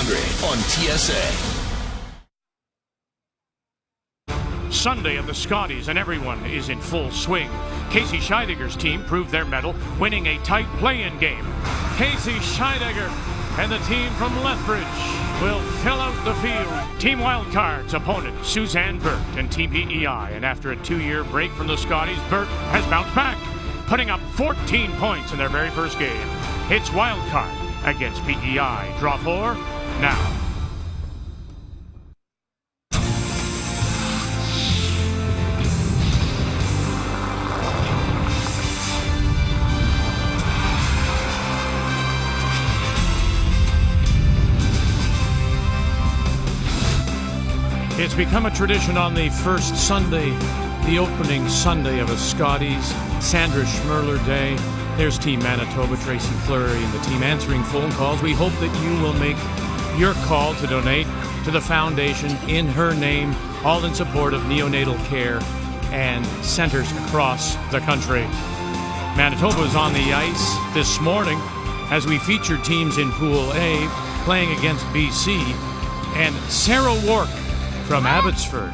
600 on TSA. Sunday at the Scotties, and everyone is in full swing. Casey Scheidegger's team proved their mettle, winning a tight play-in game. Casey Scheidegger and the team from Lethbridge will fill out the field. Team Wildcard's opponent, Suzanne Burt and Team PEI. And after a 2-year break from the Scotties, Burt has bounced back, putting up 14 points in their very first game. It's Wildcard against PEI. Draw 4 now. It's become a tradition on the first Sunday, the opening Sunday of a Scotties, Sandra Schmerler Day. There's Team Manitoba, Tracy Fleury, and the team answering phone calls. We hope that you will make your call to donate to the foundation in her name, all in support of neonatal care and centers across the country. Manitoba is on the ice this morning as we featured teams in Pool A playing against BC, and Sarah Wark from Abbotsford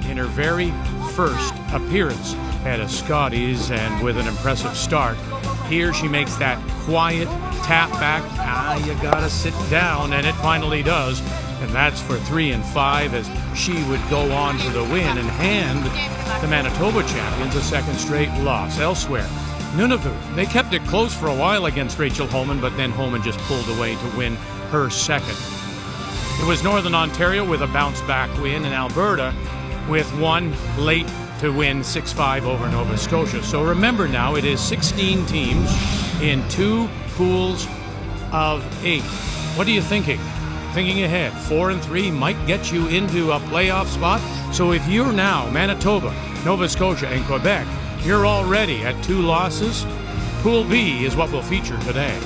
in her very first appearance at a Scotties, and with an impressive start. Here she makes that quiet tap back, you gotta sit down, and it finally does. And that's for 3 and 5 as she would go on to the win and hand the Manitoba champions a second straight loss. Elsewhere, Nunavut, they kept it close for a while against Rachel Homan, but then Homan just pulled away to win her second. It was Northern Ontario with a bounce-back win, and Alberta with one late to win 6-5 over Nova Scotia. So remember now, it is 16 teams in 2 pools of 8. What are you thinking? Thinking ahead, 4 and 3 might get you into a playoff spot. So if you're now Manitoba, Nova Scotia, and Quebec, you're already at 2 losses. Pool B is what we'll feature today.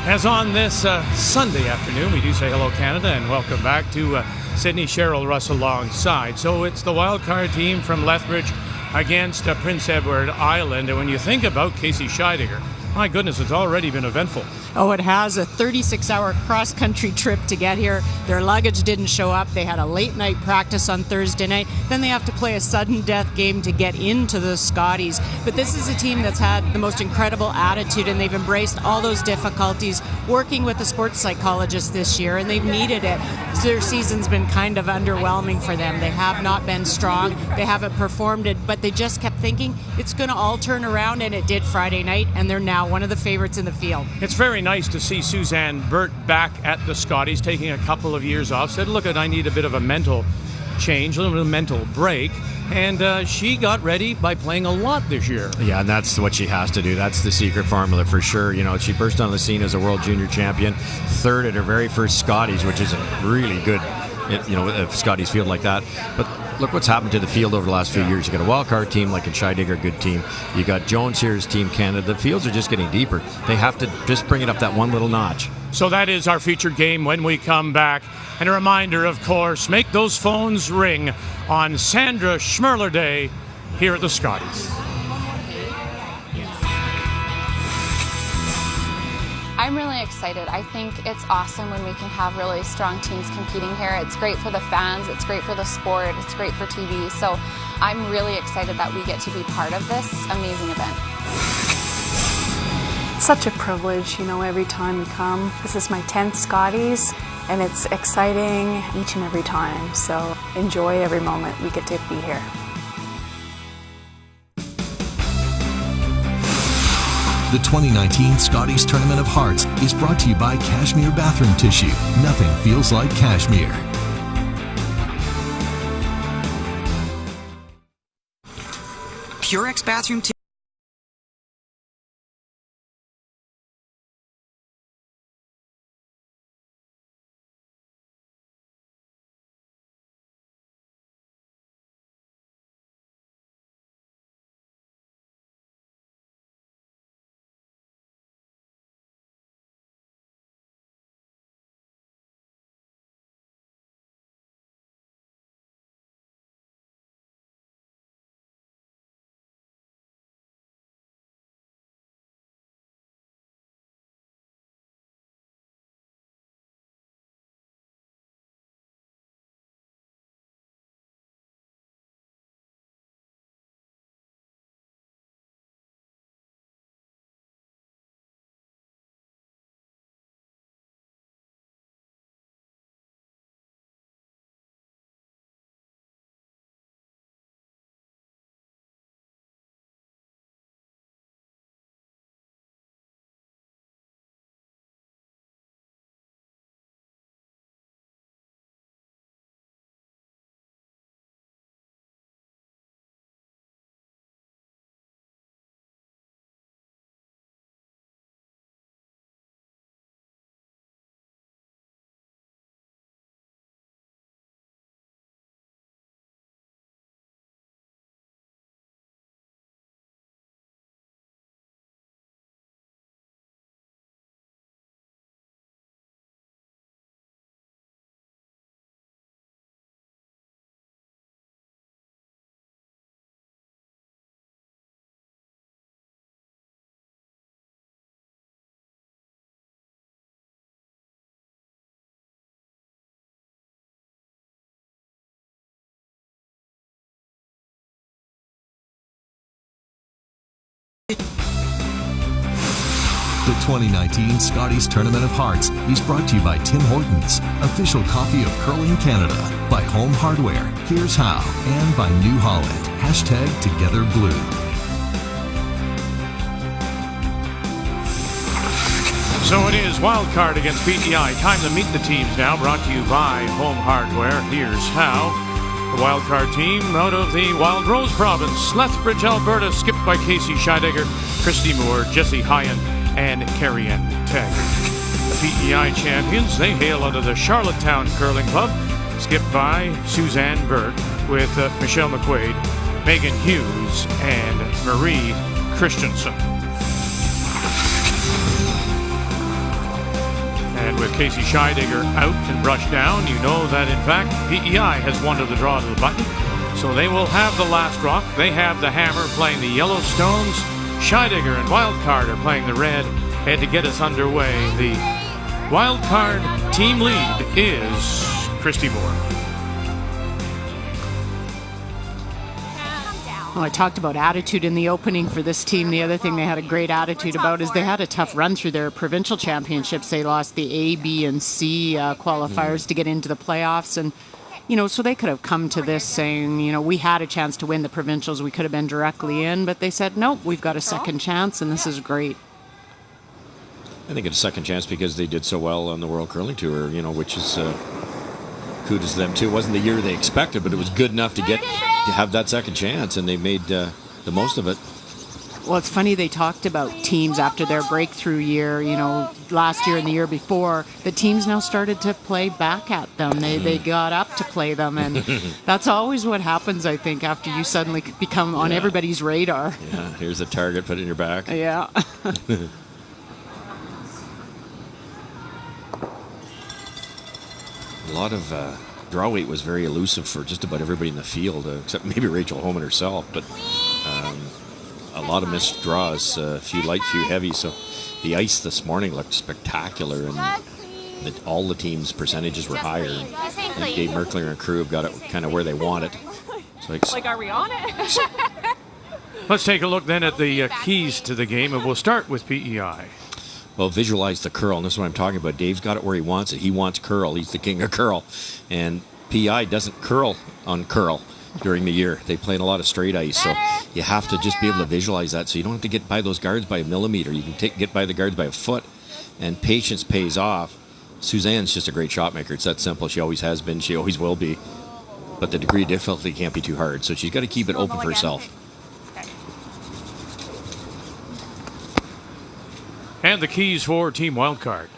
As on this Sunday afternoon, we do say hello, Canada, and welcome back to Sydney. Cheryl Russ alongside. So it's the wildcard team from Lethbridge against Prince Edward Island. And when you think about Casey Scheidegger, my goodness, it's already been eventful. Oh, it has. A 36-hour cross-country trip to get here. Their luggage didn't show up. They had a late-night practice on Thursday night. Then they have to play a sudden death game to get into the Scotties. But this is a team that's had the most incredible attitude, and they've embraced all those difficulties working with a sports psychologist this year, and they've needed it. Their season's been kind of underwhelming for them. They have not been strong. They haven't performed it, but they just kept thinking it's going to all turn around, and it did Friday night, and they're now one of the favorites in the field. It's very nice to see Suzanne Burt back at the Scotties, taking a couple of years off. Said, look, I need a bit of a mental change, a little bit of a mental break. And she got ready by playing a lot this year. Yeah, and that's what she has to do. That's the secret formula for sure. You know, she burst on the scene as a world junior champion, 3rd at her very first Scotties, which is a really good, a Scotties field like that. But look what's happened to the field over the last few years. You got a wildcard team like in Scheidegger, a good team. You got Jones here's Team Canada. The fields are just getting deeper. They have to just bring it up that one little notch. So that is our featured game when we come back. And a reminder, of course, make those phones ring on Sandra Schmerler Day here at the Scotties. I'm really excited. I think it's awesome when we can have really strong teams competing here. It's great for the fans, it's great for the sport, it's great for TV. So I'm really excited that we get to be part of this amazing event. Such a privilege, every time we come. This is my 10th Scotties, and it's exciting each and every time. So enjoy every moment we get to be here. The 2019 Scotties Tournament of Hearts is brought to you by Cashmere Bathroom Tissue. Nothing feels like cashmere. Purex Bathroom Tissue. The 2019 Scotties Tournament of Hearts is brought to you by Tim Hortons, official coffee of curling Canada, by Home Hardware, Here's How, and by New Holland, #TogetherBlue. So it is wild card against PEI. Time to meet the teams now. Brought to you by Home Hardware. Here's how. The wild card team out of the Wild Rose Province. Lethbridge, Alberta, skipped by Casey Scheidegger, Christy Moore, Jessie Hyen, and Carrie-Anne Taggart. The PEI champions, they hail out of the Charlottetown Curling Club, skipped by Suzanne Burke with Michelle McQuaid, Megan Hughes, and Marie Christensen. And with Casey Scheidegger out and brushed down, you know that, in fact, PEI has wanted the draw to the button. So they will have the last rock. They have the hammer playing the Yellowstones. Scheidegger and Wildcard are playing the red. And to get us underway, the Wildcard team lead is Christy Moore. Well, I talked about attitude in the opening for this team. The other thing they had a great attitude about is they had a tough run through their provincial championships. They lost the A, B, and C qualifiers to get into the playoffs. And, so they could have come to this saying, we had a chance to win the provincials. We could have been directly in. But they said, nope, we've got a second chance, and this is great. I think it's a second chance because they did so well on the World Curling Tour, which is kudos to them, too. It wasn't the year they expected, but it was good enough to have that second chance, and they made the most of it. Well, it's funny, they talked about teams after their breakthrough year, last year and the year before. The teams now started to play back at them. They got up to play them, and that's always what happens, I think, after you suddenly become on everybody's radar. Yeah, here's a target, put it in your back. Yeah. A lot of draw weight was very elusive for just about everybody in the field, except maybe Rachel Homan herself. But a lot of missed draws, a few light, few heavy. So the ice this morning looked spectacular, and all the teams' percentages were higher. And Dave Merklinger and crew have got it kind of where they want it. So are we on it? Let's take a look then at the keys to the game, and we'll start with PEI. Well, visualize the curl, and this is what I'm talking about. Dave's got it where he wants it. He wants curl. He's the king of curl. And PEI doesn't curl on curl during the year. They play in a lot of straight ice, so you have to just be able to visualize that, so you don't have to get by those guards by a millimeter. You can get by the guards by a foot, and patience pays off. Suzanne's just a great shot maker. It's that simple. She always has been. She always will be. But the degree of difficulty can't be too hard, so she's got to keep it open for herself. And the keys for Team Wildcard.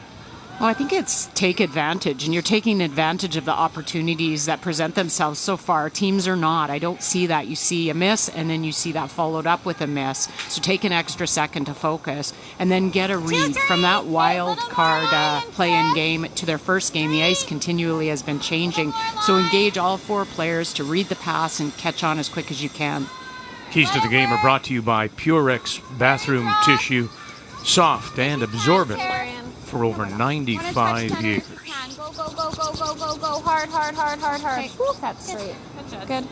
Well, I think it's take advantage, and you're taking advantage of the opportunities that present themselves so far. Teams are not. I don't see that. You see a miss, and then you see that followed up with a miss. So take an extra second to focus, and then get a read. From that wild card play-in game to their first game, the ice continually has been changing. So engage all four players to read the pass and catch on as quick as you can. Keys to the game are brought to you by Purex Bathroom Tissue. Soft and absorbent for over 95 years. Go, go, go, go, go, go, go. Hard, hard, hard, hard, hard. Okay. Woo, that's straight. Good.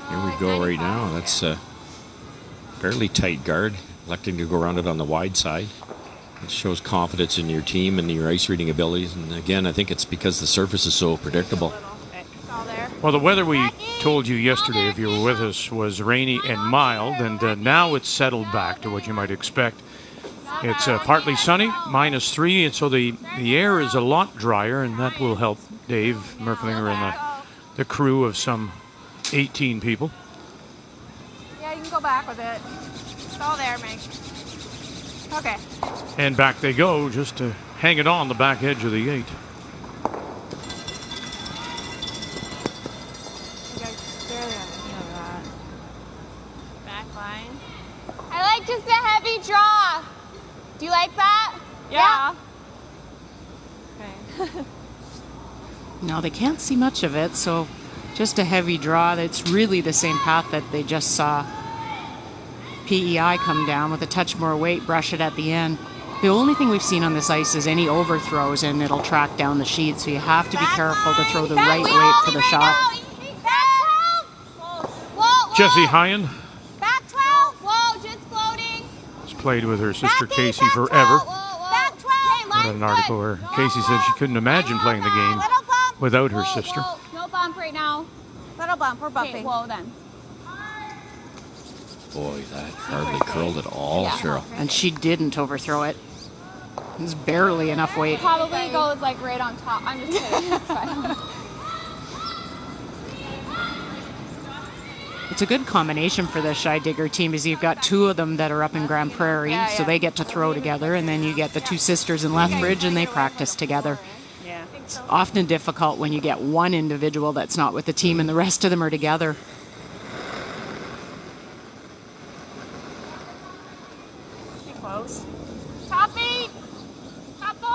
Here we go right now. That's a fairly tight guard, electing to go around it on the wide side. It shows confidence in your team and your ice reading abilities. And again, I think it's because the surface is so predictable. Well, the weather we told you yesterday, if you were with us, was rainy and mild, and now it's settled back to what you might expect. It's partly sunny, -3, and so the air is a lot drier, and that will help Dave Merklinger and the crew of some 18 people. Yeah, you can go back with it. It's all there, Meg. Okay. And back they go, just to hang it on the back edge of the 8. Just a heavy draw. Do you like that? Yeah. Okay. No, they can't see much of it, so just a heavy draw. It's really the same path that they just saw PEI come down with a touch more weight, brush it at the end. The only thing we've seen on this ice is any overthrows, and it'll track down the sheet, so you have to be careful to throw the right weight for the shot. Jessie Hyen Back 12. Whoa, just floating. has played with her sister Back Casey back forever. 12. Back 12. I read an article where Casey said she couldn't imagine playing the game Little bump. without her sister. Whoa, no bump right now. Little bump. We're Okay, bumping. whoa then. Boy, that hardly curled at all, Cheryl. And she didn't overthrow it. There's barely enough weight. Probably goes like right on top. I'm just kidding. It's fine. It's a good combination for the Shy Digger team is you've got two of them that are up in Grand Prairie, so they get to throw together, and then you get the two sisters in Lethbridge, and they practice together. It's often difficult when you get one individual that's not with the team and the rest of them are together. Close. Top 8. Top 4.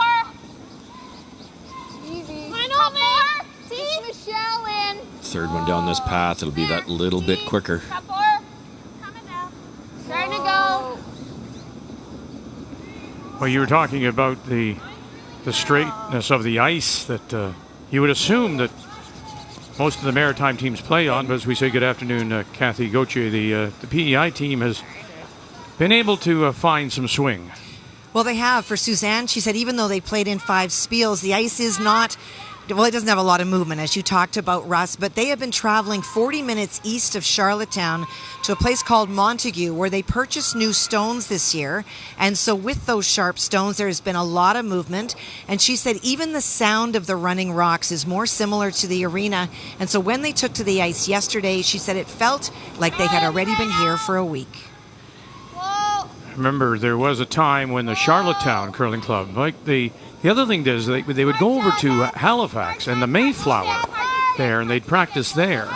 Easy. Final man. See? Michelle in. Third one down this path, it'll be that little bit quicker. Top 4. Coming down. Starting to go. Well, you were talking about the straightness of the ice that you would assume that most of the maritime teams play on. But as we say good afternoon, Kathy Gauthier, the PEI team has been able to find some swing. Well, they have. For Suzanne, she said even though they played in 5 spiels, the ice is not, well, it doesn't have a lot of movement, as you talked about, Russ, but they have been traveling 40 minutes east of Charlottetown to a place called Montague, where they purchased new stones this year. And so with those sharp stones, there's been a lot of movement. And she said even the sound of the running rocks is more similar to the arena. And so when they took to the ice yesterday, she said it felt like they had already been here for a week. Remember, there was a time when the Charlottetown Curling Club, like the other thing is they would go over to Halifax and the Mayflower there, and they'd practice there.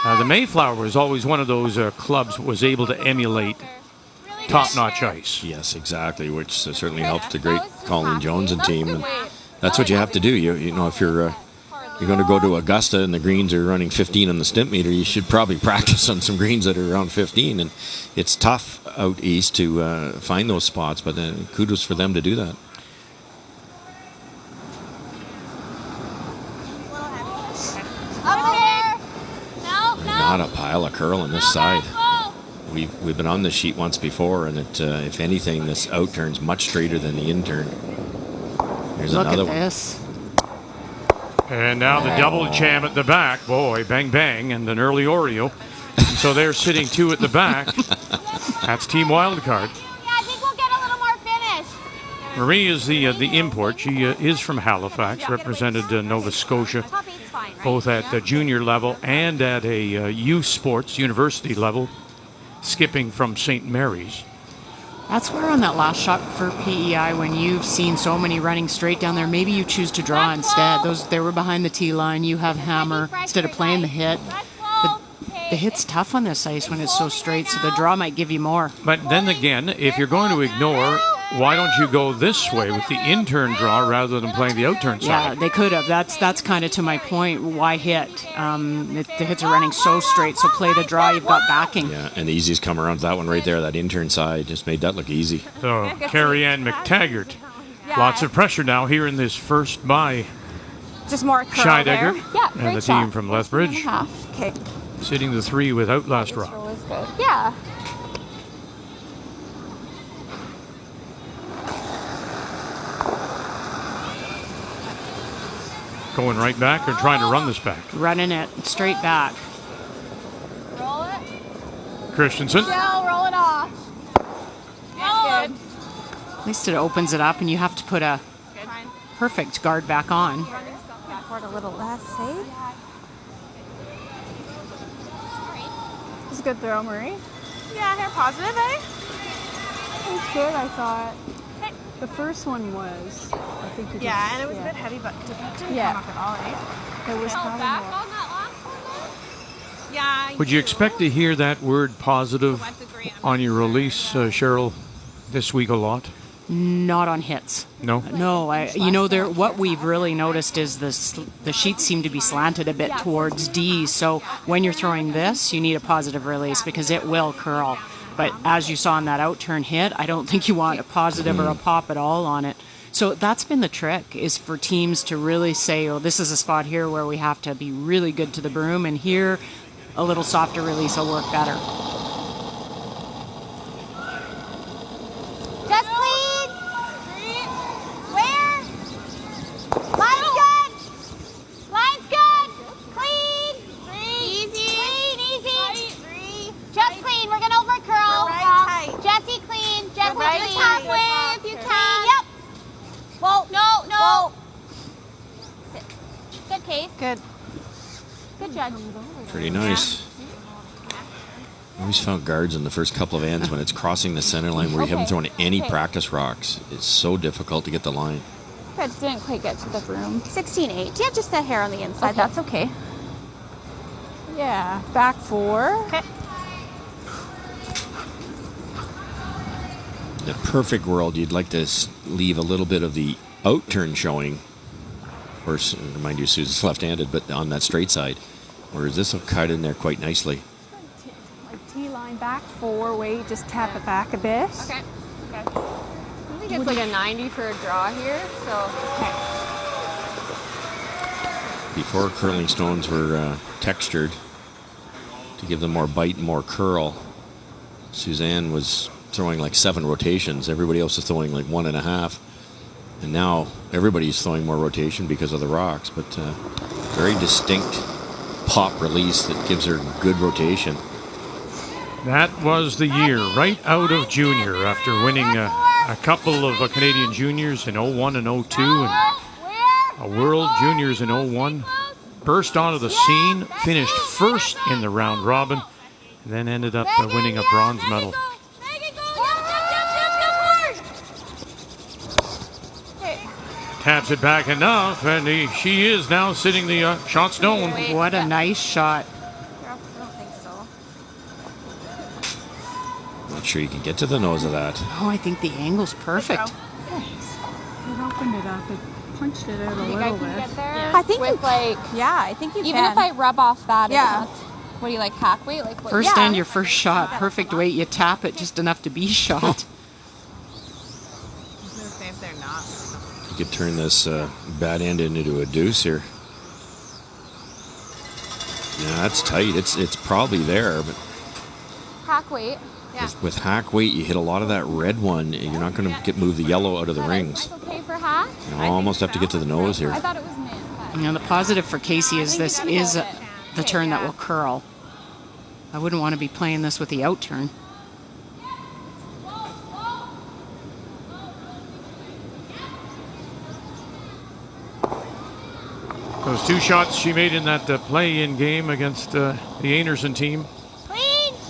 The Mayflower was always one of those clubs that was able to emulate top-notch ice. Yes, exactly, which certainly helps the great Colleen Jones and team. And that's what you have to do. You know, if you're going to go to Augusta and the greens are running 15 on the stimp meter, you should probably practice on some greens that are around 15. And it's tough out east to find those spots, but kudos for them to do that. Up here. No. Not a pile of curl on this side. We've been on this sheet once before, and it, if anything, this out turn's much straighter than the in turn. Here's Look another at one. this. And now the double jam at the back. Boy, bang, bang, and an early Oreo. And so they're sitting 2 at the back. That's Team Wildcard. Yeah, I think we'll get a little more finish. Marie is the import. She is from Halifax, represented Nova Scotia, Top 8's fine, right? both at the junior level and at a youth sports university level, skipping from St. Mary's. That's where on that last shot for PEI, when you've seen so many running straight down there, maybe you choose to draw instead. They were behind the tee line. You have hammer instead of playing the hit. The hit's tough on this ice when it's so straight, so the draw might give you more. But then again, if you're going to ignore, why don't you go this way with the in-turn draw rather than playing the out-turn side? Yeah, they could have. That's kind of to my point. Why hit? The hits are running so straight, so play the draw. You've got backing. Yeah, and the easiest come around to that one right there, that in-turn side, just made that look easy. So Carrie Ann McTaggart. Lots of pressure now here in this first by Just more curl Shy there. Digger Yeah, and great the shot. team from Lethbridge. Okay. Sitting the 3 without last rock. Throw is good. Yeah. Going right back or trying to run this back. Running it straight back. Roll it. Christensen. Jill, roll it off. That's good. At least it opens it up, and you have to put a perfect guard back on. Afford a little less, eh? It's a good throw, Marie. Yeah, hair positive, eh? It was good, I thought. The first one was. I think you Yeah, just, and it was a bit heavy, but it didn't Yeah. come up at all, eh? It was probably Back more. on that last one, though? Yeah. Would you expect to hear that word positive on your release, Cheryl, this week a lot? Not on hits. No? No, what we've really noticed is the sheets seem to be slanted a bit towards D. So when you're throwing this, you need a positive release because it will curl. But as you saw in that out-turn hit, I don't think you want a positive or a pop at all on it. So that's been the trick, is for teams to really say, oh, this is a spot here where we have to be really good to the broom, and here a little softer release will work better. Just clean. Where? Line's good. Line's good. Clean. Easy. Clean, easy. Just clean. We're gonna over curl. Jessie clean. Jessie clean. Halfway if you can. Yep. Whoa. No. Sit. Good case. Good. Good judge. Pretty nice. I always found guards in the first couple of ends when it's crossing the center line where you haven't thrown any practice rocks. It's so difficult to get the line. Good, didn't quite get to the room. 16-8. Yeah, just a hair on the inside. That's okay. Yeah, back 4. Okay. In a perfect world, you'd like to leave a little bit of the out turn showing. Of course, remind you, Susan's left-handed, but on that straight side. Whereas this will cut in there quite nicely. Like T-line back 4, wait, just tap it back a bit. Okay. I think it's like a 90 for a draw here, so. Before curling stones were textured to give them more bite and more curl, Suzanne was throwing like 7 rotations. Everybody else is throwing like 1.5. And now everybody's throwing more rotation because of the rocks, but very distinct pop release that gives her good rotation. That was the year right out of junior after winning a couple of Canadian juniors in 01 and 02 and a World Juniors in 01. Burst onto the scene, finished first in the round robin, and then ended up winning a bronze medal. Taps it back enough, and she is now sitting the shot stone. What a nice shot. I don't think so. Not sure you can get to the nose of that. Oh, I think the angle's perfect. It opened it up, it punched it out a You little guys can bit. get there I think with like, Yeah, I think you even can. if I rub off that, Yeah. it's not, what do you like, hack weight? Like what? First and your first shot, perfect weight. You tap it just enough to be shot. You could turn this bad end into a deuce here. Yeah, that's tight. It's probably there, but Hack weight. Yeah. with hack weight, you hit a lot of that red one, and you're not going to move the yellow out of the rings. That's okay for hack? You almost have to get to the nose here. I thought it was mint. But You know, the positive for Casey is this is the turn that will curl. I wouldn't want to be playing this with the out turn. Those 2 shots she made in that play-in game against the Anderson team.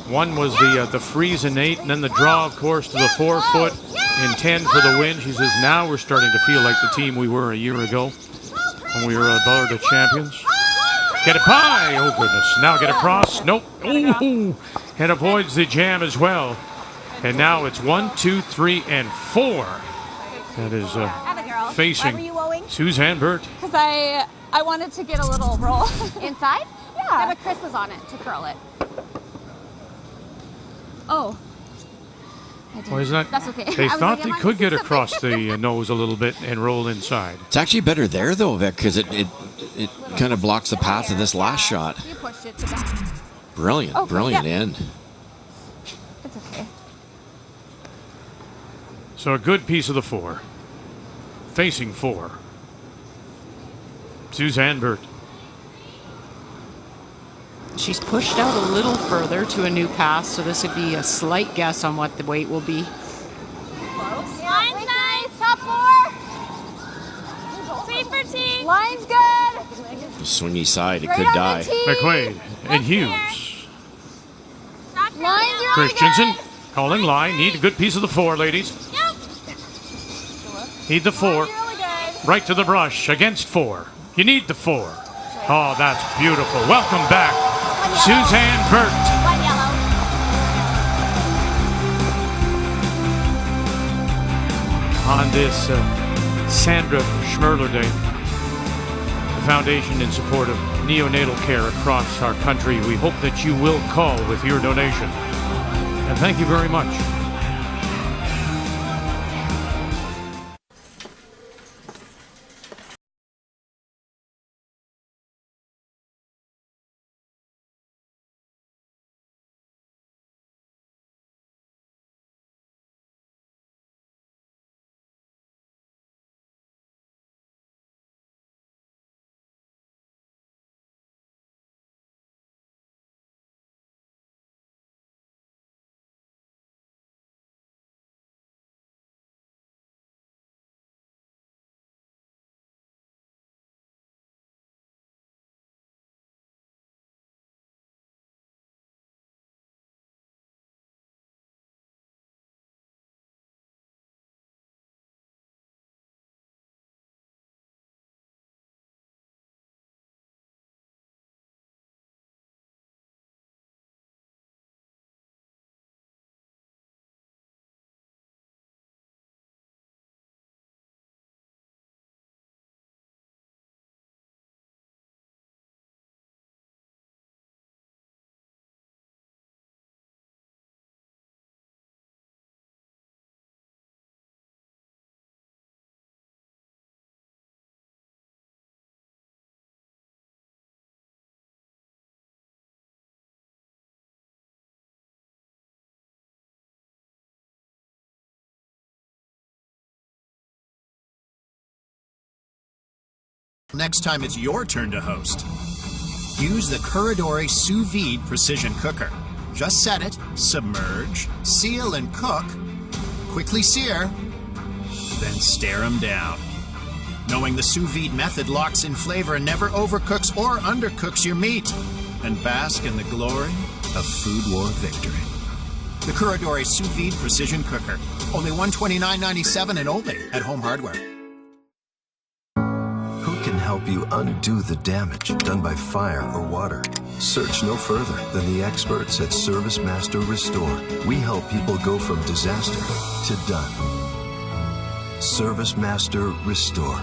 One was the freeze in 8, and then the draw, of course, to the 4-foot in 10 for the win. She says, now we're starting to feel like the team we were a year ago when we were Alberta champions. Get it by! Oh, goodness. Now get across. Nope. Ooh. And avoids the jam as well. And now it's 1, 2, 3, and 4. That is facing Suzanne Burt. because I wanted to get a little roll. Inside? Yeah. But Chris was on it to curl it. Oh. Why is that? That's okay. They I was thought like, they am I could get missing across the nose a little bit and roll inside. It's actually better there, though, Vic, because it kind of blocks the path of this last shot. You pushed it to back. Brilliant, Okay, brilliant yeah. end. It's okay. So a good piece of the 4. Facing 4. Suzanne Burt. She's pushed out a little further to a new pass, so this would be a slight guess on what the weight will be. Line's nice. Top 4. Sweet for T. Line's good. The swingy side, it Right could on die. the tee. McQuaid and Hughes. Line's really Christensen good. calling line. Need a good piece of the 4, ladies. Yep. Need the 4. Really good. Right to the brush against 4. You need the 4. Oh, that's beautiful. Welcome back, Suzanne Burt. One yellow. On this Sandra Schmerler Day, the foundation in support of neonatal care across our country, we hope that you will call with your donation. And thank you very much. Next time it's your turn to host. Use the Corridori Sous Vide Precision Cooker. Just set it, submerge, seal and cook, quickly sear, then stare them down. Knowing the sous vide method locks in flavor and never overcooks or undercooks your meat. And bask in the glory of food war victory. The Corridori Sous Vide Precision Cooker. Only $129.97 and only at Home Hardware. Who can help you undo the damage done by fire or water? Search no further than the experts at Service Master Restore. We help people go from disaster to done. Service Master Restore.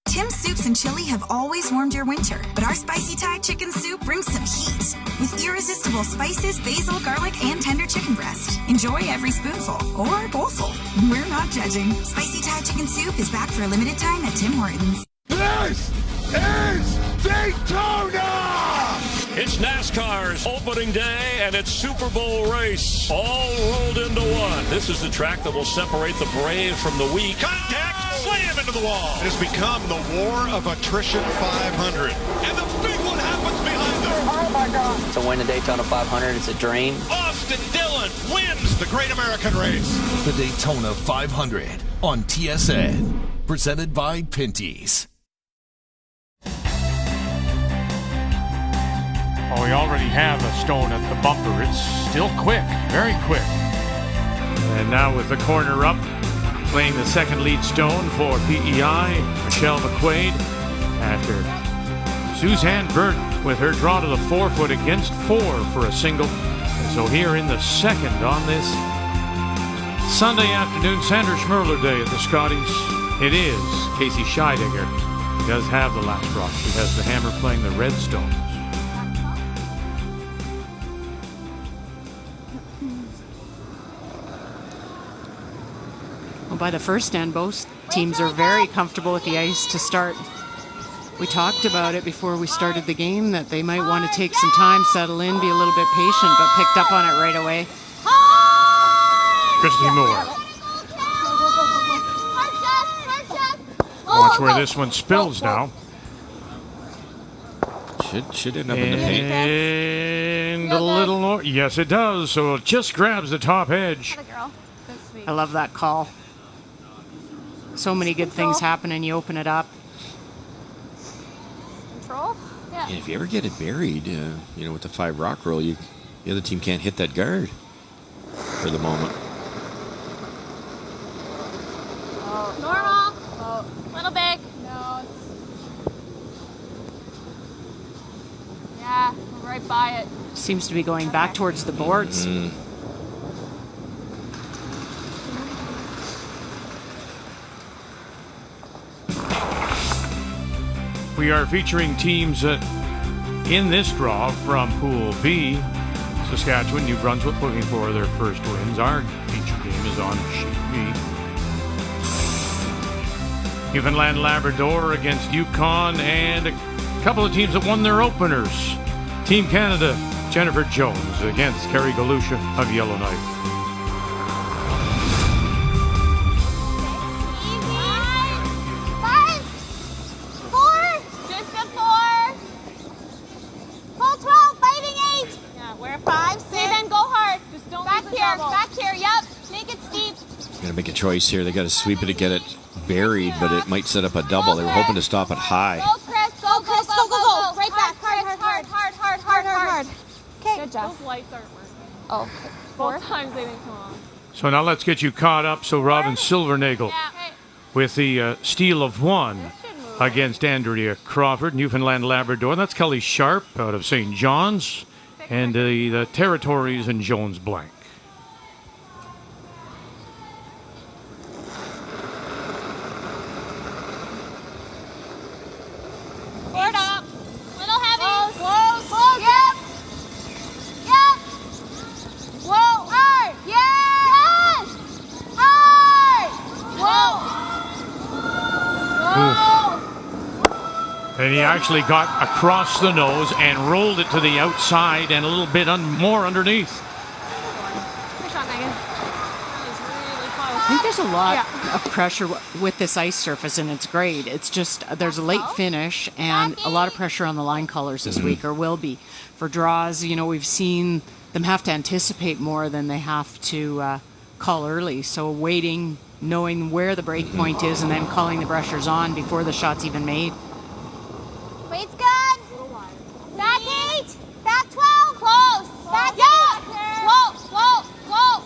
Tim's soups and chili have always warmed your winter, but our spicy Thai chicken soup brings some heat. With irresistible spices, basil, garlic, and tender chicken breast. Enjoy every spoonful, or bowlful. We're not judging. Spicy Thai chicken soup is back for a limited time at Tim Hortons. This is Daytona! It's NASCAR's opening day, and it's Super Bowl race, all rolled into one. This is the track that will separate the brave from the weak. Contact, slam into the wall. It has become the war of attrition 500. And the big one happens behind them. Oh, my God. To win the Daytona 500, it's a dream. Austin Dillon wins the Great American Race. The Daytona 500 on TSN. Presented by Pinty's. Oh, we already have a stone at the bumper. It's still quick, very quick. And now with the corner up, playing the second lead stone for PEI, Michelle McQuaid, after Suzanne Burton with her draw to the 4-foot against 4 for a single. And so here in the second on this Sunday afternoon, Sandra Schmerler Day at the Scotties, it is Casey Scheidegger. She does have the last rock. She has the hammer playing the red stones. Well, by the first end, both teams are very comfortable with the ice to start. We talked about it before we started the game that they might want to take some time, settle in, be a little bit patient, but picked up on it right away. Christy Moore. Watch where this one spills now. Should end up in the paint. And a little more. Yes, it does. So it just grabs the top edge. I love that call. So many good things happen and you open it up. Control? Yeah. If you ever get it buried, with the 5 rock roll, the other team can't hit that guard for the moment. Oh, normal. Oh, little big. No, yeah, we're right by it. Seems to be going back towards the boards. Mm-hmm. We are featuring teams in this draw from Pool B. Saskatchewan, New Brunswick looking for their first wins. Our feature game is on Sheet B. Newfoundland Labrador against Yukon, and a couple of teams that won their openers. Team Canada, Jennifer Jones against Kerry Galusha of Yellowknife. Make a choice here. They got to sweep it to get it buried, but it might set up a double. They were hoping to stop it high. Go, Chris. Go, Chris. Go. Right back. Hard. Okay. Good job. Those lights aren't working. Oh, Both times they didn't come on. So now let's get you caught up. So Robin Silvernagel with the steal of 1 against Andrea Crawford, Newfoundland Labrador. That's Kelly Sharp out of St. John's, and the Territories and Jones Blank. Board up. Little heavy. Close. Yep. Whoa. Hard. Yes. Hard. Whoa. And he actually got across the nose and rolled it to the outside and a little bit more underneath. Good shot, Megan. That was really close. I think there's a lot of pressure with this ice surface, and it's great. It's just there's a late finish and a lot of pressure on the line colors this week, or will be. For draws, we've seen them have to anticipate more than they have to call early. So waiting, knowing where the break point is, and then calling the brushers on before the shot's even made. Wait's good. Back 8. Back 12. Close. Back 8. Slow.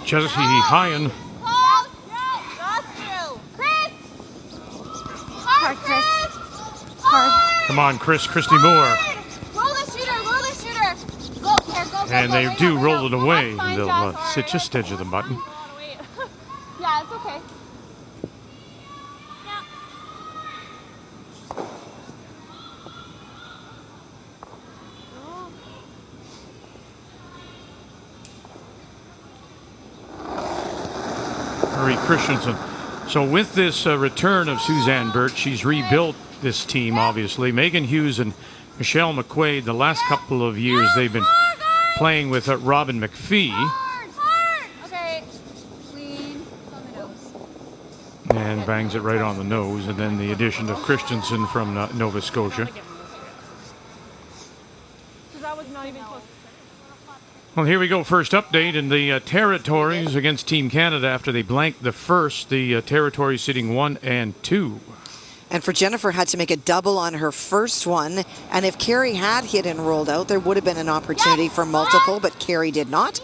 Jesse Hyan. Hard, Chris. Hard. Come on, Christy Moore. Roll the shooter. Go. And they do roll it away. They'll sit just edge of the button. Yeah, it's okay. Marie Christensen. So with this return of Suzanne Burt, she's rebuilt this team, obviously. Megan Hughes and Michelle McQuaid, the last couple of years, they've been playing with Robin McPhee. Okay. Clean. On the nose. And bangs it right on the nose. And then the addition of Christensen from Nova Scotia. That was not even close. Well, here we go. First update in the territories against Team Canada after they blanked the first. The territories sitting 1 and 2. And for Jennifer, had to make a double on her first one. And if Carrie had hit and rolled out, there would have been an opportunity for multiple, but Carrie did not.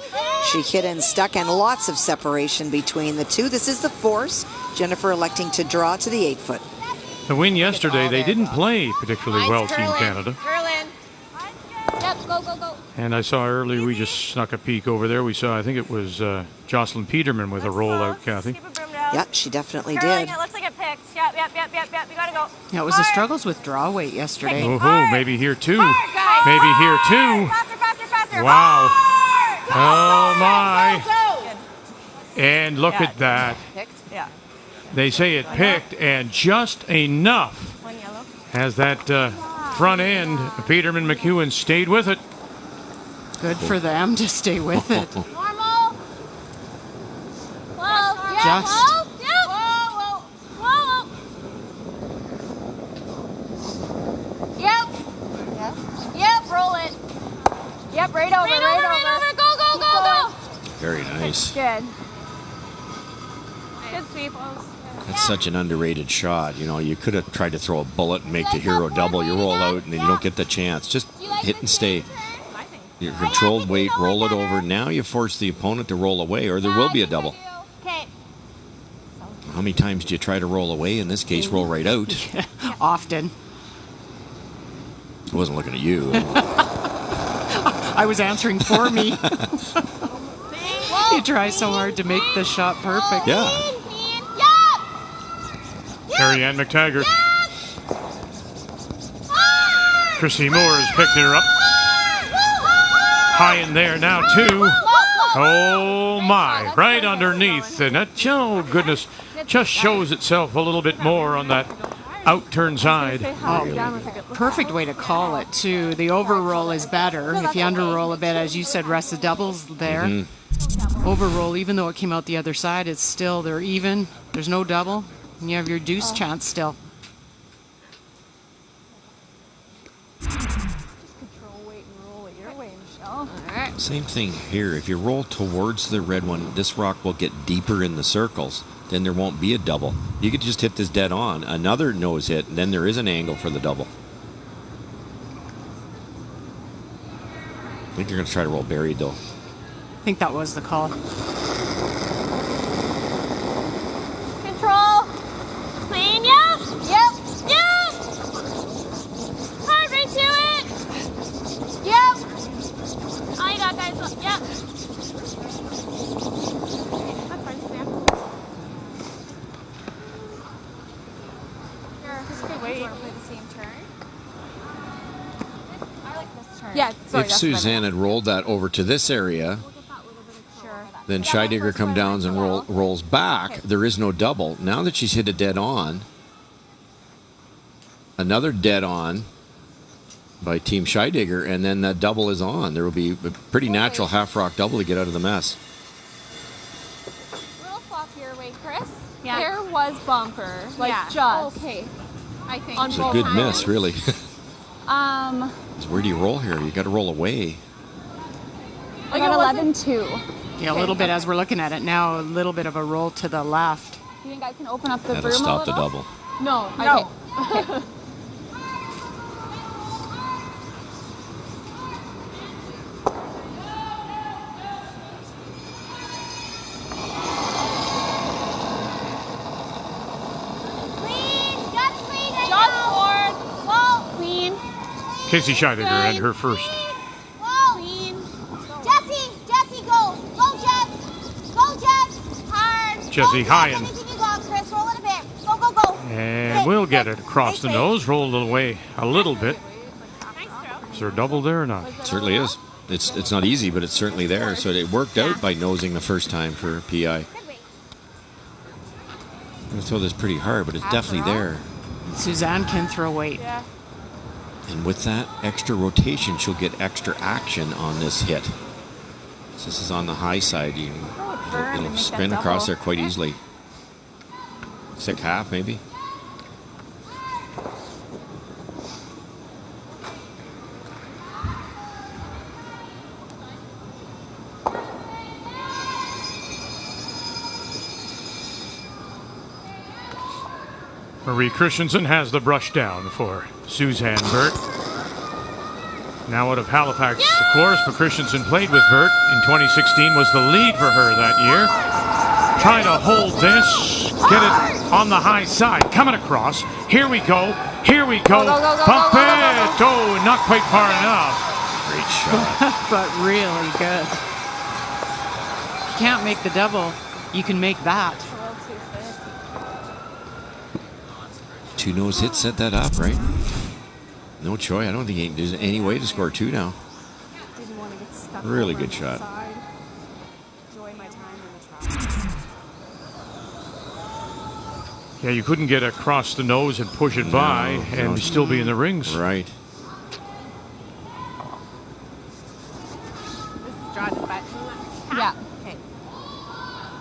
She hit and stuck, and lots of separation between the two. This is the force. Jennifer electing to draw to the 8-foot. The win yesterday, they didn't play particularly well, Team Canada. Yep, go. And I saw earlier, we just snuck a peek over there. We saw, I think it was Jocelyn Peterman with a rollout, Kathy. Yeah, she definitely Curling, did. it looks like it picked. Yep. You gotta go. Yeah, it was the struggles with draw weight yesterday. Oh, maybe here too. Hard, Maybe here too. Faster. Wow. Hard. Oh my. Good. And look at that. Picked? Yeah. They say it picked, and just enough. One yellow. As that front end, Peterman McEwen stayed with it. Good for them to stay with it. Normal. Close. Just. Whoa. Yep, roll it. Yep, right over. Go. Very nice. Good. Good sweep. That's such an underrated shot. You could have tried to throw a bullet and make the hero double. You roll out and then you don't get the chance. Just hit and stay. Your controlled weight, roll it over. Now you force the opponent to roll away, or there will be a double. Okay. How many times do you try to roll away? In this case, roll right out. Often. I wasn't looking at you. I was answering for me. You try so hard to make the shot perfect. Yeah. Carrie Ann McTaggart. Chrissy Moore is picking her up. High in there now, too. Oh, my. Right underneath. And that, oh, goodness, just shows itself a little bit more on that out-turn side. Oh, perfect way to call it, too. The overroll is better. If you underroll a bit, as you said, Russ, the double's there. Overroll, even though it came out the other side, it's still, they're even. There's no double. And you have your deuce chance still. Same thing here. If you roll towards the red one, this rock will get deeper in the circles. Then there won't be a double. You could just hit this dead on. Another nose hit, and then there is an angle for the double. I think you're going to try to roll buried, though. I think that was the call. Control. Clean, yep. Hard right to it. Yep. All you got, guys. Yep. That's fine, Sam. Here, this is good. Wait. You want to play the same turn? I like this turn. Yeah, sorry. If Suzanne had rolled that over to this area, then Scheidegger comes down and rolls back. There is no double. Now that she's hit a dead on, another dead on by Team Scheidegger, and then that double is on. There will be a pretty natural half rock double to get out of the mess. Little flop here way, Chris. Yeah. There was bumper. Like Yeah. just. Okay. I think. On It's a both good hands. miss, really. Um, So where do you roll here? You got to roll away. I got 11-2. Yeah, a little bit as we're looking at it now, a little bit of a roll to the left. You think I can open up the That'll broom stop a the little? double. No. No. Okay. Clean. Just clean right Just now. forward. Whoa. Clean. Casey Scheidiger and her first. Whoa. Clean. Jesse, go. Go, Jess. Go, Jess. Hard. Jesse Go, Hyen. Anything you got, Chris. Roll it a bit. Go, go, go. And we'll get it across the nose, rolled it away a little bit. Is there a double there or not? It certainly is. It's not easy, but it's certainly there. So it worked out by nosing the first time for PI. I throw this pretty hard, but it's definitely there. Suzanne can throw weight. Yeah. And with that extra rotation, she'll get extra action on this hit. So this is on the high side. It'll spin across there quite easily. Thick half, maybe. Marie Christensen has the brush down for Suzanne Burt. Now out of Halifax, of course, but Christensen played with Burt in 2016, was the lead for her that year. Trying to hold this, get it on the high side, coming across. Here we go, here we go. Pump it! Oh, not quite far enough. Great shot. But really good. You can't make the double. You can make that. Two nose hits set that up, right? No choice. I don't think there's any way to score two now. Didn't want to get stuck. Really over good on shot. the side. Enjoy my time in the top. Yeah, you couldn't get across the nose and push it by and still be in the rings. Right. This is draw the button. Yeah. Okay.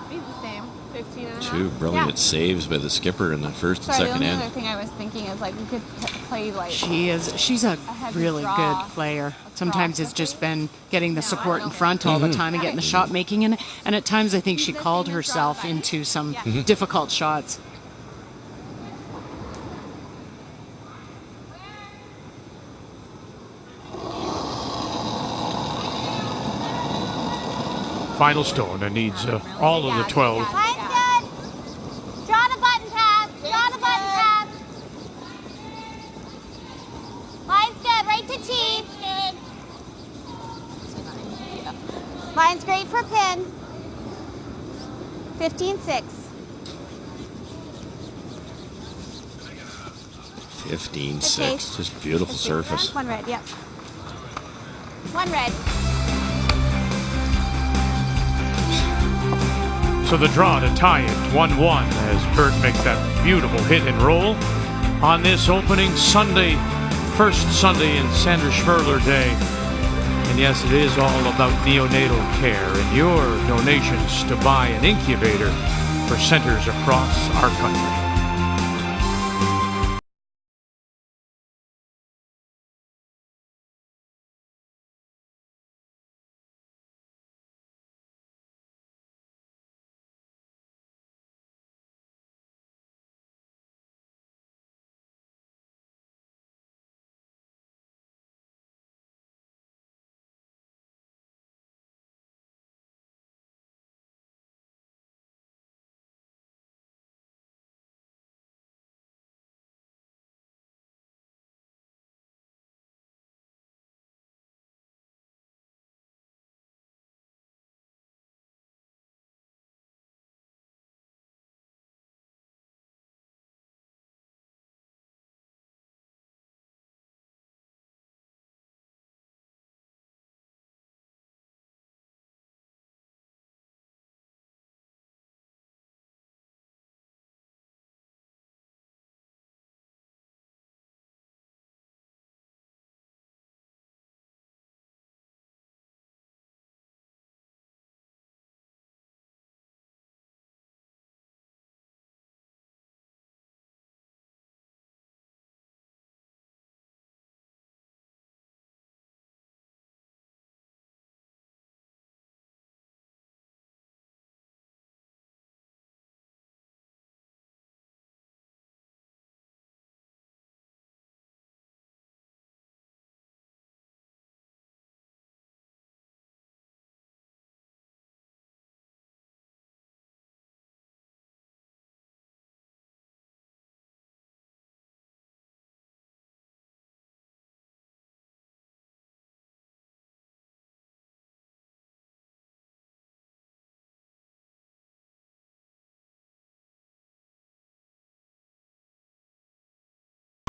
Speed's the same. 15 and a half. Two brilliant saves by the skipper in the first and Sorry, the second only end. other thing I was thinking is like we could play like. She's a heavy really draw good player. Sometimes it's just been getting the support in front all the time and getting the shot making in it. And at times I think she called herself into some difficult shots. Final stone and needs all of the 12. Line's good. Draw the button pass. Draw the button pass. Line's good. Right to tee. Line's great for pin. 15-6. 15-6. Just beautiful surface. One red, yep. One red. So the draw to tie it 1-1 as Burt makes that beautiful hit and roll on this opening Sunday, first Sunday in Sandra Schmerler Day. And yes, it is all about neonatal care and your donations to buy an incubator for centers across our country.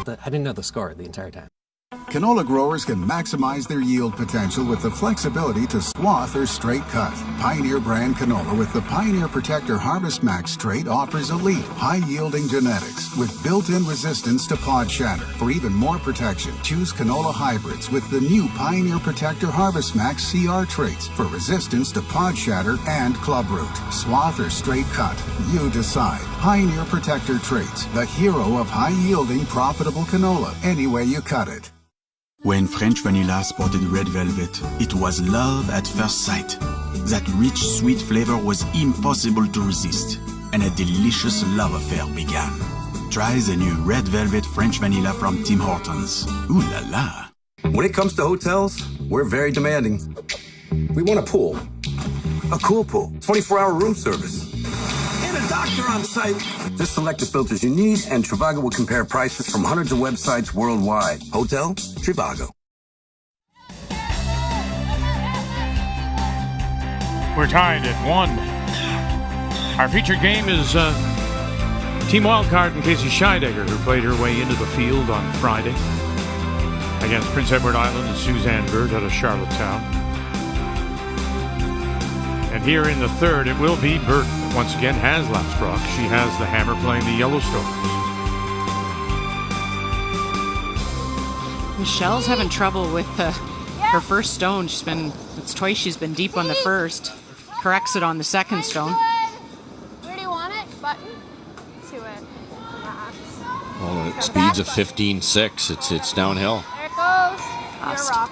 I didn't know the score the entire time. Canola growers can maximize their yield potential with the flexibility to swath or straight cut. Pioneer brand canola with the Pioneer Protector Harvest Max trait offers elite, high-yielding genetics with built-in resistance to pod shatter. For even more protection, choose canola hybrids with the new Pioneer Protector Harvest Max CR traits for resistance to pod shatter and club root. Swath or straight cut, you decide. Pioneer Protector traits, the hero of high-yielding, profitable canola, any way you cut it. When French Vanilla spotted Red Velvet, it was love at first sight. That rich, sweet flavor was impossible to resist, and a delicious love affair began. Try the new Red Velvet French Vanilla from Tim Hortons. Ooh la la. When it comes to hotels, we're very demanding. We want a pool, a cool pool, 24-hour room service, and a doctor on site. Just select the filters you need, and Trivago will compare prices from hundreds of websites worldwide. Hotel Trivago. We're tied at 1. Our featured game is Team Wildcard and Casey Scheidegger, who played her way into the field on Friday against Prince Edward Island and Suzanne Burt out of Charlottetown. And here in the third, it will be Burt. Once again, has Lapsbrook. She has the hammer playing the Yellowstones. Michelle's having trouble with her first stone. It's twice she's been deep on the first. Corrects it on the second stone. Where do you want it? Button? To it. Well, it speeds of 15.6. It's downhill. There it goes. Your rock.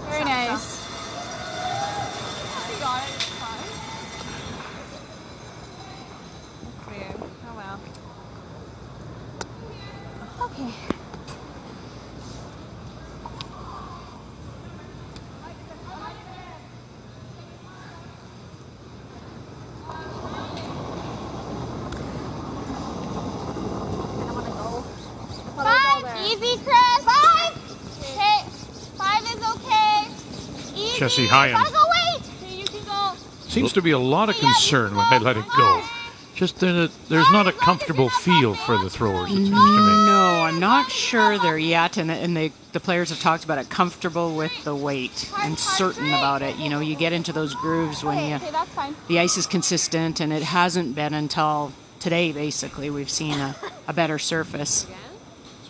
Very nice. You got it. It's fine. That's weird. Oh well. Okay. Easy, Chris. 5. Okay. 5 is okay. Easy. Jesse Hyen. Gotta go wait. Okay, you can go. Seems to be a lot of concern when they let it go. Just there's not a comfortable feel for the throwers, it seems to me. No, I'm not sure there yet, and the players have talked about it, comfortable with the weight and certain about it. You know, you get into those grooves when the ice is consistent, and it hasn't been until today, basically, we've seen a better surface.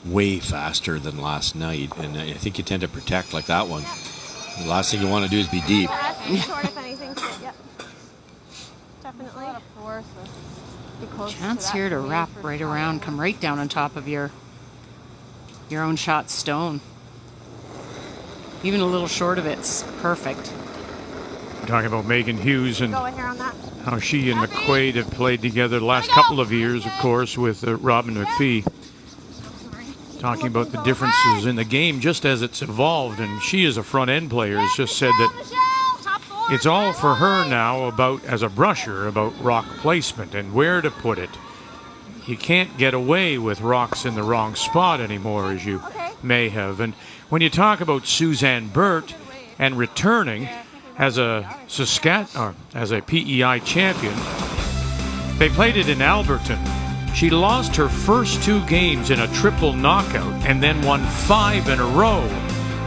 Way faster than last night, and I think you tend to protect like that one. The last thing you want to do is be deep. Short if anything. Yep. Definitely. Chance here to wrap right around, come right down on top of your own shot stone. Even a little short of it's perfect. We're talking about Megan Hughes and how she and McQuaid have played together the last couple of years, of course, with Robin McPhee. Talking about the differences in the game just as it's evolved, and she as a front-end player has just said that it's all for her now about, as a brusher, about rock placement and where to put it. You can't get away with rocks in the wrong spot anymore, as you may have. And when you talk about Suzanne Burt and returning as a PEI champion, they played it in Alberton. She lost her first 2 games in a triple knockout and then won 5 in a row,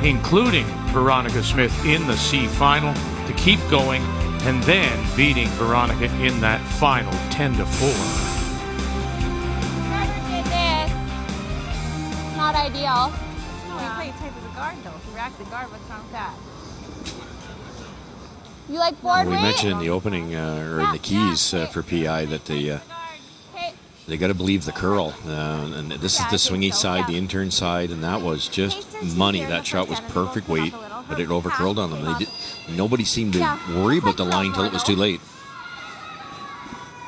including Veronica Smith in the C final to keep going, and then beating Veronica in that final 10-4. Never did this. Not ideal. No, we played tight to the guard though. If you rack the guard, what's wrong with that? You like board We mentioned in the opening or in the keys for PI that they got to believe the curl, and this is the swingy side, the intern side, and that was just money. That shot was perfect weight, but it overcurled on them. Nobody seemed to worry about the line till it was too late.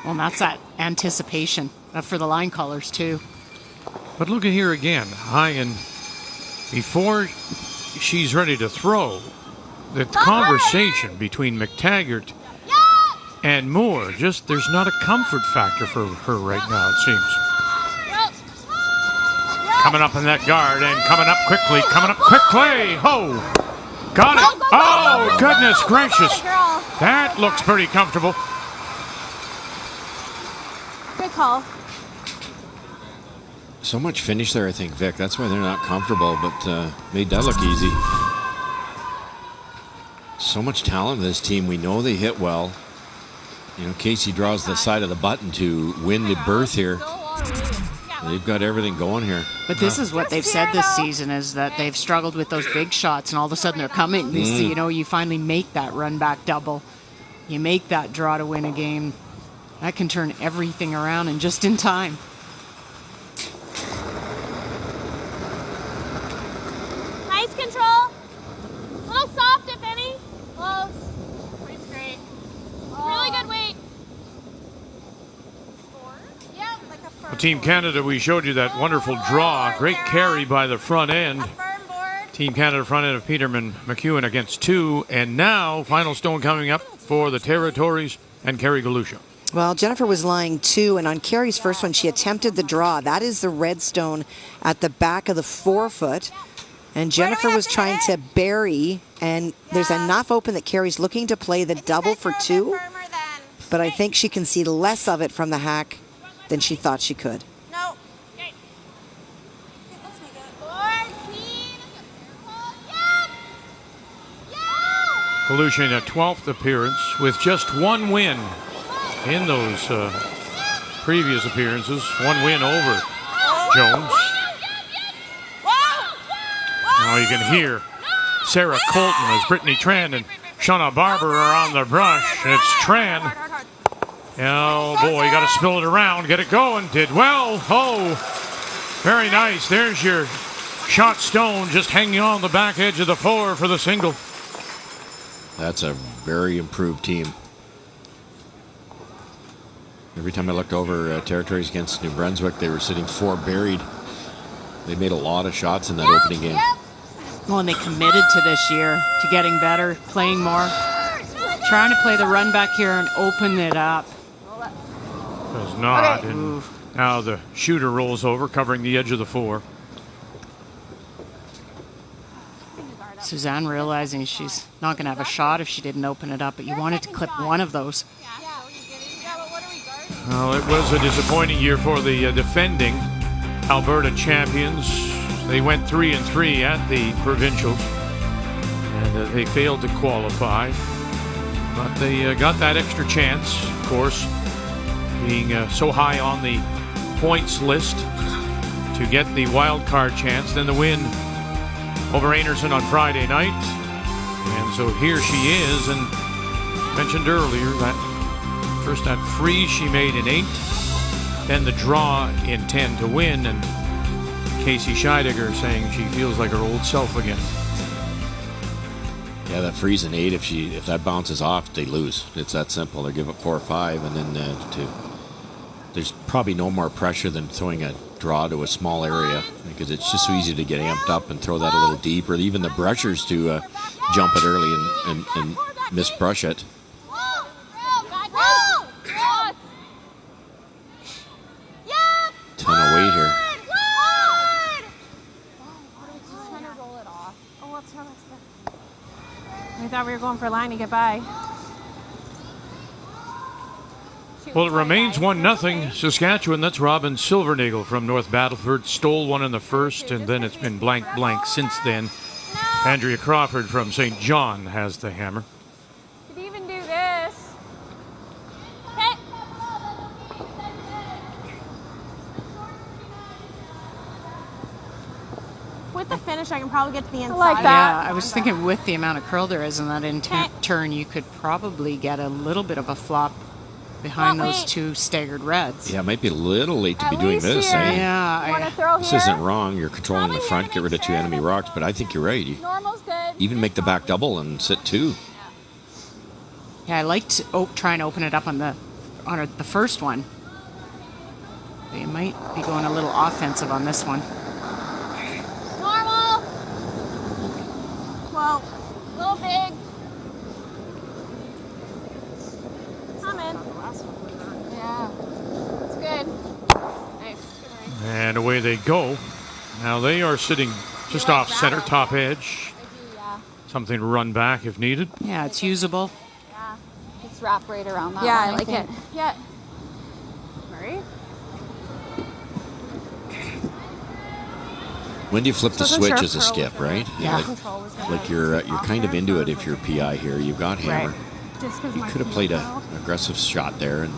Well, that's that anticipation for the line callers too. But look at here again, Hyen, before she's ready to throw, the conversation between McTaggart and Moore, just there's not a comfort factor for her right now, it seems. Coming up in that guard and coming up quickly. Ho! Got it. Oh, goodness gracious. That looks pretty comfortable. Good call. So much finish there, I think, Vic. That's why they're not comfortable, but made that look easy. So much talent in this team. We know they hit well. You know, Casey draws the side of the button to win the berth here. They've got everything going here. But this is what they've said this season, is that they've struggled with those big shots, and all of a sudden they're coming. You know, you finally make that run back double. You make that draw to win a game. That can turn everything around and just in time. Nice control. A little soft, if any. Close. Weight's great. Really good weight. Team Canada, we showed you that wonderful draw. Great carry by the front end. Team Canada front end of Peterman McEwen against 2. And now, final stone coming up for the Territories and Kerry Galusha. Well, Jennifer was lying 2, and on Kerry's first one, she attempted the draw. That is the red stone at the back of the forefoot. And Jennifer was trying to bury, and there's enough open that Kerry's looking to play the double for 2. But I think she can see less of it from the hack than she thought she could. No. Galusha in a 12th appearance with just 1 win in those previous appearances. 1 win over Jones. Now you can hear Sarah Colton as Brittany Tran and Shauna Barber are on the brush. It's Tran. Oh boy, you got to spill it around, get it going. Did well. Oh, very nice. There's your shot stone, just hanging on the back edge of the floor for the single. That's a very improved team. Every time I looked over Territories against New Brunswick, they were sitting 4 buried. They made a lot of shots in that opening game. Well, and they committed to this year, to getting better, playing more, trying to play the run back here and open it up. Does not. Okay. And now the shooter rolls over, covering the edge of the 4. Suzanne realizing she's not going to have a shot if she didn't open it up, but you wanted to clip one of those. Well, it was a disappointing year for the defending Alberta champions. They went 3-3 at the provincials, and they failed to qualify. But they got that extra chance, of course, being so high on the points list to get the wild card chance. Then the win over Anderson on Friday night. And so here she is, and mentioned earlier that first that freeze she made in 8, then the draw in 10 to win, and Casey Scheidegger saying she feels like her old self again. Yeah, that freeze in 8, if that bounces off, they lose. It's that simple. They give up 4 or 5, and then there's probably no more pressure than throwing a draw to a small area, because it's just so easy to get amped up and throw that a little deep, or even the brushers to jump it early and misbrush it. Ton of weight here. We thought we were going for a line to get by. Well, it remains 1-0 Saskatchewan. That's Robin Silvernagel from North Battleford. Stole one in the first, and then it's been blank since then. Andrea Crawford from St. John has the hammer. Could even do this. Okay. With the finish, I can probably get to the inside. I like that. Yeah, I was thinking with the amount of curl there is in that turn, you could probably get a little bit of a flop behind those 2 staggered reds. Yeah, it might be a little late to be doing this. Eh? Yeah. This isn't wrong. You're controlling the front, get rid of 2 enemy rocks, but I think you're right. Normal's good. Even make the back double and sit 2. Yeah, I liked trying to open it up on the first one. They might be going a little offensive on this one. Normal. Well, a little big. Yeah, it's good. Nice. And away they go. Now they are sitting just off center, top edge. Something to run back if needed. Yeah, it's usable. Yeah, just wrap right around that one, I like it. Yeah. Carry. When do you flip the Wasn't switch sure as a Pearl skip, was gonna- right? Yeah. Control was gonna Like you're off kind of there, into so it if you're PI here. You've got hammer. Just 'cause You my could have heel played an fell. aggressive shot there, and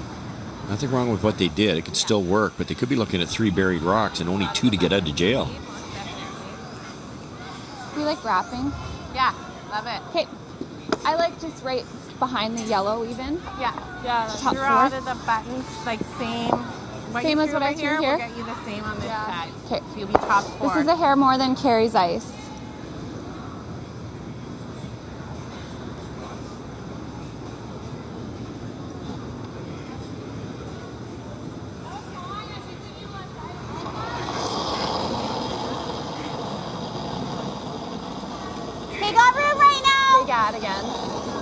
nothing wrong with what they did. It could still work, but they could be looking at 3 buried rocks and only 2 to get out of jail. You like wrapping? Yeah, love it. Okay, I like just right behind the yellow even. Yeah, Top draw four. to the buttons, like same. What Same you as threw what I over threw here. here? We'll get you the same on this side. Okay. So you'll be top 4. This is a hair more than Carrie's ice. They got room right now. They got again.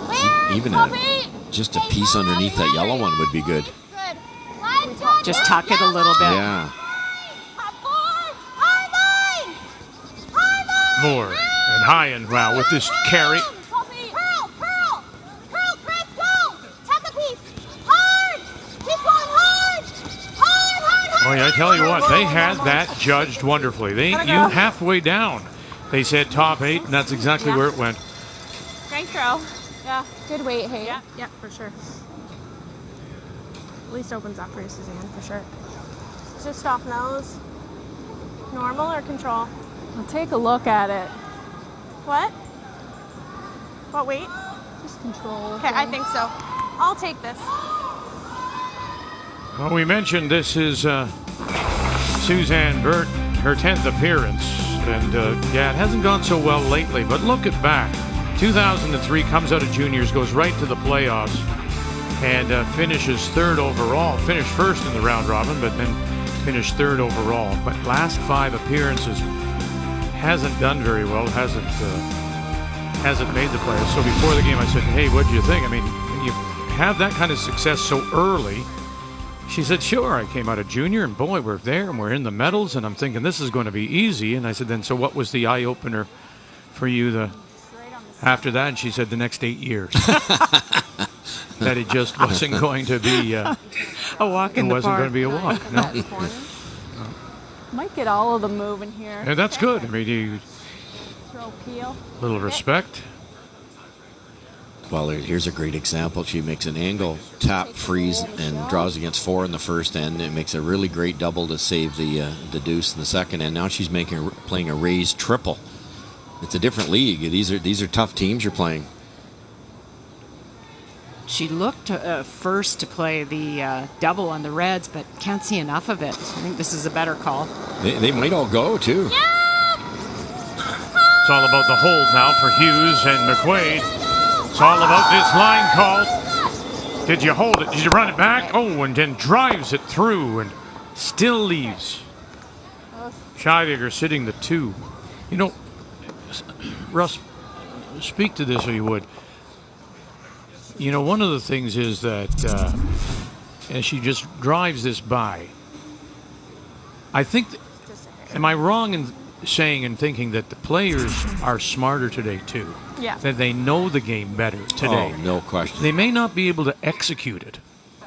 Clear. Even just a piece underneath that yellow one would be good. Good. Line's good. Just tuck it a little bit. Yeah. More and high and wow with this carry. Pearl. Pearl, Chris, go. Tuck a piece. Hard. Keep going hard. Hard. Oh yeah, I tell you what, they had that judged wonderfully. You halfway down, they said top 8, and that's exactly where it went. Great throw. Yeah. Good weight, hey? Yeah, for sure. At least opens up for you, Suzanne, for sure. Just off nose. Normal or control? I'll take a look at it. What? What weight? Just control. Okay, I think so. I'll take this. Well, we mentioned this is Suzanne Burt, her 10th appearance, and yeah, it hasn't gone so well lately, but look at back. 2003, comes out of juniors, goes right to the playoffs, and finishes 3rd overall. Finished 1st in the round robin, but then finished 3rd overall. But last 5 appearances, hasn't done very well, hasn't made the playoffs. So before the game I said, hey, what do you think? I mean, when you have that kind of success so early, she said, sure. I came out of junior and boy, we're there and we're in the medals and I'm thinking this is going to be easy. And I said, then so what was the eye opener for you after that? And she said the next 8 years. That it just wasn't going to be a walk in the park. It wasn't going to be a walk. No. Might get all of them moving here. And that's good. I mean, you Throw peel. little respect. Well, here's a great example. She makes an angle tap freeze and draws against 4 in the first end. It makes a really great double to save the deuce in the second end. Now she's playing a raised triple. It's a different league. These are tough teams you're playing. She looked first to play the double on the reds, but can't see enough of it. I think this is a better call. They might all go, too. It's all about the hold now for Hughes and McQuaid. It's all about this line call. Did you hold it? Did you run it back? Oh, and then drives it through and still leaves. Scheidiger sitting the 2. You know, Russ, speak to this or you would. You know, one of the things is that as she just drives this by, I think, am I wrong in saying and thinking that the players are smarter today too? Yeah. That they know the game better today. Oh, no question. They may not be able to execute it,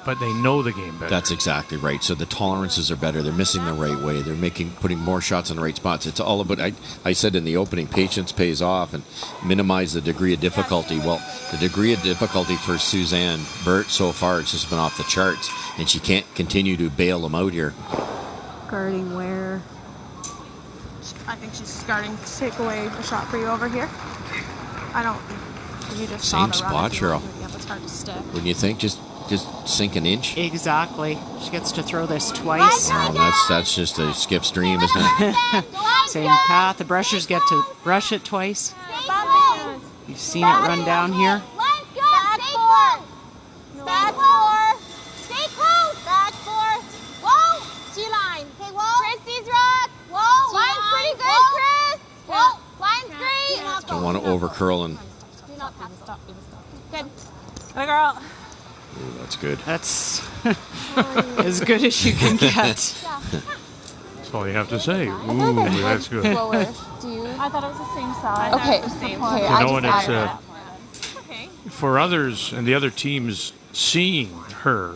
but they know the game better. That's exactly right. So the tolerances are better. They're missing the right way. They're putting more shots in the right spots. It's all about, I said in the opening, patience pays off and minimize the degree of difficulty. Well, the degree of difficulty for Suzanne Burt so far, it's just been off the charts, and she can't continue to bail them out here. Guarding where? I think she's starting to take away a shot for you over here. I don't. You just saw Same the spot, run. Cheryl. Yeah, but it's hard to stick. Wouldn't you think? Just sink an inch? Exactly. She gets to throw this twice. That's just a skip stream, isn't it? Same path. The brushers get to brush it twice. You've seen it run down here. Line's good. Stay close. Stay close. Stay close. Back 4. Whoa. T-line. Okay, whoa. Christy's rock. Whoa. Line's pretty good, Chris. Whoa. Line's great. Don't want to overcurl and... Do not pass. Stop. Good. Good girl. Ooh, that's good. That's as good as you can get. That's all you have to say. Ooh, that's good. Slower. Do you? I thought it was the same side. Okay. Okay. Okay. You know, and it's for others and the other teams seeing her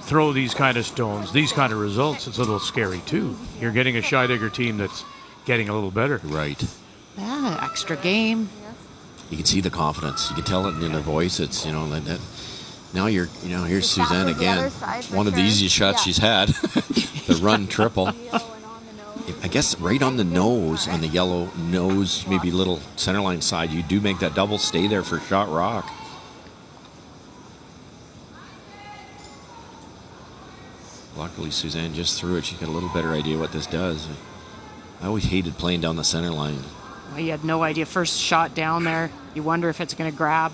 throw these kind of stones, these kind of results, it's a little scary too. You're getting a Scheidegger team that's getting a little better. Right. Yeah, extra game. You can see the confidence. You can tell it in their voice. It's, that. Now here's Suzanne again. One of the easiest shots she's had. The run triple. I guess right on the nose, on the yellow nose, maybe little centerline side, you do make that double stay there for shot rock. Luckily, Suzanne just threw it. She got a little better idea what this does. I always hated playing down the center line. Well, you had no idea. First shot down there, you wonder if it's going to grab.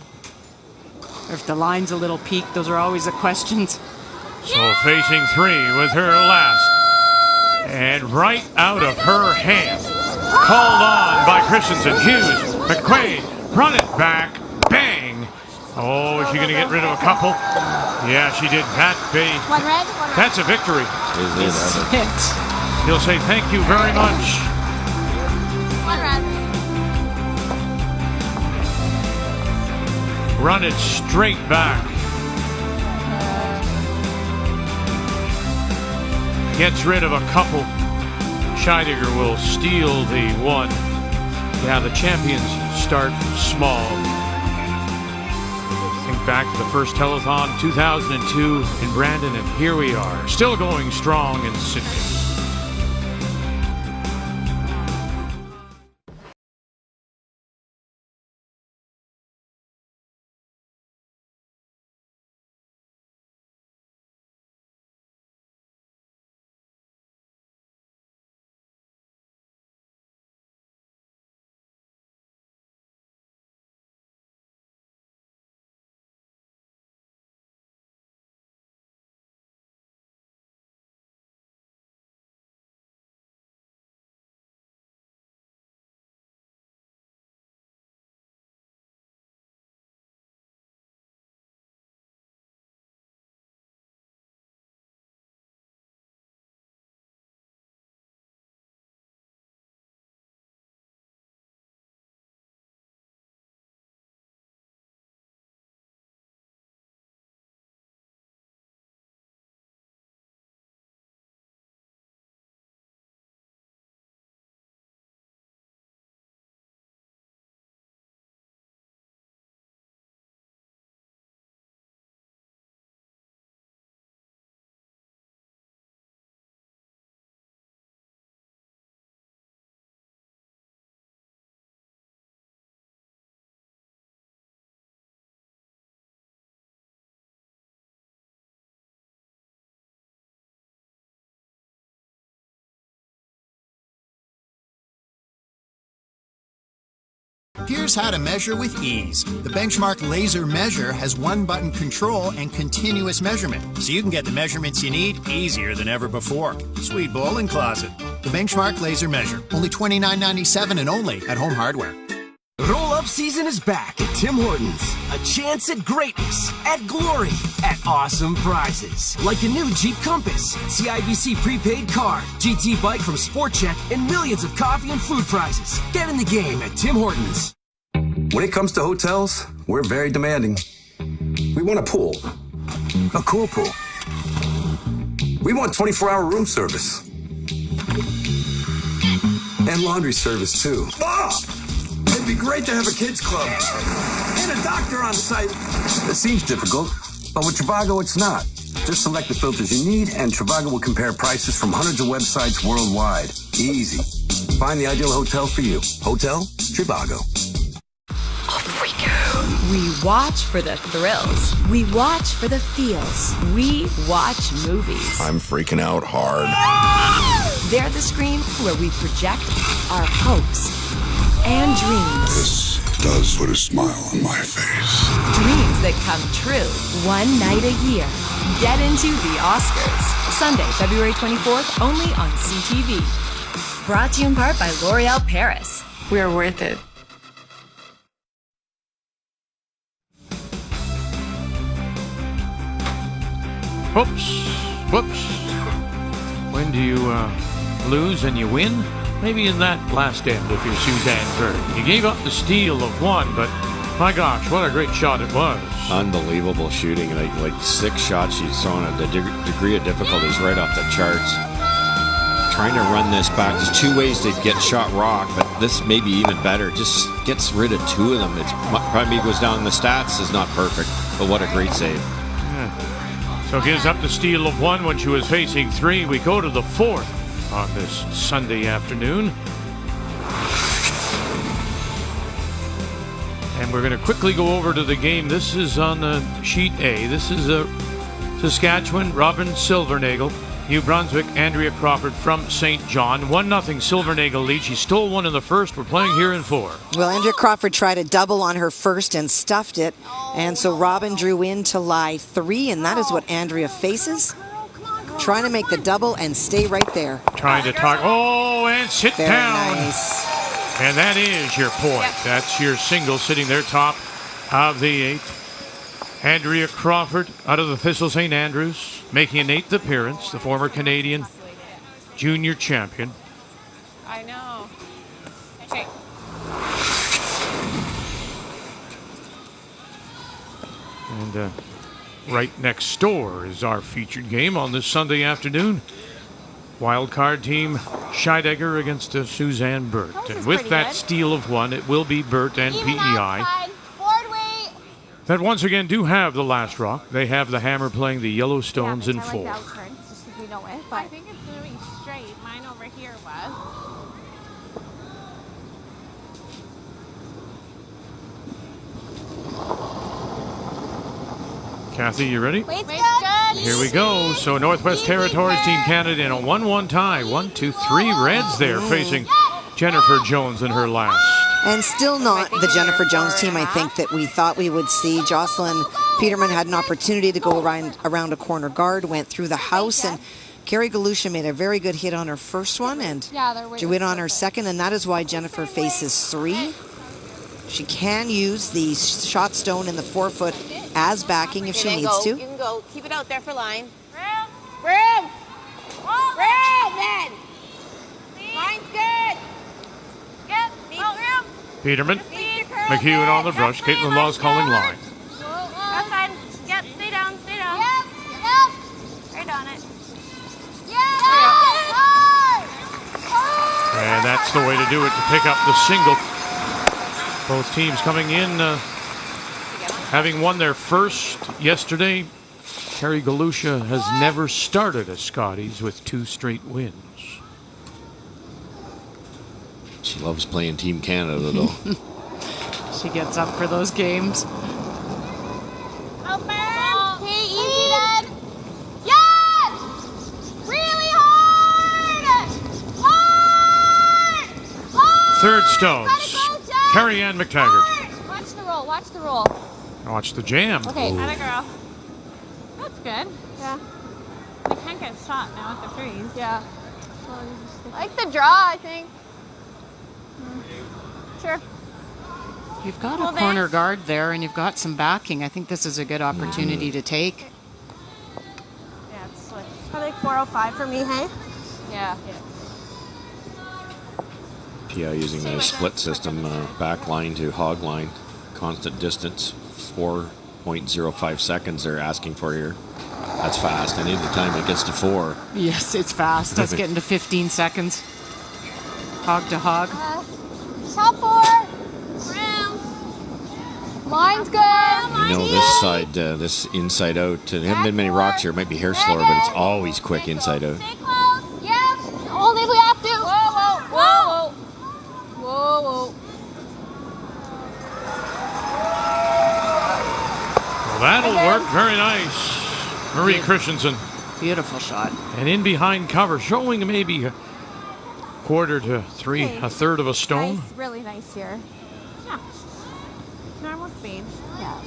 Or if the line's a little peaked. Those are always the questions. So facing three with her last. And right out of her hand. Called on by Christensen. Hughes, McQuaid, run it back. Bang. Oh, is she going to get rid of a couple? Yeah, she did. One red, one red. That's a victory. He'll say thank you very much. One red. Run it straight back. Gets rid of a couple. Scheidegger will steal the one. Yeah, the champions start small. Think back to the first telethon, 2002 in Brandon, and here we are, still going strong in Sydney. Here's how to measure with ease. The Benchmark Laser Measure has one-button control and continuous measurement, so you can get the measurements you need easier than ever before. Sweet bowling closet. The Benchmark Laser Measure, only $29.97 and only at Home Hardware. Roll-up season is back at Tim Hortons. A chance at greatness, at glory, at awesome prizes. Like a new Jeep Compass, CIBC prepaid card, GT bike from Sport Check, and millions of coffee and food prizes. Get in the game at Tim Hortons. When it comes to hotels, we're very demanding. We want a pool, a cool pool. We want 24-hour room service. And laundry service, too. Oh! It'd be great to have a kids club and a doctor on site. It seems difficult, but with Trivago, it's not. Just select the filters you need, and Trivago will compare prices from hundreds of websites worldwide. Easy. Find the ideal hotel for you. Hotel Trivago. Off we go. We watch for the thrills. We watch for the feels. We watch movies. I'm freaking out hard. They're the screen where we project our hopes and dreams. This does put a smile on my face. Dreams that come true one night a year. Get into the Oscars. Sunday, February 24th, only on CTV. Brought to you in part by L'Oreal Paris. We are worth it. Whoops. When do you lose and you win? Maybe in that last end if you're Suzanne Bird. You gave up the steal of one, but My gosh, what a great shot it was. Unbelievable shooting. Like 6 shots she's thrown at the degree of difficulty is right off the charts. Trying to run this back. There's 2 ways to get shot rock, but this may be even better. Just gets rid of 2 of them. It's probably goes down in the stats is not perfect, but what a great save. Yeah. So gives up the steal of 1 when she was facing 3. We go to the 4th on this Sunday afternoon. And we're going to quickly go over to the game. This is on sheet A. This is Saskatchewan, Robin Silvernagel. New Brunswick, Andrea Crawford from St. John. 1-0 Silvernagel lead. She stole 1 in the first. We're playing here in 4. Well, Andrea Crawford tried a double on her first and stuffed it. And so Robin drew in to lie 3, and that is what Andrea faces. Trying to make the double and stay right there. Trying to talk. Oh, and sit Very down. Nice. And that is your point. That's your single sitting there top of the 8th. Andrea Crawford out of the Thistle St. Andrews, making an 8th appearance, the former Canadian junior champion. I know. Okay. And right next door is our featured game on this Sunday afternoon. Wildcard team Scheidegger against Suzanne Burt. And with that steal of 1, it will be Burt and PEI that once again do have the last rock. They have the Hammer playing the Yellowstones in 4. Just we know it, but I think it's going to be straight. Mine over here was. Kathy, you ready? Wait's good. Here we go. So Northwest Territories Team Canada in a 1-1 tie. 1, 2, 3 Reds there facing Jennifer Jones in her last. And still not the Jennifer Jones team, I think, that we thought we would see. Jocelyn Peterman had an opportunity to go around a corner guard, went through the house, and Carrie Galusha made a very good hit on her first one and drew in on her second, and that is why Jennifer faces 3. She can use the shot stone in the 4-foot as backing if she needs to. You can go. Keep it out there for line. Broom. Then. Line's good. Yep. Peterman, McEwen on the brush. Caitlin Law's calling line. Outside. Yep, stay down, stay down. Yep. Right on it. And that's the way to do it, to pick up the single. Both teams coming in, having won their first yesterday. Carrie Galusha has never started a Scotties with 2 straight wins. She loves playing Team Canada, though. She gets up for those games. Open. Okay, easy then. Yes! Really hard! Hard! Third stones. Carrie Ann McTaggart. Watch the roll, watch the roll. Watch the jam. Okay, atta girl. That's good. Yeah. We can't get shot now with the 3s. Yeah. So I like the draw, I think. Sure. You've got a corner guard there, and you've got some backing. I think this is a good opportunity to take. Yeah, it's probably 405 for me, hey? Yeah. PI using the split system, back line to hog line, constant distance, 4.05 seconds they're asking for here. That's fast. And any time it gets to 4. Yes, it's fast. That's getting to 15 seconds. Hog to hog. Shot 4. Room. Line's good. You know, this side, this inside out, there haven't been many rocks here. It might be hair slower, but it's always quick inside out. Stay close. Yep. Only if we have to. Whoa, whoa, whoa. Whoa, whoa. Well, that'll work. Very nice. Marie Christensen. Beautiful shot. And in behind cover, showing maybe a quarter to 3, a third of a stone. Nice, really nice here. Yeah. Normal speed. Yeah.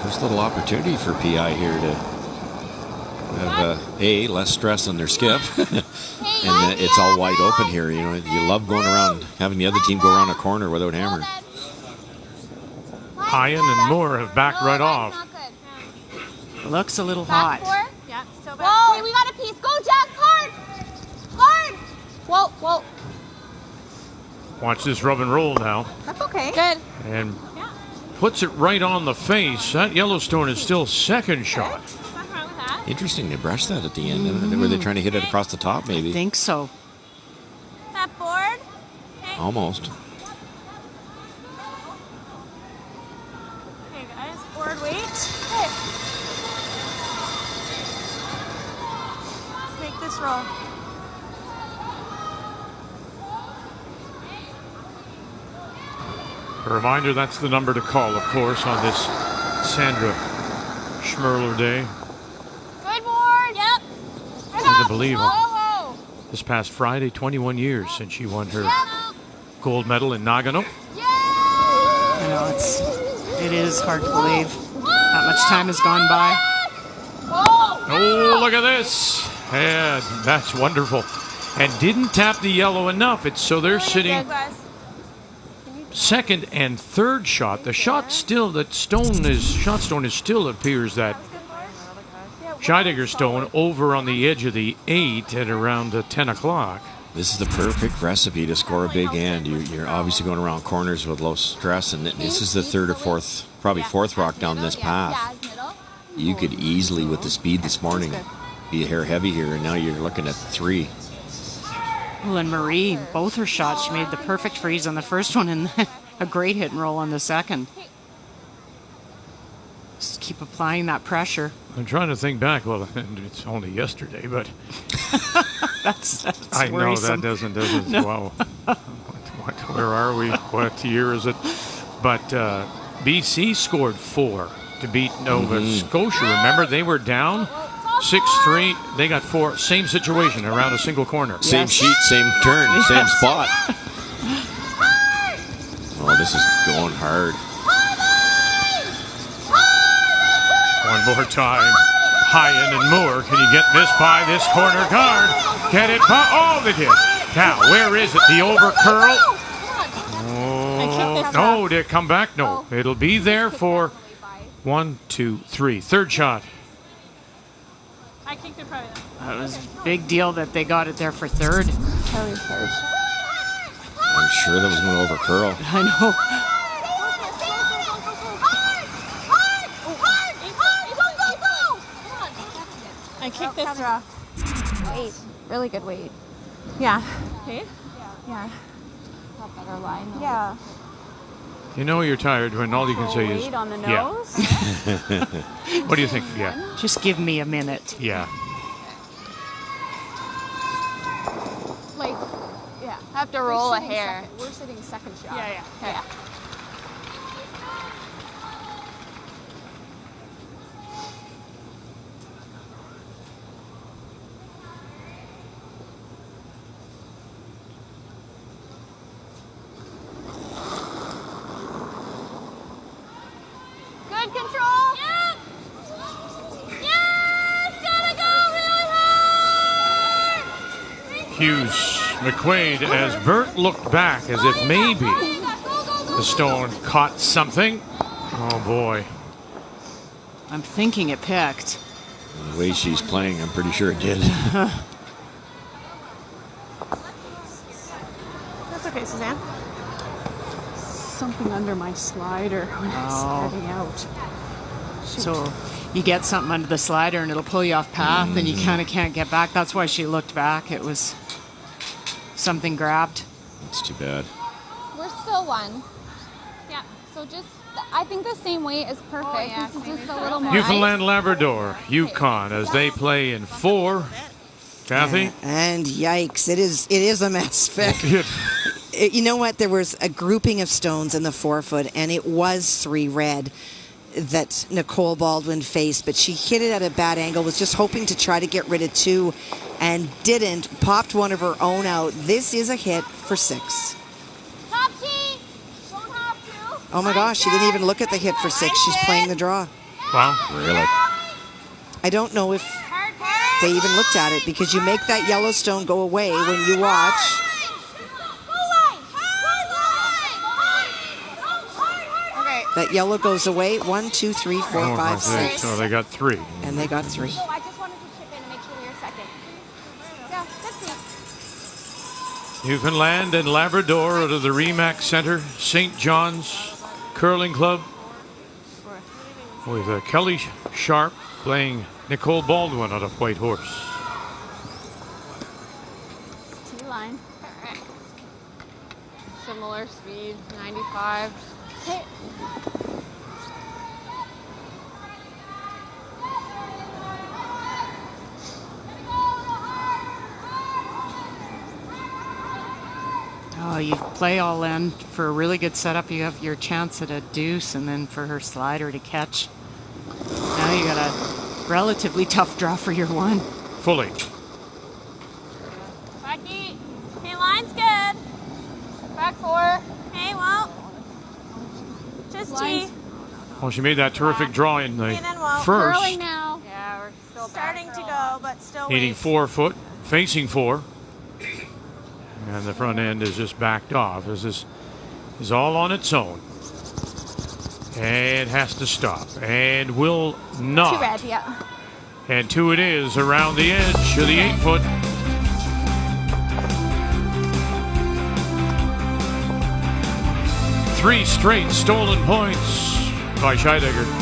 There's a little opportunity for PI here to have less stress on their skip, and it's all wide open here. You know, you love going around, having the other team go around a corner without hammer. Hyen and Moore have backed right off. Looks a little hot. Yeah, still back. Whoa, we got a piece. Go, Jess. Hard. Hard. Whoa, whoa. Watch this rub and roll now. That's okay. Good. And puts it right on the face. That Yellowstone is still second shot. Interesting, they brushed that at the end. Were they trying to hit it across the top, maybe? I think so. That board? Almost. Okay, guys. Board weight. Okay. Let's make this roll. A reminder, that's the number to call, of course, on this Sandra Schmerler Day. Good board. Yep. Hard to believe. This past Friday, 21 years since she won her gold medal in Nagano. I know, it is hard to believe how much time has gone by. Oh, look at this. And that's wonderful. And didn't tap the yellow enough. So they're sitting second and third shot. The shot still, that stone is, shot stone is still appears that Scheidegger stone over on the edge of the 8 at around 10 o'clock. This is the perfect recipe to score a big hand. You're obviously going around corners with low stress, and this is the third or fourth, probably fourth rock down this path. You could easily, with the speed this morning, be a hair heavy here, and now you're looking at 3. Well, and Marie, both her shots, she made the perfect freeze on the first one and then a great hit and roll on the second. Just keep applying that pressure. I'm trying to think back. Well, it's only yesterday, but that's I know worrisome. that doesn't. No. Wow. Where are we? What year is it? But BC scored 4 to beat Nova Scotia. Remember, they were down 6-3. They got 4. Same situation around a single corner. Same sheet, same turn, same spot. Oh, this is going hard. One more time. Hyen and Moore. Can you get this by this corner card? Get it by. Oh, they did. Now, where is it? The over curl. Oh, no, did it come back? No. It'll be there for 1, 2, 3. Third shot. I kicked it probably. That was a big deal that they got it there for third. I'm sure that was going to over curl. I know. I kicked this rock. Weight. Really good weight. Yeah. Okay. Yeah. Better line. Yeah. You know you're tired when all you can say is, Weight on the yeah. nose. What do you think? Yeah. Just give me a minute. Yeah. Like, yeah. Have to roll a hair. We're sitting second shot. Yeah. Good control. Yep. Yes, gotta go really hard. Hughes McQuaid, as Bert looked back as if maybe the stone caught something. Oh boy. I'm thinking it picked. The way she's playing, I'm pretty sure it did. That's okay, Suzanne. Something under my slider when I was starting out. Shoot. So you get something under the slider and it'll pull you off path and you kind of can't get back. That's why she looked back. It was something grabbed. That's too bad. We're still 1. Yeah. So just, I think the same weight is perfect. This is just a little more Newfoundland Labrador, Yukon, as they play in 4. Kathy? And yikes, it is a mess, Vic. You know what? There was a grouping of stones in the 4-foot, and it was 3 red that Nicole Baldwin faced, but she hit it at a bad angle, was just hoping to try to get rid of 2, and didn't. Popped one of her own out. This is a hit for 6. Top tee. Don't have to. Oh my gosh, she didn't even look at the hit for 6. She's playing the draw. Wow. Really? I don't know if they even looked at it, because you make that Yellowstone go away when you watch. That yellow goes away. 1, 2, 3, 4, 5, 6. So they got 3. And they got 3. I just wanted to chip in and make sure we were second. Yeah, that's it. Newfoundland and Labrador out of the Remax Center, St. John's Curling Club, with Kelly Sharp playing Nicole Baldwin out of Whitehorse. T-line. Similar speed, 95. Okay. Oh, you play all in for a really good setup. You have your chance at a deuce, and then for her slider to catch. Now you got a relatively tough draw for your one. Fully. Becky. Hey, line's good. Back 4. Hey, well. Just T. Well, she made that terrific draw in the first. Curling now. Yeah, we're still starting to go, but still Needing 4 foot, facing 4. And the front end is just backed off as this is all on its own. And has to stop. And will not. 2 red, yeah. And 2 it is around the edge of the 8 foot. Three straight stolen points by Scheidegger.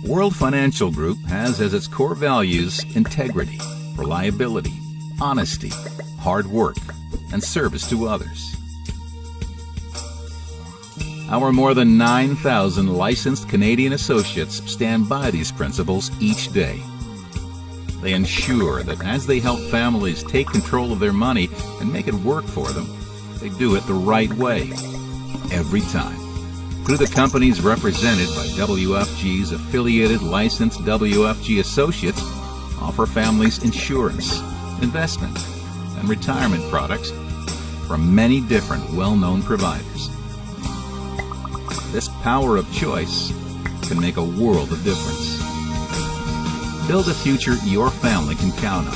World Financial Group has as its core values integrity, reliability, honesty, hard work, and service to others. Our more than 9,000 licensed Canadian associates stand by these principles each day. They ensure that as they help families take control of their money and make it work for them, they do it the right way, every time. Through the companies represented by WFG's affiliated licensed WFG associates, offer families insurance, investment, and retirement products from many different well-known providers. This power of choice can make a world of difference. Build a future your family can count on.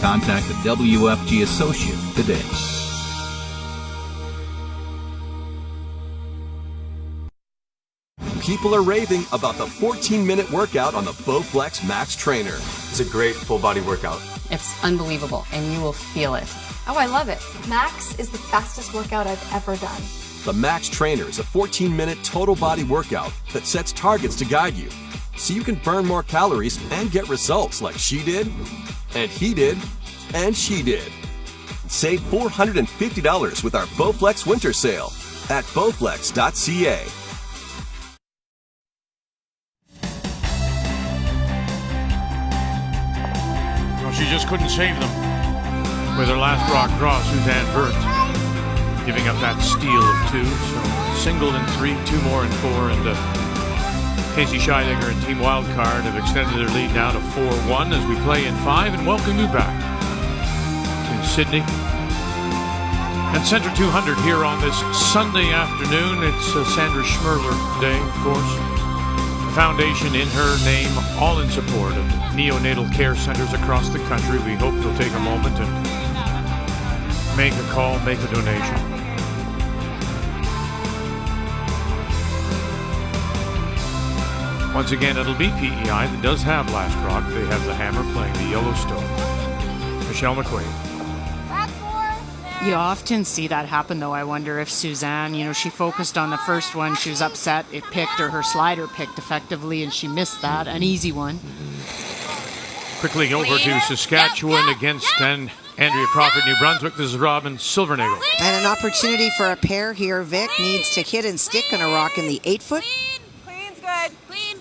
Contact a WFG associate today. People are raving about the 14-minute workout on the Bowflex Max Trainer. It's a great full-body workout. It's unbelievable, and you will feel it. Oh, I love it. Max is the fastest workout I've ever done. The Max Trainer is a 14-minute total body workout that sets targets to guide you, so you can burn more calories and get results like she did, and he did, and she did. Save $450 with our Bowflex winter sale at bowflex.ca. She just couldn't save them with her last rock draw, Suzanne Burt, giving up that steal of 2. So single in 3, 2 more in 4, and Casey Scheidegger and Team Wildcard have extended their lead now to 4-1 as we play in 5, and welcome you back to Sydney and Centre 200 here on this Sunday afternoon. It's Sandra Schmerler Day, of course. foundation in her name, all in support of neonatal care centers across the country. We hope you'll take a moment and make a call, make a donation. Once again, it'll be PEI that does have Last Rock. They have the Hammer playing the Yellowstone. Michelle McQuaid. You often see that happen, though. I wonder if Suzanne, she focused on the first one. She was upset. It picked, or her slider picked effectively, and she missed that. An easy one. Quickly over to Saskatchewan against Andrea Crawford, New Brunswick. This is Robin Silvernagle. And an opportunity for a pair here. Vic needs to hit and stick on a rock in the 8-foot. Clean's good. Clean.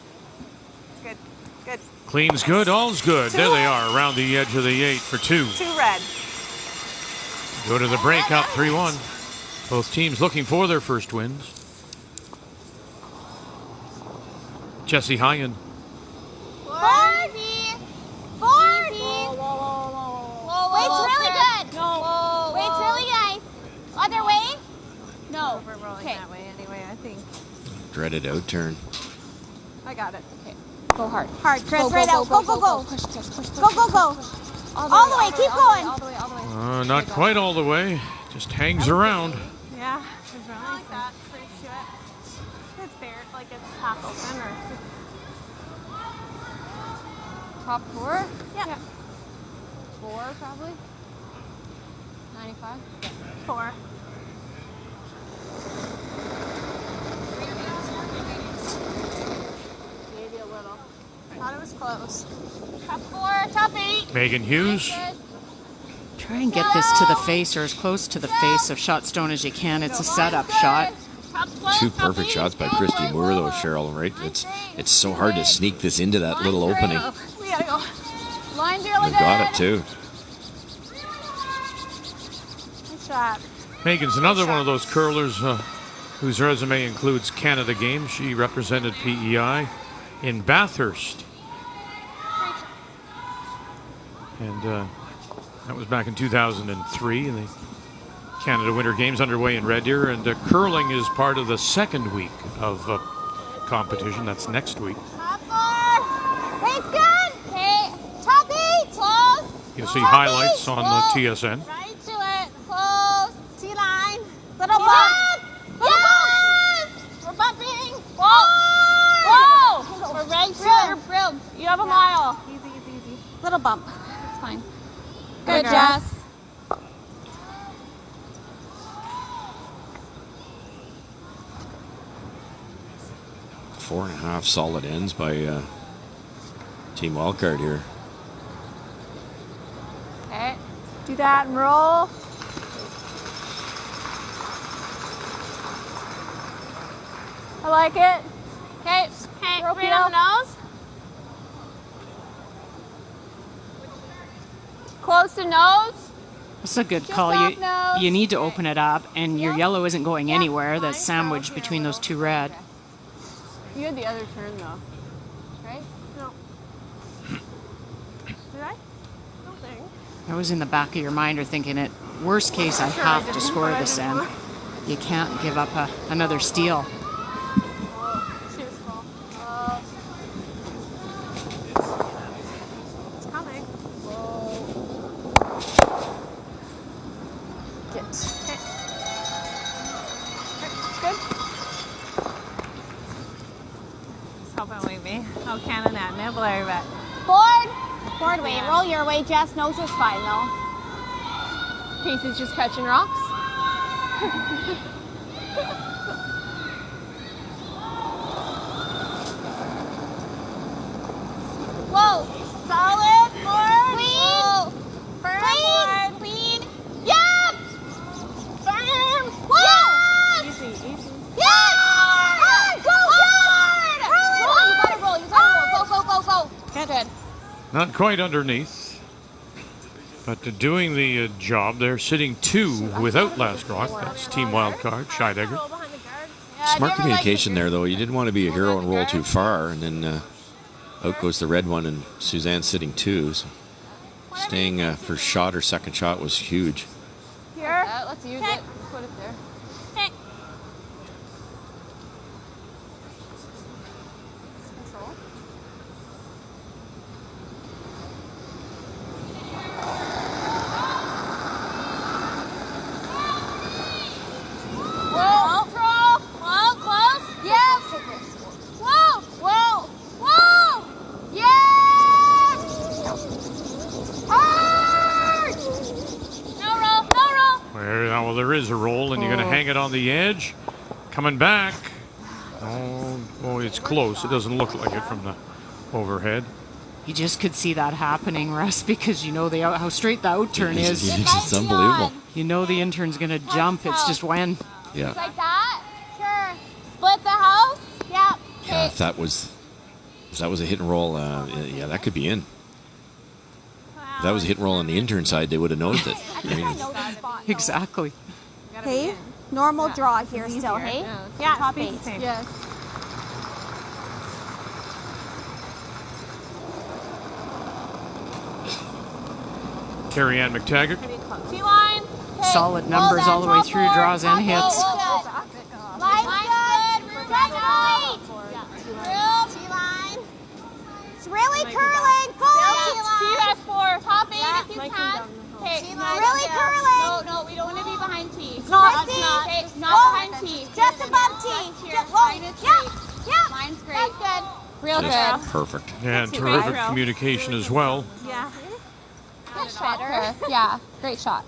Good. Good. Clean's good, all's good. There they are, around the edge of the 8 for 2. 2 red. Go to the break, up 3-1. Both teams looking for their first wins. Jesse Hyen. 40. 40. Wait's really good. No. Wait's really nice. Other way? No. We're rolling that way anyway, I think. Dreaded out turn. I got it. Okay. Go hard. Hard, Chris, right out. Go, go, go. Push, Chris, push. Go, go, go. All the way, keep going. All the way. Not quite all the way. Just hangs around. Yeah, it's really like that. Pretty shit. It's bare, like it's half open or. Top 4? Yeah. 4 probably. 95. 4. Maybe a little. Thought it was close. Top 4, top 8. Megan Hughes. Try and get this to the face, or as close to the face of Shotstone as you can. It's a setup shot. Two perfect shots by Christy Moore, though, Cheryl. Right? It's so hard to sneak this into that little opening. We gotta go. Line's really They've got it too. Nice shot. Megan's another one of those curlers whose resume includes Canada Games. She represented PEI in Bathurst. And that was back in 2003, and the Canada Winter Games underway in Red Deer. And curling is part of the second week of competition. That's next week. Top 4. Wait's good. Okay. Top 8. Close. You'll see highlights on the TSN. Right to it. Close. T-line. Little bump. Yes. We're bumping. Whoa! We're right to it. Brill. You have a mile. Easy. Little bump. It's fine. Good, Jess. Four and a half solid ends by Team Wildcard here. Okay. Do that and roll. I like it. Okay. Read on the nose. Close to nose. That's a good Just call. off nose. You need to open it up, and your yellow isn't going anywhere. That's sandwiched between those two red. You had the other turn though, right? No. Did I? Don't think. That was in the back of your mind, or thinking it. Worst case, I Sure I have to didn't, score but I this didn't end. You can't give up another steal. She was full. It's coming. Get. Okay. Good. Just hoping we be. Oh, cannon at Nibbler, but. Forward way. Roll your way, Jess. Nose is fine, though. Casey's just catching rocks. Whoa. Solid. Forward. Clean. Firm. Clean. Yep. Firm. Whoa. Easy. Yes. Go hard. Roll. You gotta roll. Go. Good. Not quite underneath. But doing the job, they're sitting 2 without Last Rock. That's Team Wildcard, Scheidegger. Smart communication there, though. You didn't want to be a hero and roll too far, and then out goes the red one, and Suzanne sitting 2. So staying for shot or second shot was huge. Here. Let's use it. Put it there. Control. there is a roll, and you're going to hang it on the edge. Coming back. Oh, it's close. It doesn't look like it from the overhead. You just could see that happening, Russ, because you know how straight the out turn is. It's unbelievable. You know the intern's going to jump. It's just when. Yeah. Just like that? Sure. Split the house? Yeah. Yeah, if that was a hit and roll, yeah, that could be in. If that was a hit and roll on the intern side, they would have noticed it. I mean, exactly. Hey, normal draw here still, hey? Yeah, top 8. Yes. Carrie Ann McTaggart. T-line. Solid numbers all the way through, draws and hits. Line's good. Right. T-line. It's really curling. Full T-line. See you at 4. Top 8 if you can. Okay, T-line. Really curling. No, we don't want to be behind T. It's not. Okay, not behind T. Just above T. Yeah. Mine's great. That's good. Real Just good. perfect. Yeah, and terrific communication as well. Yeah. Good shot. Yeah, great shot.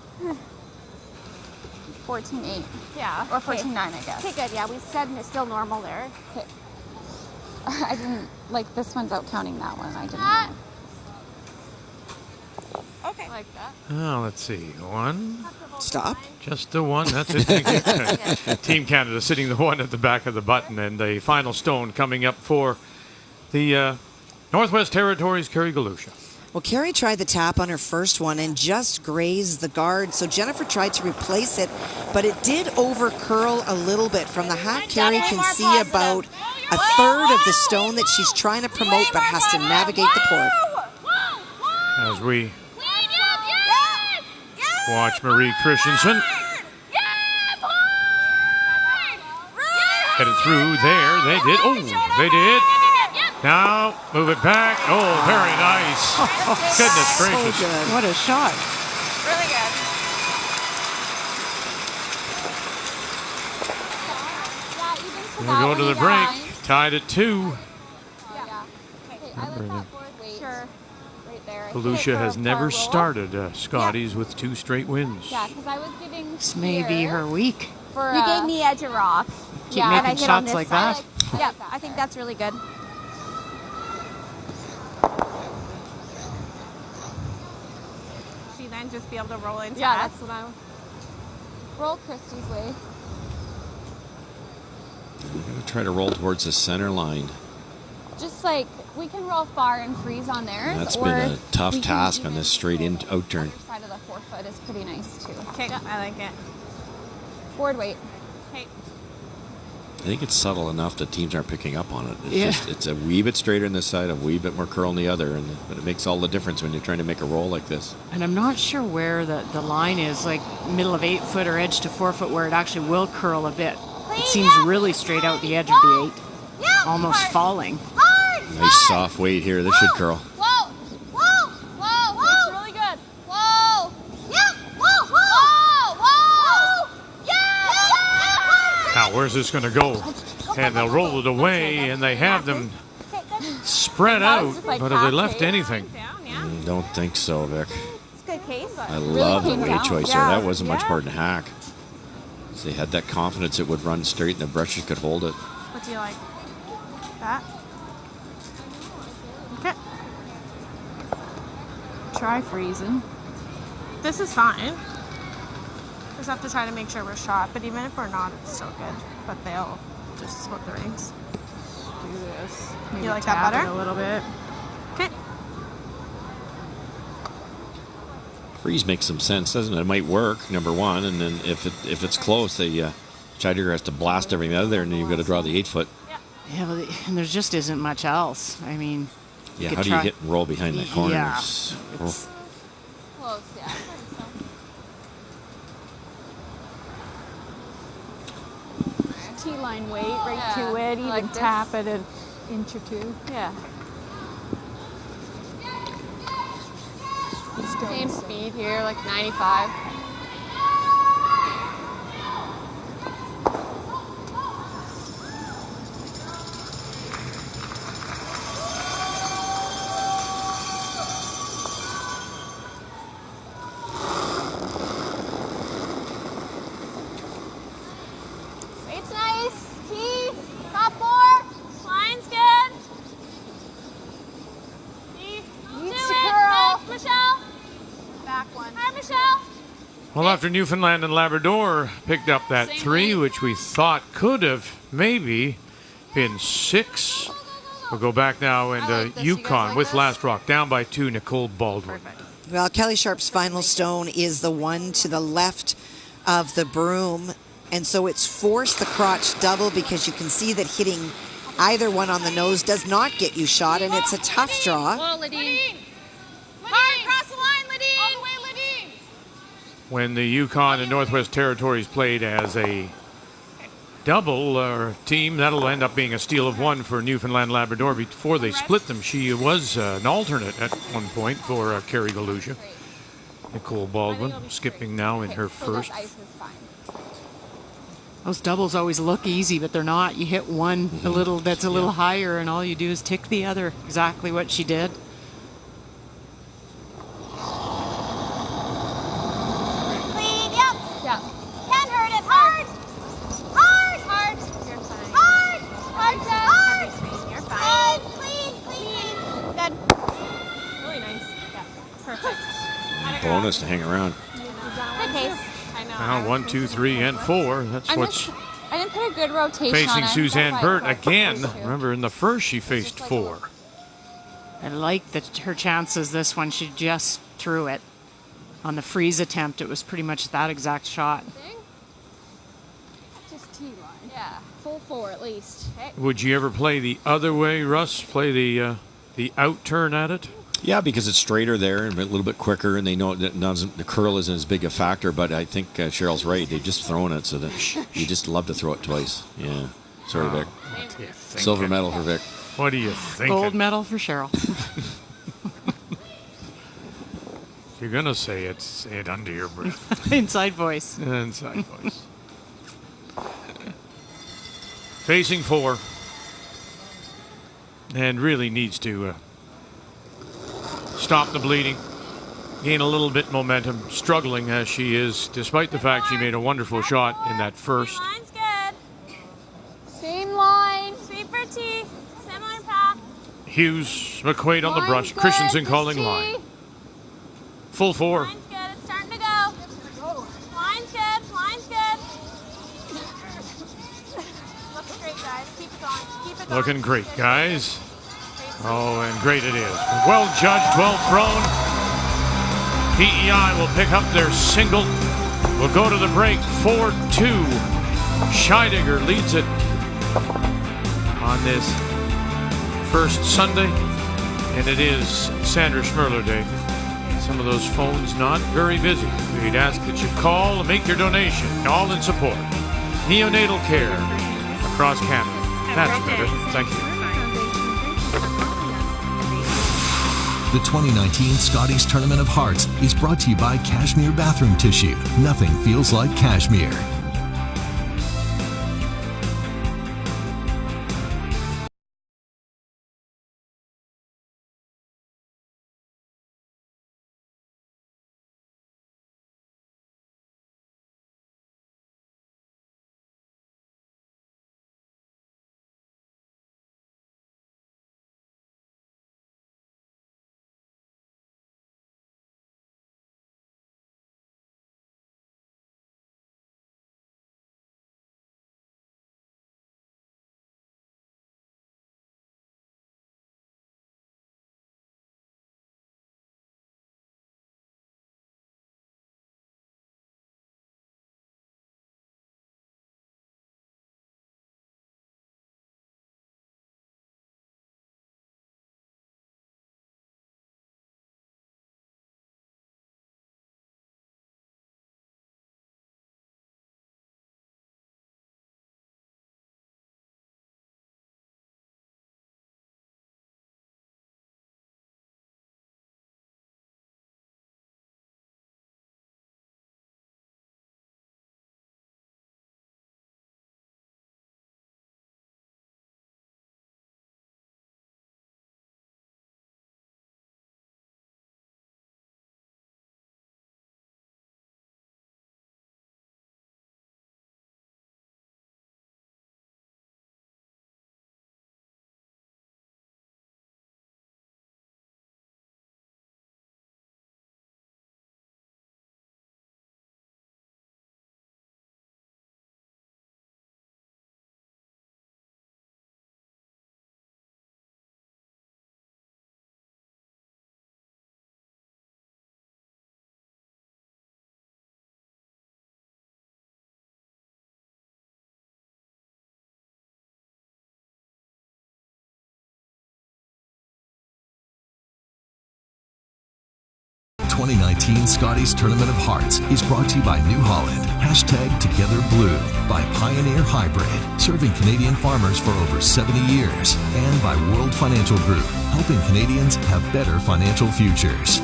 14-8. Yeah. Or 14-9, I guess. Okay, good. Yeah, we said it's still normal there. Okay. I didn't, like, this one's out counting that one. I didn't know. Okay. Like that. Oh, let's see. One. Stop. Just the one. That's it. Thank you. Team Canada sitting the one at the back of the button, and the final stone coming up for the Northwest Territories, Kerry Galusha. Well, Carrie tried the tap on her first one and just grazed the guard, so Jennifer tried to replace it, but it did over curl a little bit. From the hat, Carrie can see about a third of the stone that she's trying to promote, but has to navigate the court. As we watch Marie Christensen headed through there. They did. Oh, they did. Now move it back. Oh, very nice. Goodness gracious. So good. What a shot. Really good. We go to the break. Tied at 2. Sure. Right there. Galusha has never started Scotties with 2 straight wins. Yeah, because I was giving This may be her week. for You gave me edge of rock. Keep and I making hit on shots this like side. that. Yeah, I think that's really good. She then just be able to roll into Yeah, that. that's what I would. Roll Christie's way. We're going to try to roll towards the center line. Just like we can roll far and freeze on theirs. That's or been a tough we can task on even this straight in out turn. Other side of the 4-foot is pretty nice too. Okay, I like it. Forward weight. Okay. I think it's subtle enough that teams aren't picking up on it. It's Yeah. just it's a wee bit straighter on this side, a wee bit more curl on the other, but it makes all the difference when you're trying to make a roll like this. And I'm not sure where the line is, like middle of 8-foot or edge to 4-foot, where it actually will curl a bit. It seems really straight out the edge of the 8, almost falling. Nice soft weight here. This should curl. Whoa! Whoa! Whoa! Whoa! It's really good. Whoa! Yeah! Whoa! Whoa! Whoa! Yeah! Now, where's this going to go? And they'll roll it away, and they have them spread out. like But have they half left pace. anything? Don't think so, Vic. It's a good case. I love the came weight down. choice Yeah. there. That wasn't much harder to hack. So they had that confidence it would run straight and the brushes could hold it. What do you like? That? Okay. Try freezing. This is fine. Just have to try to make sure we're shot, but even if we're not, it's still good. But they'll just split the rings. Do this. You like that tap it better? a little bit. Okay. Freeze makes some sense, doesn't it? It might work, number one, and then if it's close, the Chider has to blast everything out of there, and then you've got to draw the 8-foot. Yeah, well, and there just isn't much else. I mean, Yeah, could how do you try- hit and roll behind that corner? Yeah, It's- it's- Close, yeah. T-line weight right Yeah, to it. Even like this. tap it an inch or two. Yeah. Same speed here, like 95. Well, after Newfoundland and Labrador picked up that 3, which we thought could have maybe been 6. We'll go back now into Yukon with Last Rock, down by 2, Nicole Baldwin. Well, Kelly Sharp's final stone is the one to the left of the broom, and so it's forced the crotch double because you can see that hitting either one on the nose does not get you shot, and it's a tough draw. Lidine. Hard, cross the line, Lidine. All the way, Lidine. When the Yukon and Northwest Territories played as a double team, that'll end up being a steal of 1 for Newfoundland Labrador. Before they split them, she was an alternate at one point for Carrie Galusha. Nicole Baldwin skipping now in her first. Those doubles always look easy, but they're not. You hit one a little that's a little higher, and all you do is tick the other. Exactly what she did. Clean, yep. Yep. Can't hurt it. Hard. Hard. Hard. You're fine. Hard. Hard, Jeff. Hard. You're fine. Clean, clean. Good. Really nice. Yeah. Perfect. Bonus to hang around. Good pace. I know. Now 1, 2, 3, and 4. That's what's I didn't put a good rotation facing on it. Suzanne That's why Burt I again. thought it was Remember, in the first she faced 4. I like her chances this one. She just threw it. On the freeze attempt, it was pretty much that exact shot. Just T-line. Yeah. Full 4 at least. Okay. Would you ever play the other way, Russ? Play the out turn at it? Yeah, because it's straighter there and a little bit quicker, and they know that the curl isn't as big a factor. But I think Cheryl's right. They've just thrown it, so that you just love to throw it twice. Yeah. Sorry, Vic. Silver medal for Vic. What do you think? Gold medal for Cheryl. If you're gonna say it, say it under your breath. Inside voice. Inside voice. Facing 4, and really needs to stop the bleeding, gain a little bit momentum, struggling as she is, despite the fact she made a wonderful shot in that first. Line's good. Same line. Sweeper T. Similar path. Hughes, McQuaid on the brush, Christensen calling line. Full 4. Line's good. It's starting to go. Line's good. Line's good. Looks great, guys. Keep it going. Keep it going. Looking great, guys. Oh, and great it is. Well judged, well thrown. PEI will pick up their single. We'll go to the break. 4-2. Scheidegger leads it on this first Sunday, and it is Sandra Schmerler Day. Some of those phones not very busy. We'd ask that you call and make your donation, all in support. Neonatal care across Canada. That's better. Thank you. The 2019 Scotties Tournament of Hearts is brought to you by Cashmere Bathroom Tissue. Nothing feels like cashmere. 2019 Scotties Tournament of Hearts is brought to you by New Holland, #TogetherBlue, by Pioneer Hybrid, serving Canadian farmers for over 70 years, and by World Financial Group, helping Canadians have better financial futures.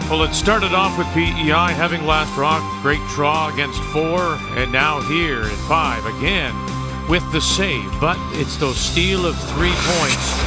Well, it started off with PEI having last rock, great draw against 4, and now here at 5 again with the save. But it's those steal of 3 points.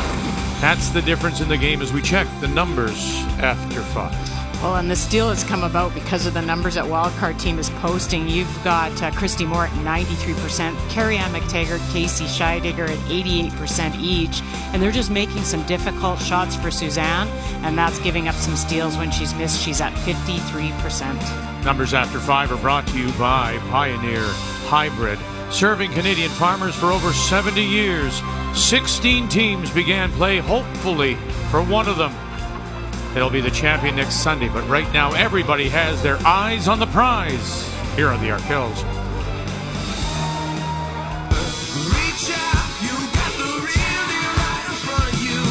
That's the difference in the game as we check the numbers after 5. Well, and the steal has come about because of the numbers that Wildcard team is posting. You've got Christy Moore at 93%, Carrie-Ann McTaggart, Casey Scheidegger at 88% each, and they're just making some difficult shots for Suzanne, and that's giving up some steals when she's missed. She's at 53%. Numbers after 5 are brought to you by Pioneer Hybrid, serving Canadian farmers for over 70 years. 16 teams began play, hopefully, for one of them. It'll be the champion next Sunday, but right now everybody has their eyes on the prize. Here are the Arkells. Reach out, you got the real deal right in front of you.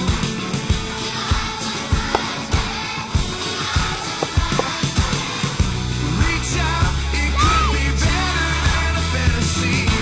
Reach out, it could be better than a fantasy.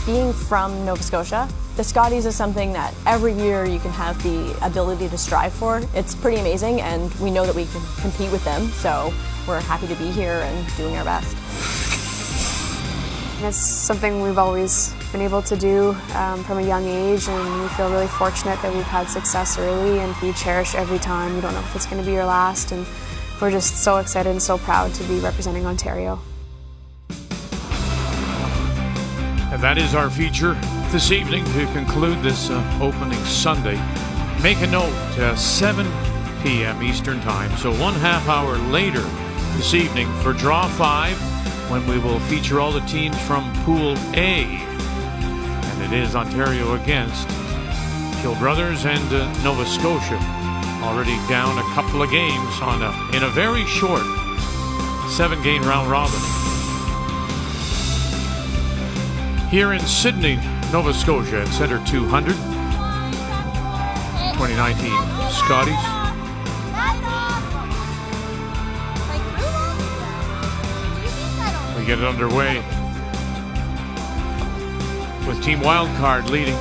Being from Nova Scotia, the Scotties is something that every year you can have the ability to strive for. It's pretty amazing, and we know that we can compete with them, so we're happy to be here and doing our best. It's something we've always been able to do from a young age, and we feel really fortunate that we've had success early, and we cherish every time. We don't know if it's going to be your last, and we're just so excited and so proud to be representing Ontario. And that is our feature this evening to conclude this opening Sunday. Make a note, 7 p.m. Eastern Time, so 1/2 hour later this evening for Draw 5, when we will feature all the teams from Pool A. And it is Ontario against Kill Brothers and Nova Scotia. Already down a couple of games in a very short 7-game round robin. Here in Sydney, Nova Scotia at Centre 200. 2019 Scotties. We get it underway with Team Wildcard leading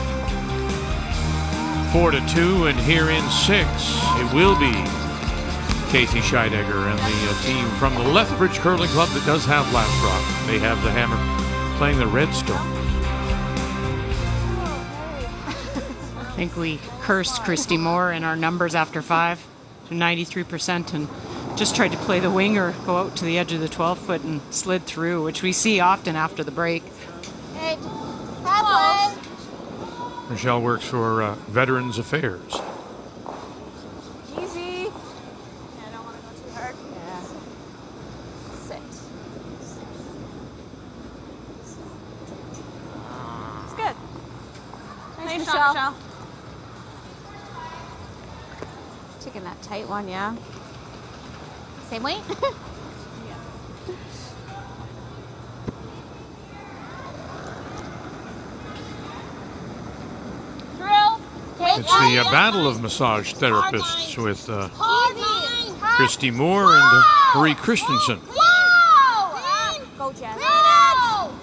4-2, and here in 6, it will be Casey Scheidegger and the team from the Lethbridge Curling Club that does have last rock. They have the Hammer playing the Redstones. I think we cursed Christy Moore in our numbers after 5 to 93% and just tried to play the winger, go out to the edge of the 12-foot and slid through, which we see often after the break. Hey, halfway. Michelle works for Veterans Affairs. Easy. Yeah, I don't want to go too hard. Yeah. Sit. It's good. Nice shot, Michelle. Taking that tight one, yeah. Same weight? It's the battle of massage therapists with Christy Moore and Marie Christensen. Go, Jess.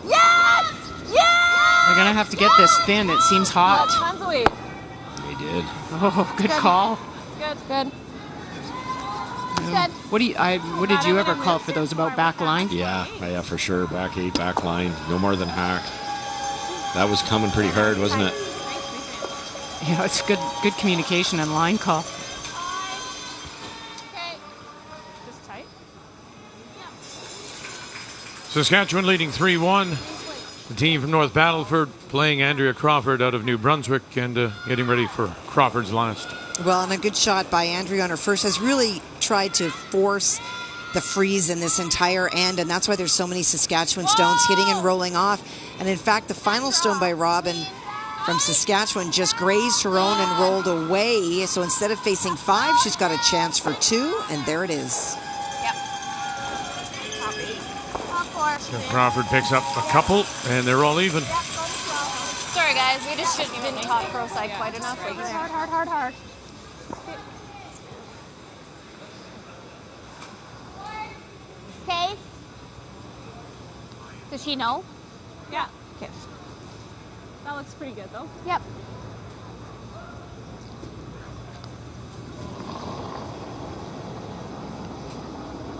Yes! Yes! They're going to have to get this thin. It seems hot. Tons of weight. They did. Oh, good call. It's good. What did you ever call for those about back line? Yeah, for sure. Back 8, back line. No more than hack. That was coming pretty hard, wasn't it? Yeah, it's good communication and line call. Okay. Just tight. Saskatchewan leading 3-1. The team from North Battleford playing Andrea Crawford out of New Brunswick and getting ready for Crawford's last. Well, and a good shot by Andrea on her first has really tried to force the freeze in this entire end, and that's why there's so many Saskatchewan stones hitting and rolling off. And in fact, the final stone by Robin from Saskatchewan just grazed her own and rolled away. So instead of facing 5, she's got a chance for 2, and there it is. So Crawford picks up a couple, and they're all even. Sorry, guys. We just shouldn't have been taught pro side quite enough. Hard. Okay. Does she know? Yeah. Okay. That looks pretty good, though. Yep.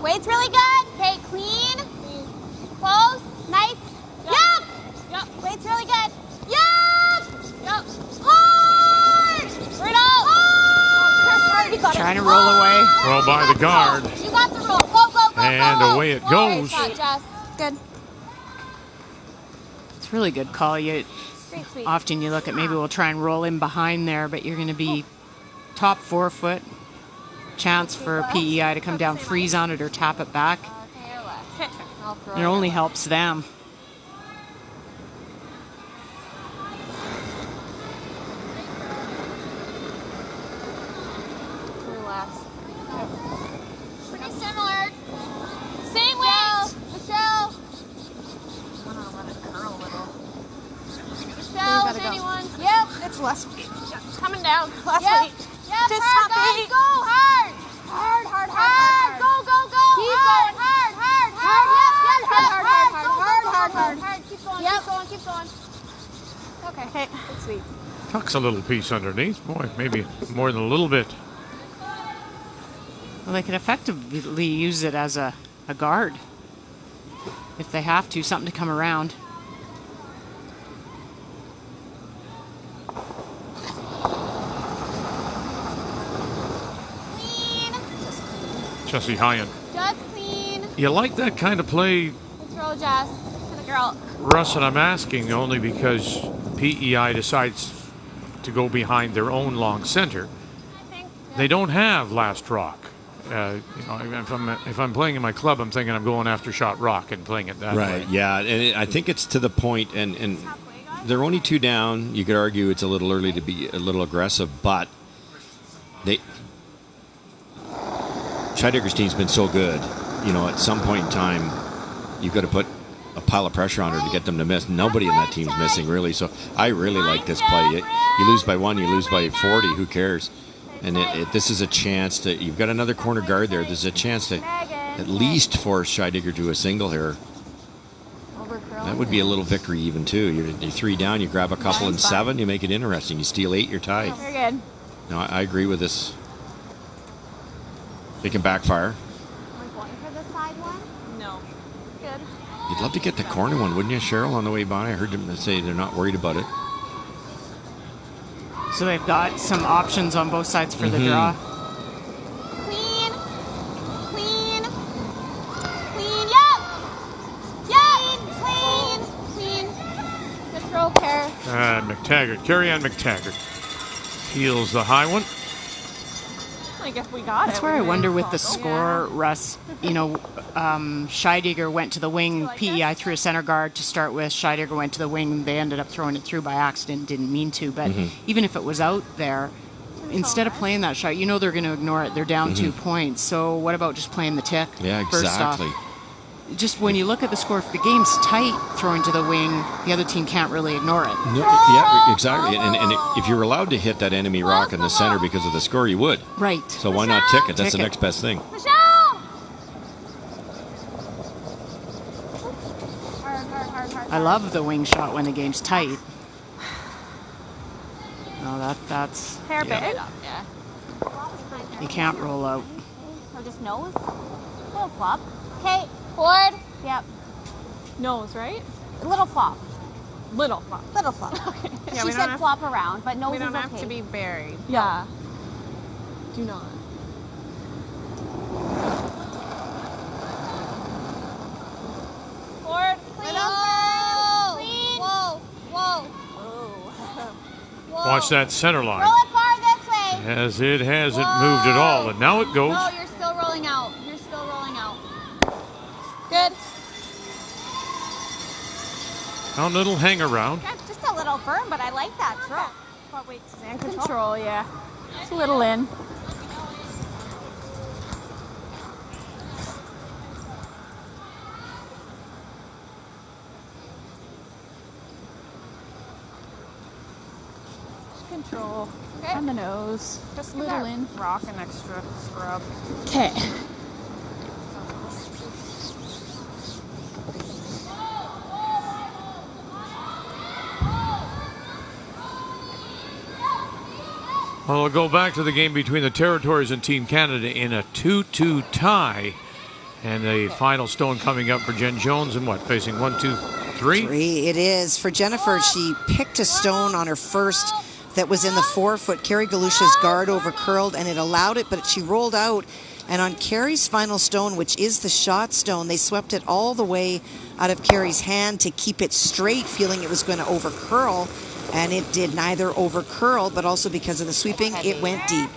Weight's really good. Okay, clean. Close. Nice. Yep. Weight's really good. Yep. Hard. Bruno. Hard. You got Trying to roll away. Well, by the guard. You got the roll. Go. And away it goes. Great shot, Jess. Good. It's really good call. Often you look at maybe we'll try and roll in behind there, but you're going to be top 4-foot. Chance for PEI to come down, freeze on it, or tap it back. It only helps them. Pretty similar. Same weight. Michelle. I'm gonna let it curl a little. Michelle, anyone? Yep. It's less weight. Coming down. Less Yep. weight. Yep. Just Hard, stop guys. it. Go hard. Hard. Go. Keep going. Hard. Keep going. Okay. That's sweet. Tucks a little piece underneath. Boy, maybe more than a little bit. Well, they could effectively use it as a guard if they have to, something to come around. Jesse Hyen. Just clean. You like that kind of play, Let's roll, Jess. To the girl. Russ, and I'm asking only because PEI decides to go behind their own long center. They don't have last rock. If I'm playing in my club, I'm thinking I'm going after shot rock and playing it that way. Right, yeah. And I think it's to the point, and they're only 2 down. You could argue it's a little early to be a little aggressive, but Scheidegger's team's been so good. At some point in time, you've got to put a pile of pressure on her to get them to miss. Nobody in that team's missing, really. So I really like this play. You lose by 1, you lose by 40. Who cares? And this is a chance to. You've got another corner guard there. There's a chance to at least force Scheidegger to a single here. Over curl. That would be a little victory even too. You're 3 down, you grab a couple in 7, you make it interesting. You steal 8, you're tied. Very good. No, I agree with this. It can backfire. Are we going for the side one? No. Good. You'd love to get the corner one, wouldn't you, Cheryl, on the way by? I heard them say they're not worried about it. So they've got some options on both sides for the draw. Clean. Clean. Clean. Yup. Yup. Clean. Clean. Good throw, Care. McTaggart, Carrie-Ann McTaggart heals the high one. Like if we got That's it. where I wonder with the score, Russ. You know, Scheidegger went to the wing. PEI threw a center guard to start with. Scheidegger went to the wing. They ended up throwing it through by accident. Didn't mean to. But even if it was out there, instead of playing that shot, you know they're going to ignore it. They're down 2 points. So what about just playing the tick? Yeah, first exactly. off? Just when you look at the score, if the game's tight, throwing to the wing, the other team can't really ignore it. No, yeah, exactly. And if you're allowed to hit that enemy rock in the center because of the score, you would. Right. So why not tick it? That's the next best thing. I love the wing shot when the game's tight. No, that's Hair bit. Yeah. you can't roll out. Or just nose. Little flop. Okay. Forward. Yep. Nose, right? Little flop. Little flop. Little flop. Okay. Yeah, She we said don't flop around, but nose we don't is have okay. to be buried. Yeah. Do not. Forward. Clean. Clean. Whoa. Whoa. Whoa. Watch that center line. Roll it far this way. As it hasn't moved at all, and now it goes. No, you're still rolling out. You're still rolling out. Good. A little hang around. That's just a little firm, but I like that throw. But wait, Suzanne, control, yeah. It's a little in. Just control. Okay. On the nose. Just a little in. Rock an extra scrub. Okay. Well, we'll go back to the game between the Territories and Team Canada in a 2-2 tie. And the final stone coming up for Jen Jones and what? Facing 1, 2, 3? 3 it is. For Jennifer, she picked a stone on her first that was in the 4-foot. Carrie Galusha's guard over curled and it allowed it, but she rolled out. And on Carrie's final stone, which is the shot stone, they swept it all the way out of Carrie's hand to keep it straight, feeling it was going to over curl. And it did neither over curl, but also because of the sweeping, it went deep.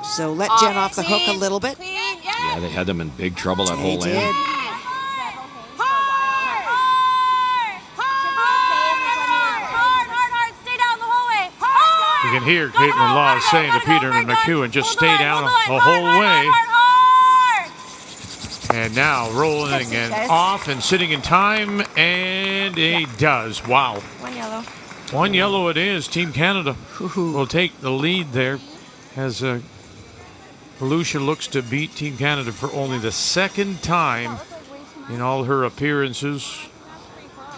So let Jen off the hook a little bit. Yeah, they had them in big trouble that whole They end. did. You can hear Caitlin Law saying to Peter and McEwen, just stay down the whole way. And now rolling and off and sitting in time, and he does. Wow. One yellow. One yellow it is. Team Canada will take the lead there as Galusha looks to beat Team Canada for only the second time in all her appearances.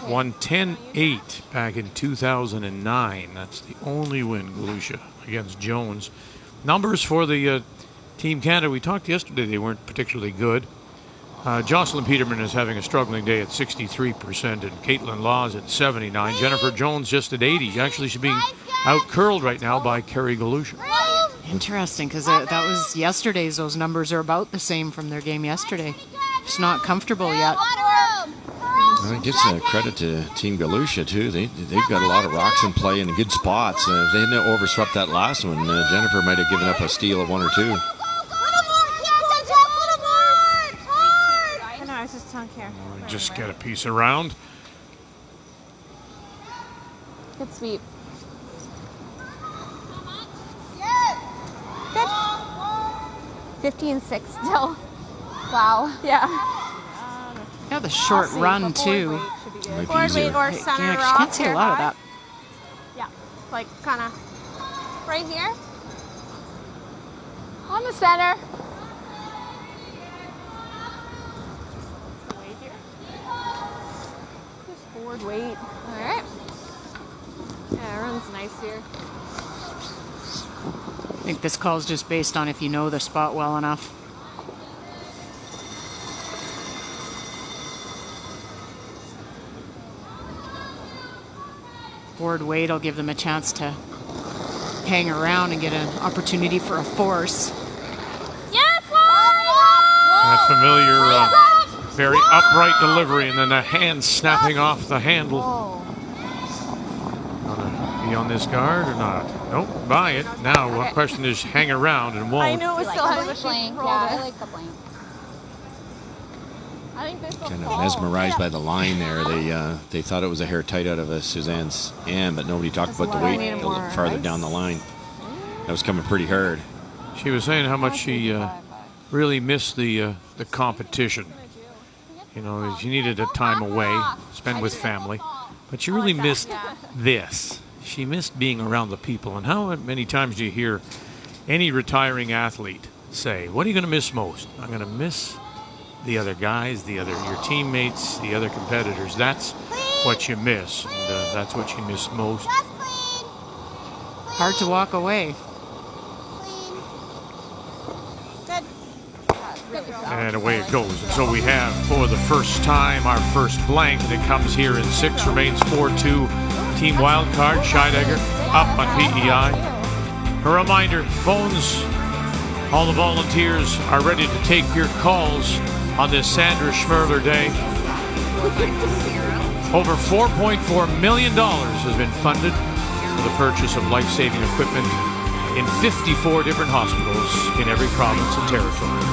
Won 10-8 back in 2009. That's the only win, Galusha, against Jones. Numbers for the Team Canada, we talked yesterday, they weren't particularly good. Jocelyn Peterman is having a struggling day at 63%, and Caitlin Laws at 79. Jennifer Jones just at 80. Actually, she's being out-curled right now by Carrie Galusha. Interesting, because that was yesterday's. Those numbers are about the same from their game yesterday. Just not comfortable yet. Well, it gives credit to Team Galusha, too. They've got a lot of rocks in play and good spots. If they hadn't overswept that last one, Jennifer might have given up a steal of 1 or 2. Just get a piece around. Good sweep. Good. 15-6 still. Wow. Yeah. Yeah, the short run, too. Forward weight or center Yeah, rock. you can't see a lot of that. Yeah, like kind of right here. On the center. Forward weight. All right. Yeah, everyone's nice here. I think this call is just based on if you know the spot well enough. Forward weight will give them a chance to hang around and get an opportunity for a force. Yes, That familiar, very upright delivery, and then the hand snapping off the handle. Gonna be on this guard or not? Nope, buy it. Now, one question is hang around and won't. I know it still has a blank. blank. Yeah, I like the blank. I think this Kind of mesmerized by the line there. They thought it was a hair tight out of a Suzanne's hand, but nobody talked about the weight a little farther down the line. That was coming pretty hard. She was saying how much she really missed the competition. You know, she needed a time away, spend with family, but she really missed this. She missed being around the people. And how many times do you hear any retiring athlete say, "What are you going to miss most?" "I'm going to miss the other guys, your teammates, the other competitors." That's what you miss. And, that's what you miss most. Hard to walk away. And away it goes. And so we have, for the first time, our first blank, and it comes here in 6. Remains 4-2. Team wildcard, Scheidegger up on PEI. A reminder, phones, all the volunteers are ready to take your calls on this Sandra Schmerler Day. Over $4.4 million has been funded for the purchase of life-saving equipment in 54 different hospitals in every province and territory.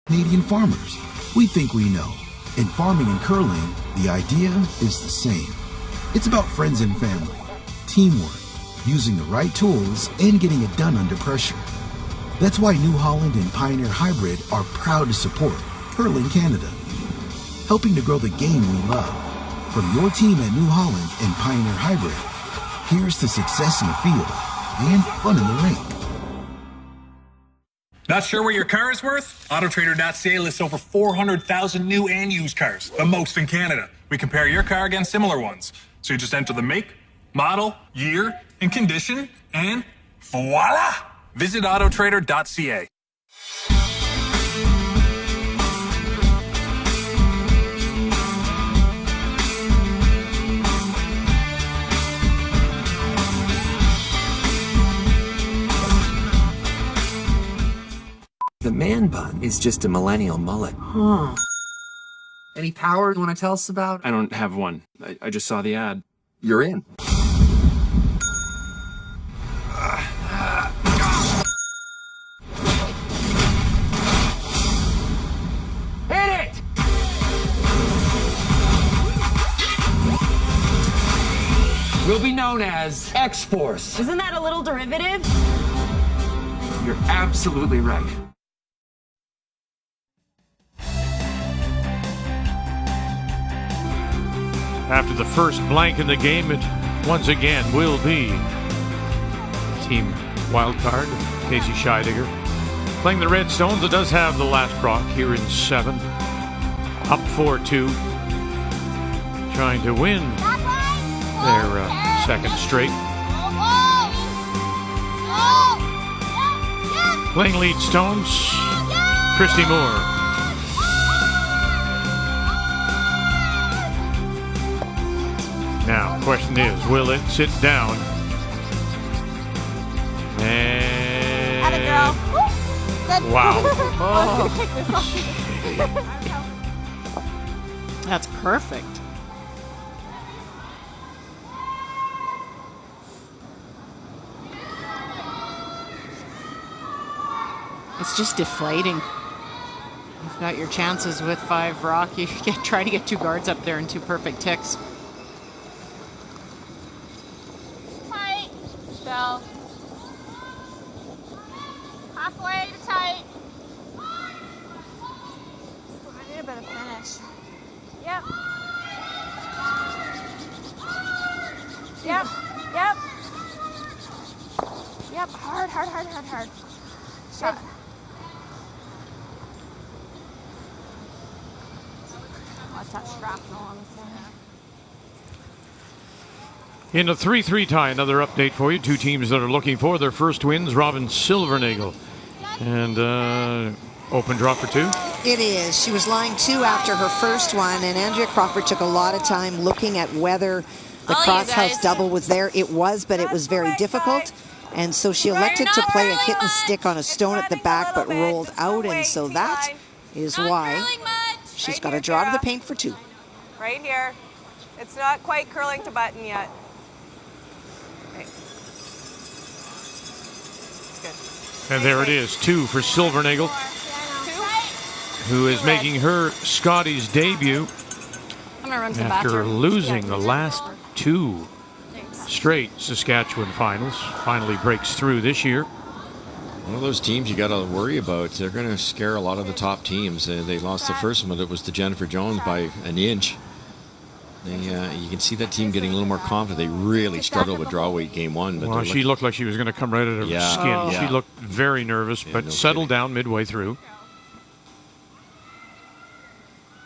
Canadian farmers. We think we know. In farming and curling, the idea is the same. It's about friends and family, teamwork, using the right tools, and getting it done under pressure. That's why New Holland and Pioneer Hybrid are proud to support Curling Canada, helping to grow the game we love. From your team at New Holland and Pioneer Hybrid, here's to success in the field and fun in the rink. Not sure what your car is worth? AutoTrader.ca lists over 400,000 new and used cars, the most in Canada. We compare your car against similar ones. So you just enter the make, model, year, and condition, and voila! Visit AutoTrader.ca. The man bun is just a millennial mullet. Huh. Any power you want to tell us about? I don't have one. I just saw the ad. You're in. Hit it! We'll be known as X-Force. Isn't that a little derivative? You're absolutely right. After the first blank in the game, it once again will be team wildcard, Casey Scheidegger. Playing the Redstones, it does have the last proc here in 7. Up 4-2. Trying to win their second straight. Playing lead Stones, Christy Moore. Now, question is, will it sit down? And wow. That's perfect. It's just deflating. You've got your chances with 5 rock. You try to get 2 guards up there and 2 perfect ticks. Tight. Still. Halfway to tight. I need a bit of finish. Yep. Yep. Yep. Yep. Hard, hard, hard, hard, hard. Shot. Let's touch shrapnel on the center. In a 3-3 tie, another update for you. 2 teams that are looking for their first wins. Robin Silvernagel. And open draw for 2. It is. She was lying 2 after her first one, and Andrea Crawford took a lot of time looking at whether the crosshouse double was there. It was, but it was very difficult. And so she elected to play a hit and stick on a stone at the back, but rolled out, and so that is why she's got to draw to the paint for 2. Right here. It's not quite curling to button yet. Okay. Good. And there it is, 2 for Silvernagel, who is making her Scotties debut after losing the last 2 straight Saskatchewan finals. Finally breaks through this year. One of those teams you got to worry about. They're going to scare a lot of the top teams. They lost the first one, but it was to Jennifer Jones by an inch. You can see that team getting a little more confident. They really struggled with draw weight game 1. But well, she looked like she was going to come right out of her skin. Oh. She looked very nervous, but settled down midway through.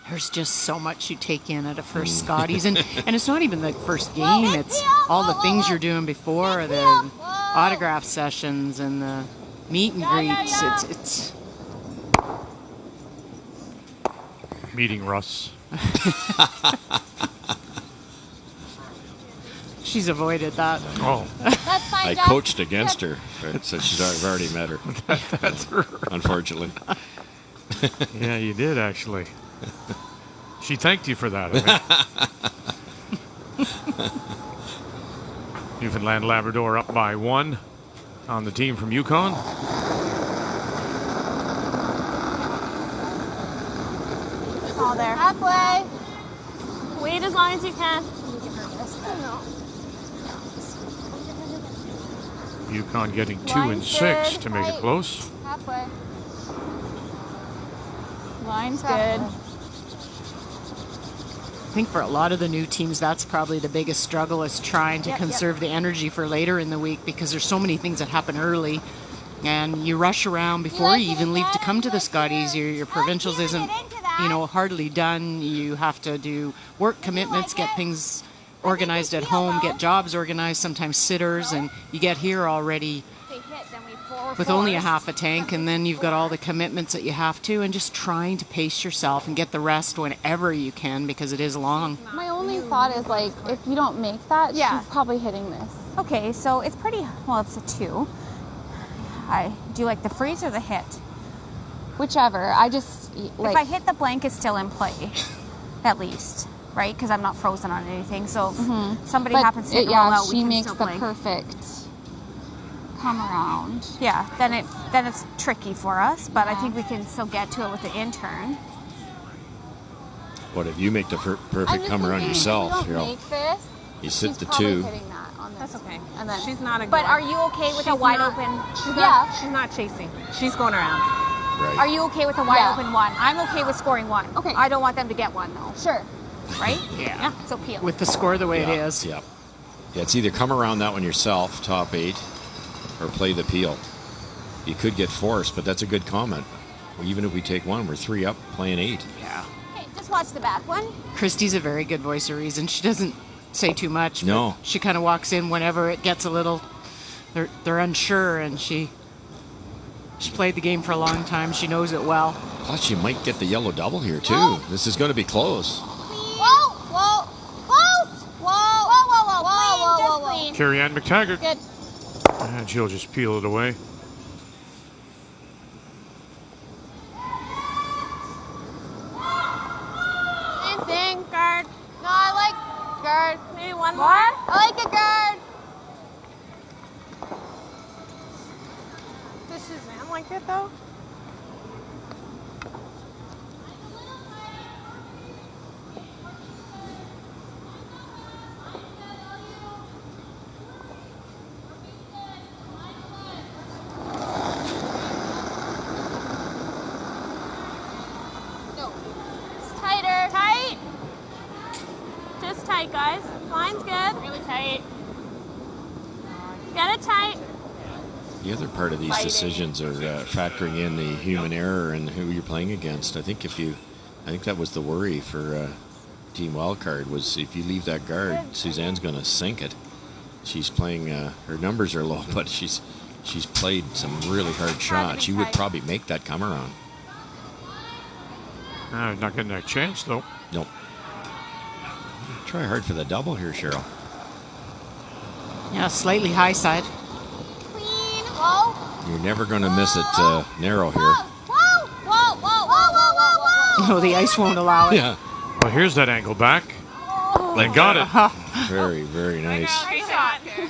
There's just so much you take in at a first Scotties, and it's not even the first game. It's all the things you're doing before, the autograph sessions and the meet and greets. It's meeting Russ. She's avoided that. Oh. That's fine, I coached against her, so I've already met her. That's her. Unfortunately. Yeah, you did actually. She thanked you for that, I think. Newfoundland Labrador up by 1 on the team from Yukon. All there. Halfway. Wait as long as you can. Yukon getting 2 and 6 to make it close. Halfway. Line's good. I think for a lot of the new teams, that's probably the biggest struggle, is trying to conserve the energy for later in the week, because there's so many things that happen early, and you rush around before you even leave to come to the Scotties. Your provincials isn't, hardly done. You have to do work commitments, get things organized at home, get jobs organized, sometimes sitters, and you get here already with only a half a tank, and then you've got all the commitments that you have to, and just trying to pace yourself and get the rest whenever you can, because it is long. My only thought is, like, if you don't make that, she's probably hitting this. Okay, so it's pretty, well, it's a 2. Do you like the freeze or the hit? Whichever. I just, like... If I hit the blank, it's still in play, at least, right? Because I'm not frozen on anything, so if somebody happens to roll out, we can makes still the play. Perfect come around. Yeah, then it's tricky for us, but I think we can still get to it with the in-turn. What if you make the perfect come around yourself? You sit the 2. That's okay. And then, she's not a. But are you okay with a wide open? She's not chasing. She's going around. Right. Are you okay with a wide open 1? I'm okay with scoring 1. Okay. I don't want them to get 1 though. Sure. right? Yeah. So peel. With the score the way it is. Yeah. Yeah, it's either come around that one yourself, top 8, or play the peel. You could get forced, but that's a good comment. Well, even if we take 1, we're 3 up, playing 8. Yeah. Okay, just watch the back one. Christy's a very good voice of reason. She doesn't say too much. No. She kind of walks in whenever it gets a little, they're unsure, and she played the game for a long time. She knows it well. Plus, she might get the yellow double here, too. Whoa. This is going to be close. Whoa, whoa, close. Whoa, whoa, whoa, whoa, whoa, whoa, whoa, whoa. Carrie Ann McTaggart. Good. And she'll just peel it away. Same thing, guard. No, I like guard. Maybe one more. I like a guard. Does Suzanne like it though? It's tighter. Tight. Just tight, guys. Line's good. Really tight. Get it tight. The other part of these decisions are factoring in the human error and who you're playing against. I think that was the worry for Team Wildcard, was if you leave that guard, Suzanne's going to sink it. She's playing, her numbers are low, but she's played some really hard shots. You would probably make that come around. Not getting that chance, though. Nope. Try hard for the double here, Cheryl. Yeah, slightly high side. Clean. Whoa. You're never going to miss it narrow here. Whoa, whoa, whoa, whoa, whoa, whoa, whoa. No, the ice won't allow it. Yeah. Well, here's that angle back. They got it. Very, very nice. Great shot. You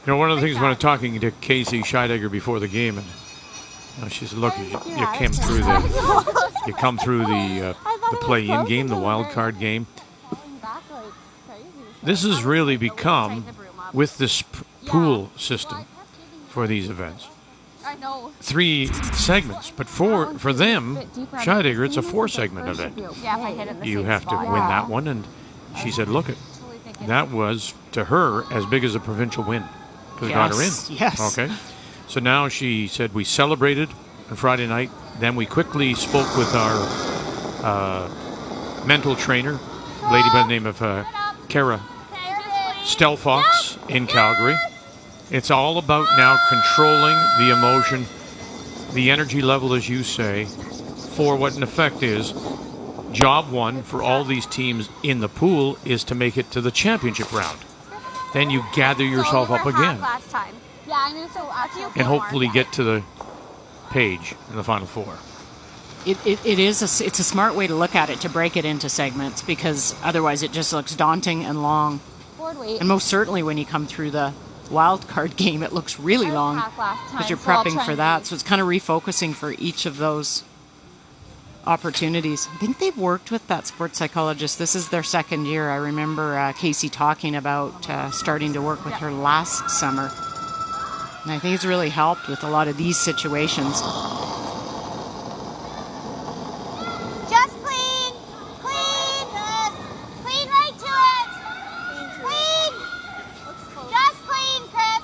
know, one of the things when I'm talking to Casey Scheidegger before the game, and she said, "Look, you come through the play-in game, the wild card game. This has really become, with this pool system for these events, I know. 3 segments, but for them, Scheidegger, it's a 4-segment event. Yeah, if I hit it in the You same have to spot. win that one, and she said, look, that was, to her, as big as a provincial win, because it got her in. Yes. Okay. So now she said we celebrated on Friday night, then we quickly spoke with our mental trainer, a lady by the name of Kara Stelfox in Calgary. It's all about now controlling the emotion, the energy level, as you say, for what in effect is job 1 for all these teams in the pool is to make it to the championship round. Then you gather yourself up again Last time. Yeah, I knew so. A few and hopefully get to the page in the Final Four. It's a smart way to look at it, to break it into segments, because otherwise it just looks daunting and long. Board weight. And most certainly when you come through the wild card game, it looks really long because you're prepping for that. So it's kind of refocusing for each of those opportunities. I think they've worked with that sports psychologist. This is their 2nd year. I remember Casey talking about starting to work with her last summer. And I think it's really helped with a lot of these situations. Just clean. Clean. Clean right to it. Clean. Just clean, Chris.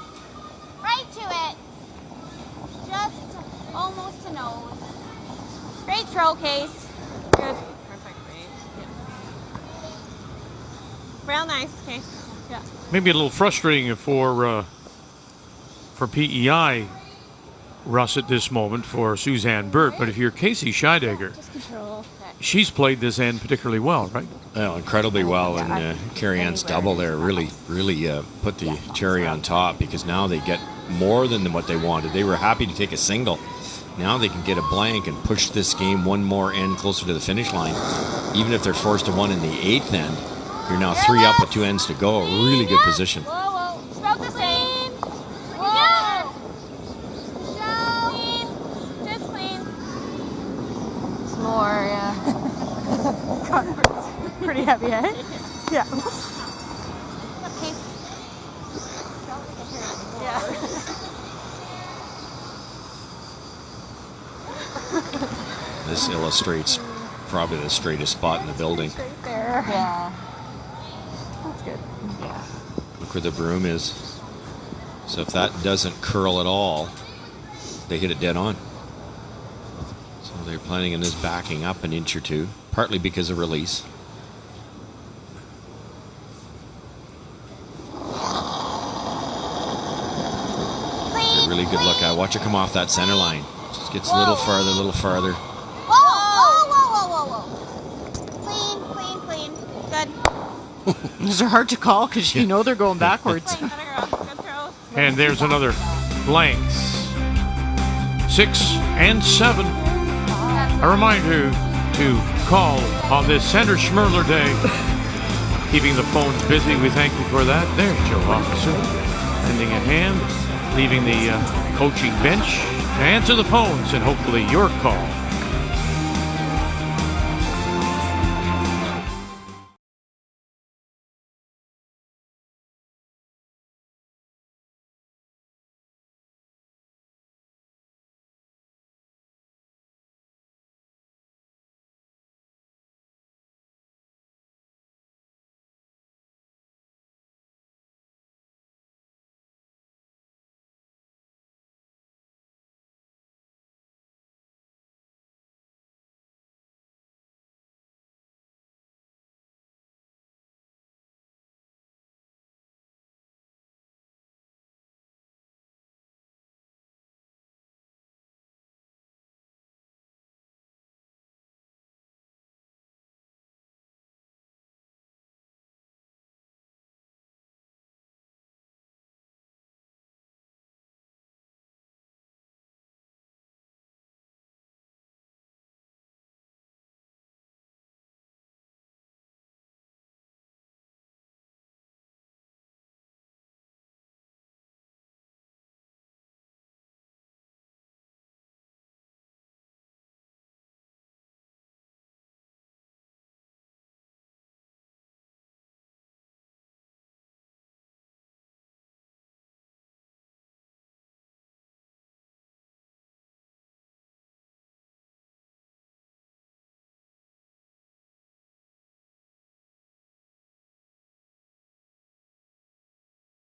Right to it. Just almost to nose. Great throw, Case. Good. Perfect, mate. Yeah. Real nice, Case. Yeah. Maybe a little frustrating for PEI, Russ, at this moment for Suzanne Burt, but if you're Casey Scheidegger, she's played this end particularly well, right? Well, incredibly well, and Carrie Ann's double there really put the cherry on top, because now they get more than what they wanted. They were happy to take a single. Now they can get a blank and push this game one more end closer to the finish line. Even if they're forced to 1 in the 8th end, you're now 3 up with 2 ends to go. A really good position. Whoa, whoa. Stroke the same. Whoa. Clean. Just clean. It's more, yeah. Pretty heavy, eh? Yeah. Case. Yeah. This illustrates probably the straightest spot in the building. There. there. Yeah. That's good. Yeah. Look where the broom is. So if that doesn't curl at all, they hit it dead on. So they're planning on this backing up an inch or two, partly because of release. It's a really good look at. Watch it come off that center line. Just gets a little farther, a little farther. Whoa. Clean. Good. These are hard to call because you know they're going backwards. And there's another blanks. 6 and 7. A reminder to call on this Sandra Schmerler Day. Keeping the phones busy, we thank you for that. There's Joe Officer, lending a hand, leaving the coaching bench to answer the phones and hopefully your call.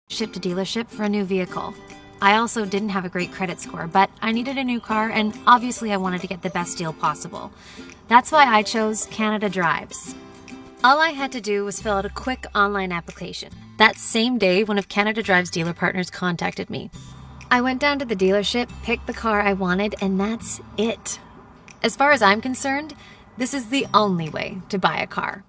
Ship to dealership for a new vehicle. I also didn't have a great credit score, but I needed a new car and obviously I wanted to get the best deal possible. That's why I chose Canada Drives. All I had to do was fill out a quick online application. That same day, one of Canada Drive's dealer partners contacted me. I went down to the dealership, picked the car I wanted, and that's it. As far as I'm concerned, this is the only way to buy a car.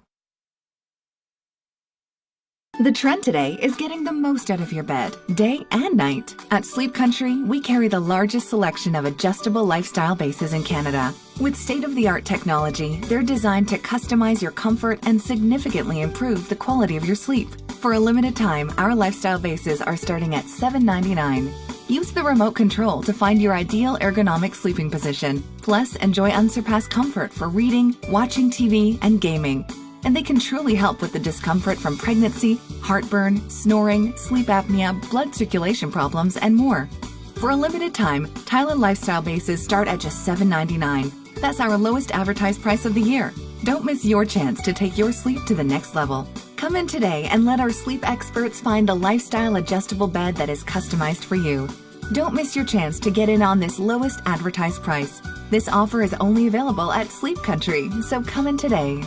The trend today is getting the most out of your bed, day and night. At Sleep Country, we carry the largest selection of adjustable lifestyle bases in Canada. With state-of-the-art technology, they're designed to customize your comfort and significantly improve the quality of your sleep. For a limited time, our lifestyle bases are starting at $7.99. Use the remote control to find your ideal ergonomic sleeping position. Plus, enjoy unsurpassed comfort for reading, watching TV, and gaming. And they can truly help with the discomfort from pregnancy, heartburn, snoring, sleep apnea, blood circulation problems, and more. For a limited time, Thailand Lifestyle Bases start at just $7.99. That's our lowest advertised price of the year. Don't miss your chance to take your sleep to the next level. Come in today and let our sleep experts find the lifestyle adjustable bed that is customized for you. Don't miss your chance to get in on this lowest advertised price. This offer is only available at Sleep Country, so come in today.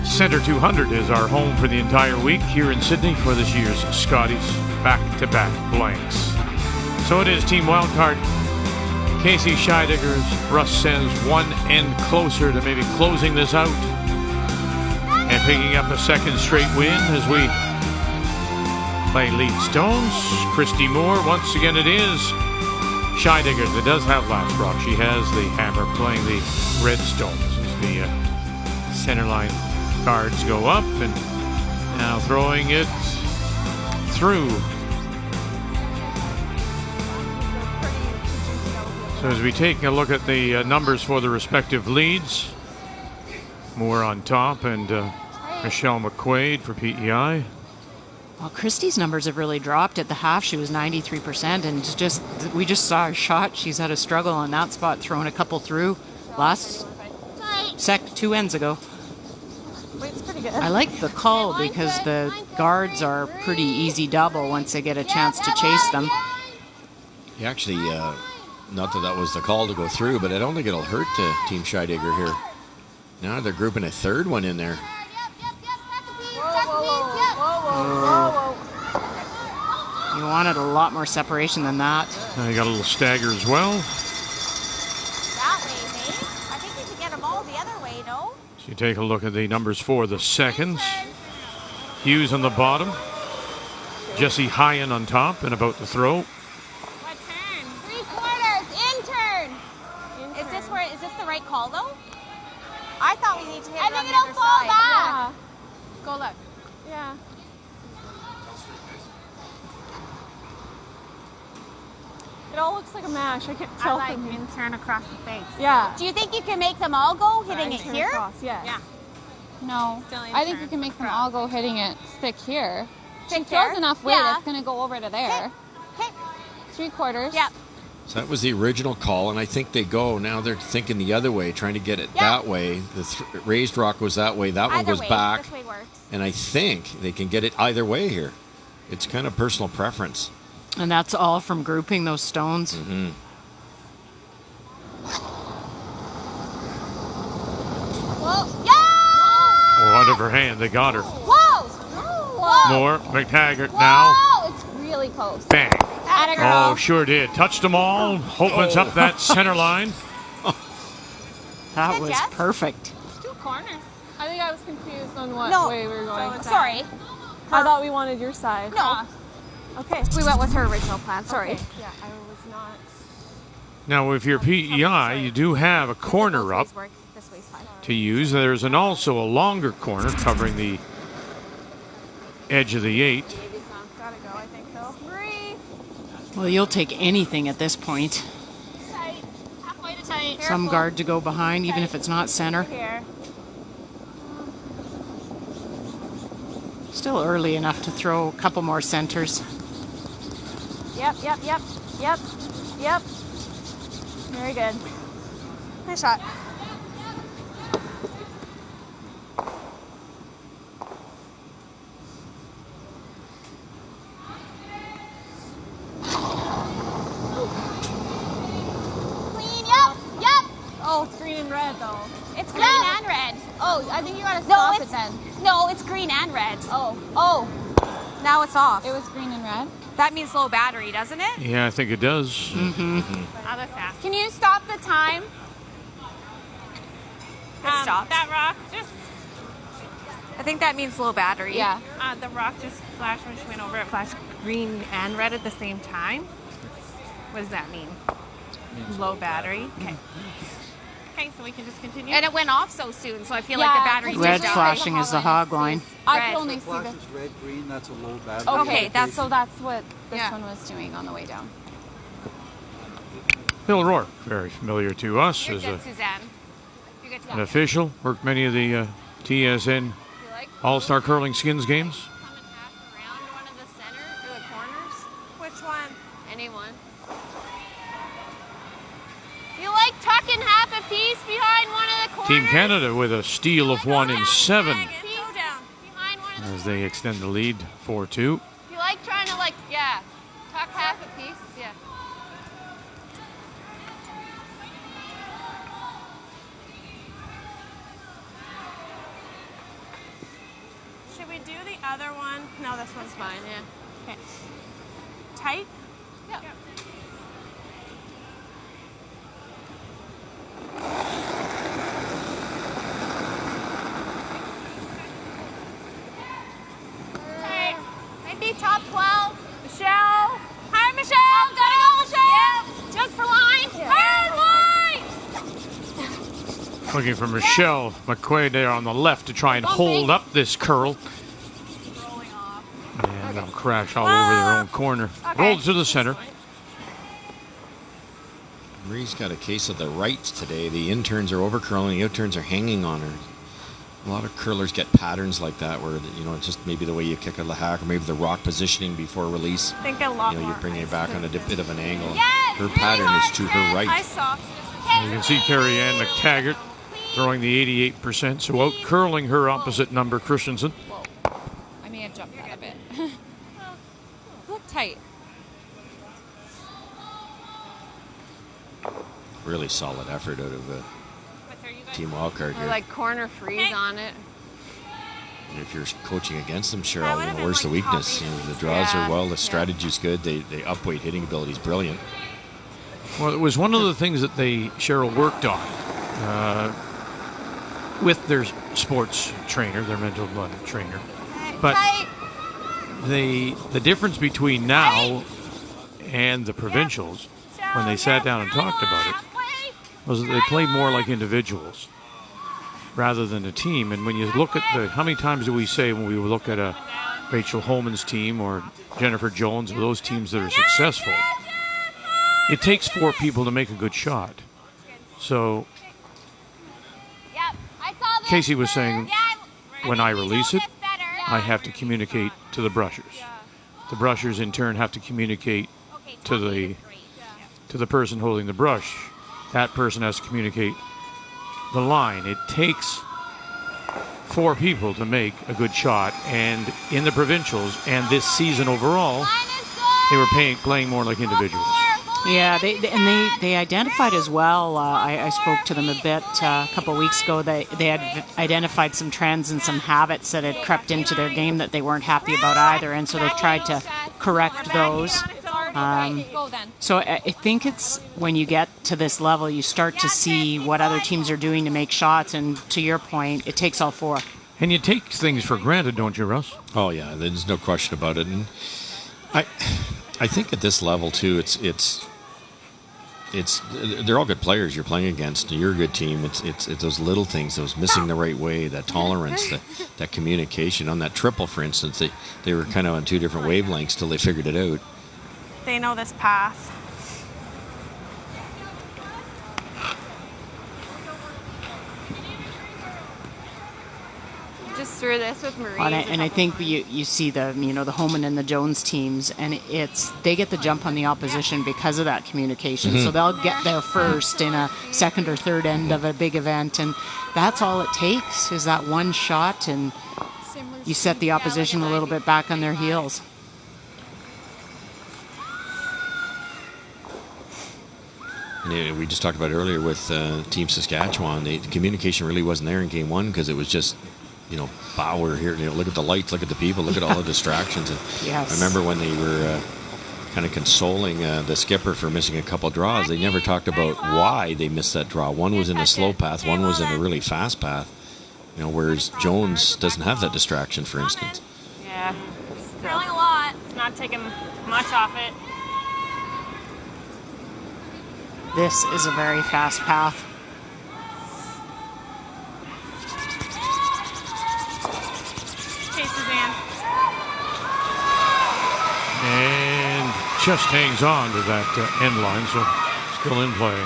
Centre 200 is our home for the entire week here in Sydney for this year's Scotties back-to-back blanks. So it is Team Wildcard. Casey Scheideggers, Russ Sens one end closer to maybe closing this out and picking up a second straight win as we play lead stones. Christy Moore, once again it is Scheideggers that does have last rock. She has the hammer playing the red stones as the center line cards go up and now throwing it through. So as we take a look at the numbers for the respective leads, Moore on top and Michelle McQuaid for PEI. Well, Christie's numbers have really dropped. At the half, she was 93%, and we just saw her shot. She's had a struggle on that spot, throwing a couple through last 2 ends ago. It's pretty good. I like the call because the guards are pretty easy double once they get a chance to chase them. He actually, not that was the call to go through, but I don't think it'll hurt Team Scheidegger here. Now they're grouping a third one in there. You wanted a lot more separation than that. Now you got a little stagger as well. That way, hey? I think we could get them all the other way, no? So you take a look at the numbers for the seconds. Hughes on the bottom. Jesse Hyen on top and about to throw. What turn? 3/4, in turn. Is this the right call though? I thought we need to hit it on the other side. Yeah. Go look. Yeah. It all looks like a mash. I can't tell from here. Turn across the face. Yeah. Do you think you can make them all go hitting it Turn here? across, yes. Yeah. No, I think you can make them all go hitting it thick here. Thick She throws here? enough weight, Yeah. it's going to go over to there. Okay. 3/4. Yeah. So that was the original call, and I think they go. Now they're thinking the other way, trying to get it that way. The raised rock goes that way. That one goes back. This way works. And I think they can get it either way here. It's kind of personal preference. And that's all from grouping those stones. Mm-hmm. Whoa. Yeah! Oh, out of her hand, they got her. Whoa! Whoa! More. McTaggart now. Whoa! It's really close. Bang. Atta girl. Oh, sure did. Touched them all. Opens up that center line. That was perfect. 2 corners. I think I was confused on what No. way we were going. Sorry. I thought we wanted your side. No. Okay. We went with her original plan. Sorry. Okay. Yeah, I was not. Now, with your PEI, you do have a corner up This way's fine. to use. There's also a longer corner covering the edge of the 8. Gotta go, I think, though. Well, you'll take anything at this point. Tight. Halfway to tight. Some guard to go behind, even if it's not center. Here. Still early enough to throw a couple more centers. Yep. Very good. Nice shot. Clean, yep. Oh, it's green and red, though. It's green and red. Oh, I think you gotta stop it then. No, it's green and red. Oh. Now it's off. It was green and red. That means low battery, doesn't it? Yeah, I think it does. Mm-hmm. Other fast. Can you stop the time? Stop. That rock just. I think that means low battery. Yeah. The rock just flashed when she went over it. Flashed green and red at the same time. What does that mean? Low battery. Okay. Okay, so we can just continue. And it went off so soon, so I feel like the battery Red just flashing is the hog line. I could only see the... Flashes red, green, that's a low battery. Okay, that's what this one was doing on the way down. Bill Rourke, very familiar to us You're as good, Suzanne. You're good to an go. official. Worked many of the TSN All-Star Curling Skins games. Around one of the center or the corners? Which one? Anyone. You like tucking half a piece behind one of the corners? Team Canada with a steal of 1 in 7 Go down. Behind one of the as they extend the lead 4-2. You like trying to tuck half a piece? Yeah. Should we do the other one? No, this one's fine. Yeah. Okay. Tight? Yeah. Hey, maybe top 12. Michelle. Hi, Michelle. Gotta go, Michelle. Yep. Just for line. Hard line. Looking for Michelle McQuaid there on the left to try and hold up this curl. And they'll crash all over their own corner. Rolled to the center. Marie's got a case of the rights today. The interns are over curling, the out turns are hanging on her. A lot of curlers get patterns like that where, it's just maybe the way you kick a hack or maybe the rock positioning before release. I think a lot more. You're bringing it back on a bit of an angle. Yes, Her pattern is to her right. I saw. You can see Carrie Ann McTaggart throwing the 88%, so out curling her opposite number, Christensen. Whoa. I may have jumped that a bit. Look tight. Really solid effort out of Team Wildcard here. Like corner freeze on it. And if you're coaching against them, Cheryl, where's the weakness? The draws are well, the strategy's good, they upweight hitting ability is brilliant. Well, it was one of the things that Cheryl worked on with their sports trainer, their mental trainer. But the difference between now and the provincials, when they sat down and talked about it, was that they played more like individuals rather than a team. And when you look at how many times do we say when we look at a Rachel Holman's team or Jennifer Jones or those teams that are successful, it takes 4 people to make a good shot. So Casey was saying, when I release it, I have to communicate to the brushers. The brushers in turn have to communicate to the person holding the brush. That person has to communicate the line. It takes 4 people to make a good shot, and in the provincials and this season overall, they were playing more like individuals. Yeah, they identified as well. I spoke to them a bit a couple of weeks ago. They had identified some trends and some habits that had crept into their game that they weren't happy about either, and so they've tried to correct those. So I think it's when you get to this level, you start to see what other teams are doing to make shots, and to your point, it takes all 4. And you take things for granted, don't you, Russ? Oh yeah, there's no question about it. And I think at this level too, it's they're all good players you're playing against. You're a good team. It's those little things, those missing the right way, that tolerance, that communication. On that triple, for instance, they were kind of on 2 different wavelengths till they figured it out. They know this path. Just threw this with Marie. And I think you see the Homan and the Jones teams, and they get the jump on the opposition because of that communication. Mm-hmm. So they'll get there first in a second or third end of a big event, and that's all it takes is that one shot, and you set the opposition a little bit back on their heels. And we just talked about earlier with Team Saskatchewan, the communication really wasn't there in Game 1 because it was just, we're here, look at the lights, look at the people, look at all the distractions. And yes. I remember when they were kind of consoling the skipper for missing a couple draws, they never talked about why they missed that draw. One was in a slow path, one was in a really fast path, whereas Jones doesn't have that distraction, for instance. Yeah, curling a lot. It's not taking much off it. This is a very fast path. Okay, Suzanne. And just hangs on to that end line, so still in play.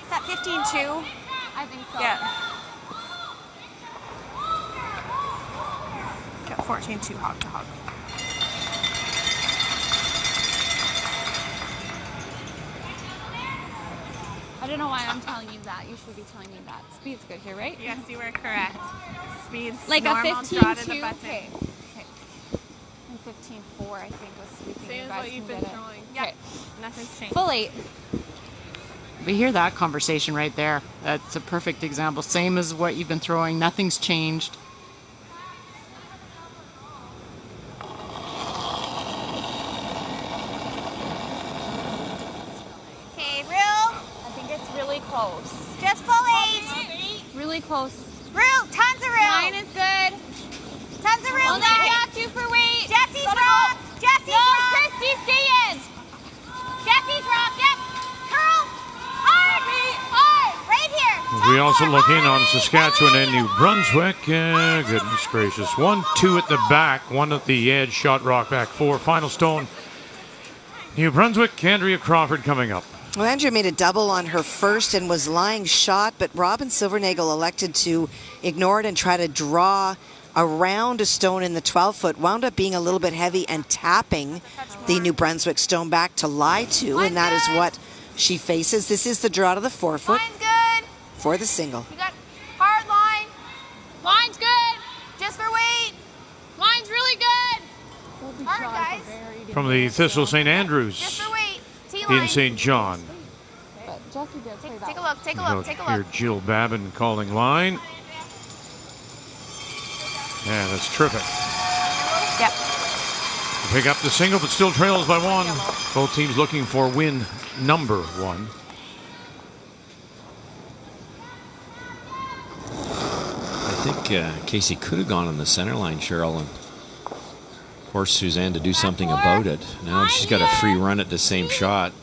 Is that 15-2? I think so. Yeah. Got 14-2 hog to hog. I don't know why I'm telling you that. You should be telling me that. Speed's good here, right? Yes, you were correct. Speed's like normal, a 15-2. Okay. And 15-4, I think, was sweeping. Same you as guys what you've can been get it. throwing. Okay. Yep. Nothing's changed. Full 8. We hear that conversation right there. That's a perfect example. Same as what you've been throwing. Nothing's changed. Okay, Rue. I think it's really close. Just full 8. Really close. Rue, tons of Rue. 9 is good. Tons of Rue. Well, now we got 2 for weight. Jesse's rock. Jesse's No, rock. Christy, stay in. Jesse's rock. Yep. Curl. Hard. Hard. Right here. We also look in on Saskatchewan and New Brunswick. Goodness gracious. 1-2 at the back, 1 at the edge. Shot rock back 4. Final stone. New Brunswick, Andrea Crawford coming up. Well, Andrea made a double on her first and was lying shot, but Robin Silvernagel elected to ignore it and try to draw around a stone in the 12-foot. Wound up being a little bit heavy and tapping the New Brunswick stone back to lie to, and that is what she faces. This is the draw to the 4-foot for the single. You got hard line. Line's good. Just for weight. Line's really good. Hard, guys. From the Thistle St. Andrews Just for weight. T-line. in St. John. But Jesse did play that. Take a look. Take a look. Take a Here, look. Jill Babin calling line. Yeah, that's terrific. Yep. Pick up the single, but still trails by one. Both teams looking for win number 1. I think Casey could have gone on the center line, Cheryl, and forced Suzanne to do something about it. Now she's got a free run at the same shot.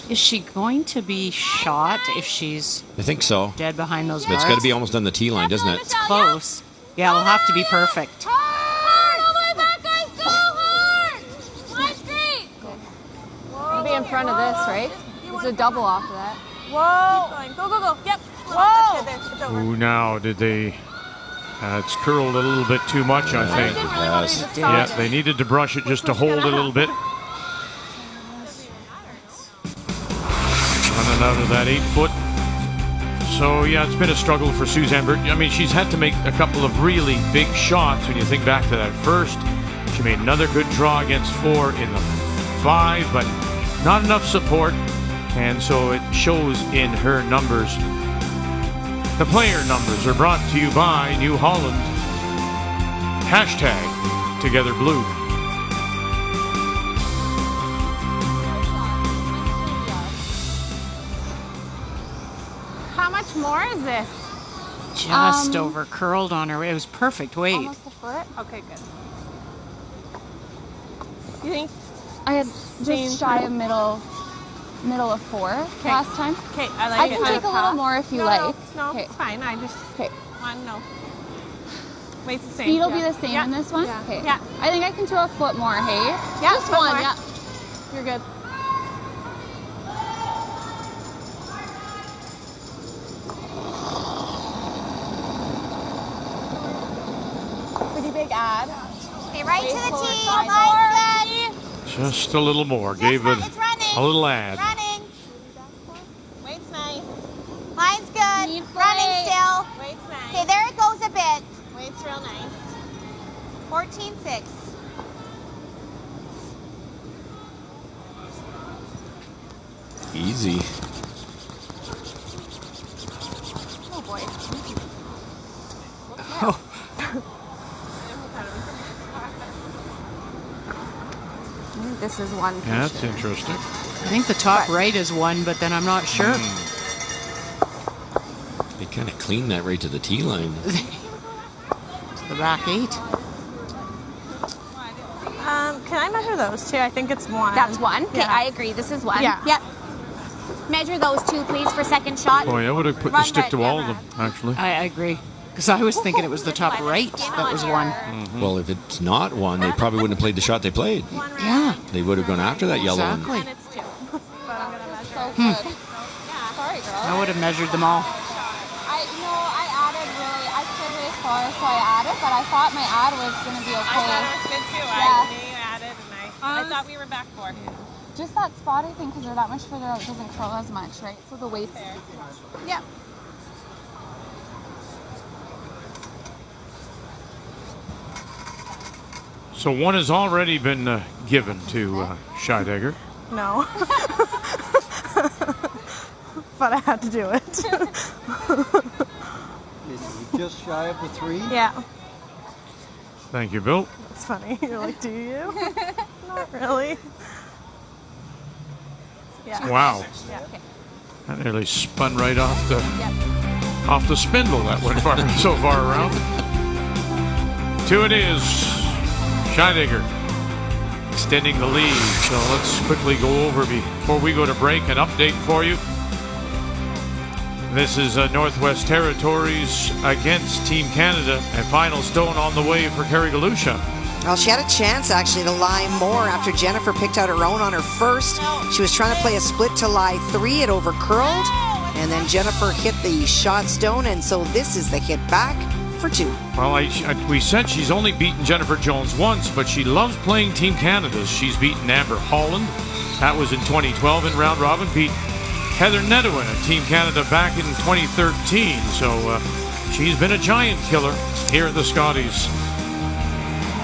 Is she going to be shot if she's I think so. dead behind those But it's bars? got to be almost on the tee line, doesn't it? It's close. Yeah, it'll have to be perfect. Hard. All the way back, guys. Go hard. Line straight. It'll be in front of this, right? It's a double off of that. Whoa. Keep going. Go, go, go. Yep. Whoa. That's it. It's over. Ooh, now did they... it's curled a little bit too much, I think. Yeah, they needed to brush it just to hold a little bit. Running out of that 8-foot. So, yeah, it's been a struggle for Suzanne Burt. I mean, she's had to make a couple of really big shots when you think back to that first. She made another good draw against 4 in the 5, but not enough support, and so it shows in her numbers. The player numbers are brought to you by New Holland. Hashtag Together Blue. How much more is this? Just over curled on her. It was perfect weight. Almost a foot? Okay, good. You think? I had just shy of middle of 4 last time. Okay, I like it. I can take a little more if you like. No, it's fine. I just want to know. Weight's the same. Speed will be the same in this one? Yeah. Okay. Yeah. I think I can throw a foot more, hey? Yeah, Just foot one, more. yeah. You're good. Pretty big ad. Okay, right to the tee. Line's good. Just a little more. Gave it a little ad. Running. Weight's nice. Line's good. Need Running still. Weight's nice. Okay, there it goes a bit. Weight's real nice. 14.6. Easy. Oh boy. I think this is one. Yeah, that's interesting. I think the top right is 1, but then I'm not sure. They kind of cleaned that right to the tee line. The back 8. Can I measure those two? I think it's 1. That's 1. Okay, Yeah. I agree. This is 1. Yeah. Yep. Measure those 2, please, for second shot. Boy, I would have put the Run stick right, to yeah, all of them, actually. I agree. Because I was thinking it was the top right that was 1. Well, if it's not 1, they probably wouldn't have played the shot they played. Yeah. They would have gone after that yellow one. Exactly. And it's 2. But I'm going to measure. So good. Sorry, girl. I would have measured them all. I added really, I stood really far, so I added, but I thought my ad was going to be I okay. thought it was good too. Yeah. I knew you added, and I thought we were back 4. Just that spot, I think, because they're that much further out, it doesn't curl as much, right? So the weight's... Yep. So 1 has already been given to Scheidegger. No. But I had to do it. Just shy of the 3? Yeah. Thank you, Bill. It's funny. You're like, do you? Not really. Yeah. Wow. Yeah. That nearly spun right off the spindle. That went so far around. 2 it is. Scheidegger extending the lead. So let's quickly go over before we go to break an update for you. This is Northwest Territories against Team Canada, and final stone on the way for Kerry Galusha. Well, she had a chance actually to lie more after Jennifer picked out her own on her first. She was trying to play a split to lie 3. It overcurled. And then Jennifer hit the shot stone. And so this is the hit back for 2. Well, we said she's only beaten Jennifer Jones once, but she loves playing Team Canada. She's beaten Amber Holland. That was in 2012 in round robin. Beat Heather Nedwin at Team Canada back in 2013. So she's been a giant killer here at the Scotties.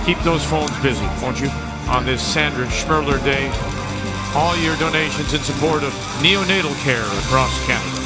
Keep those phones busy, won't you? On this Sandra Schmerler Day. All your donations in support of neonatal care across Canada.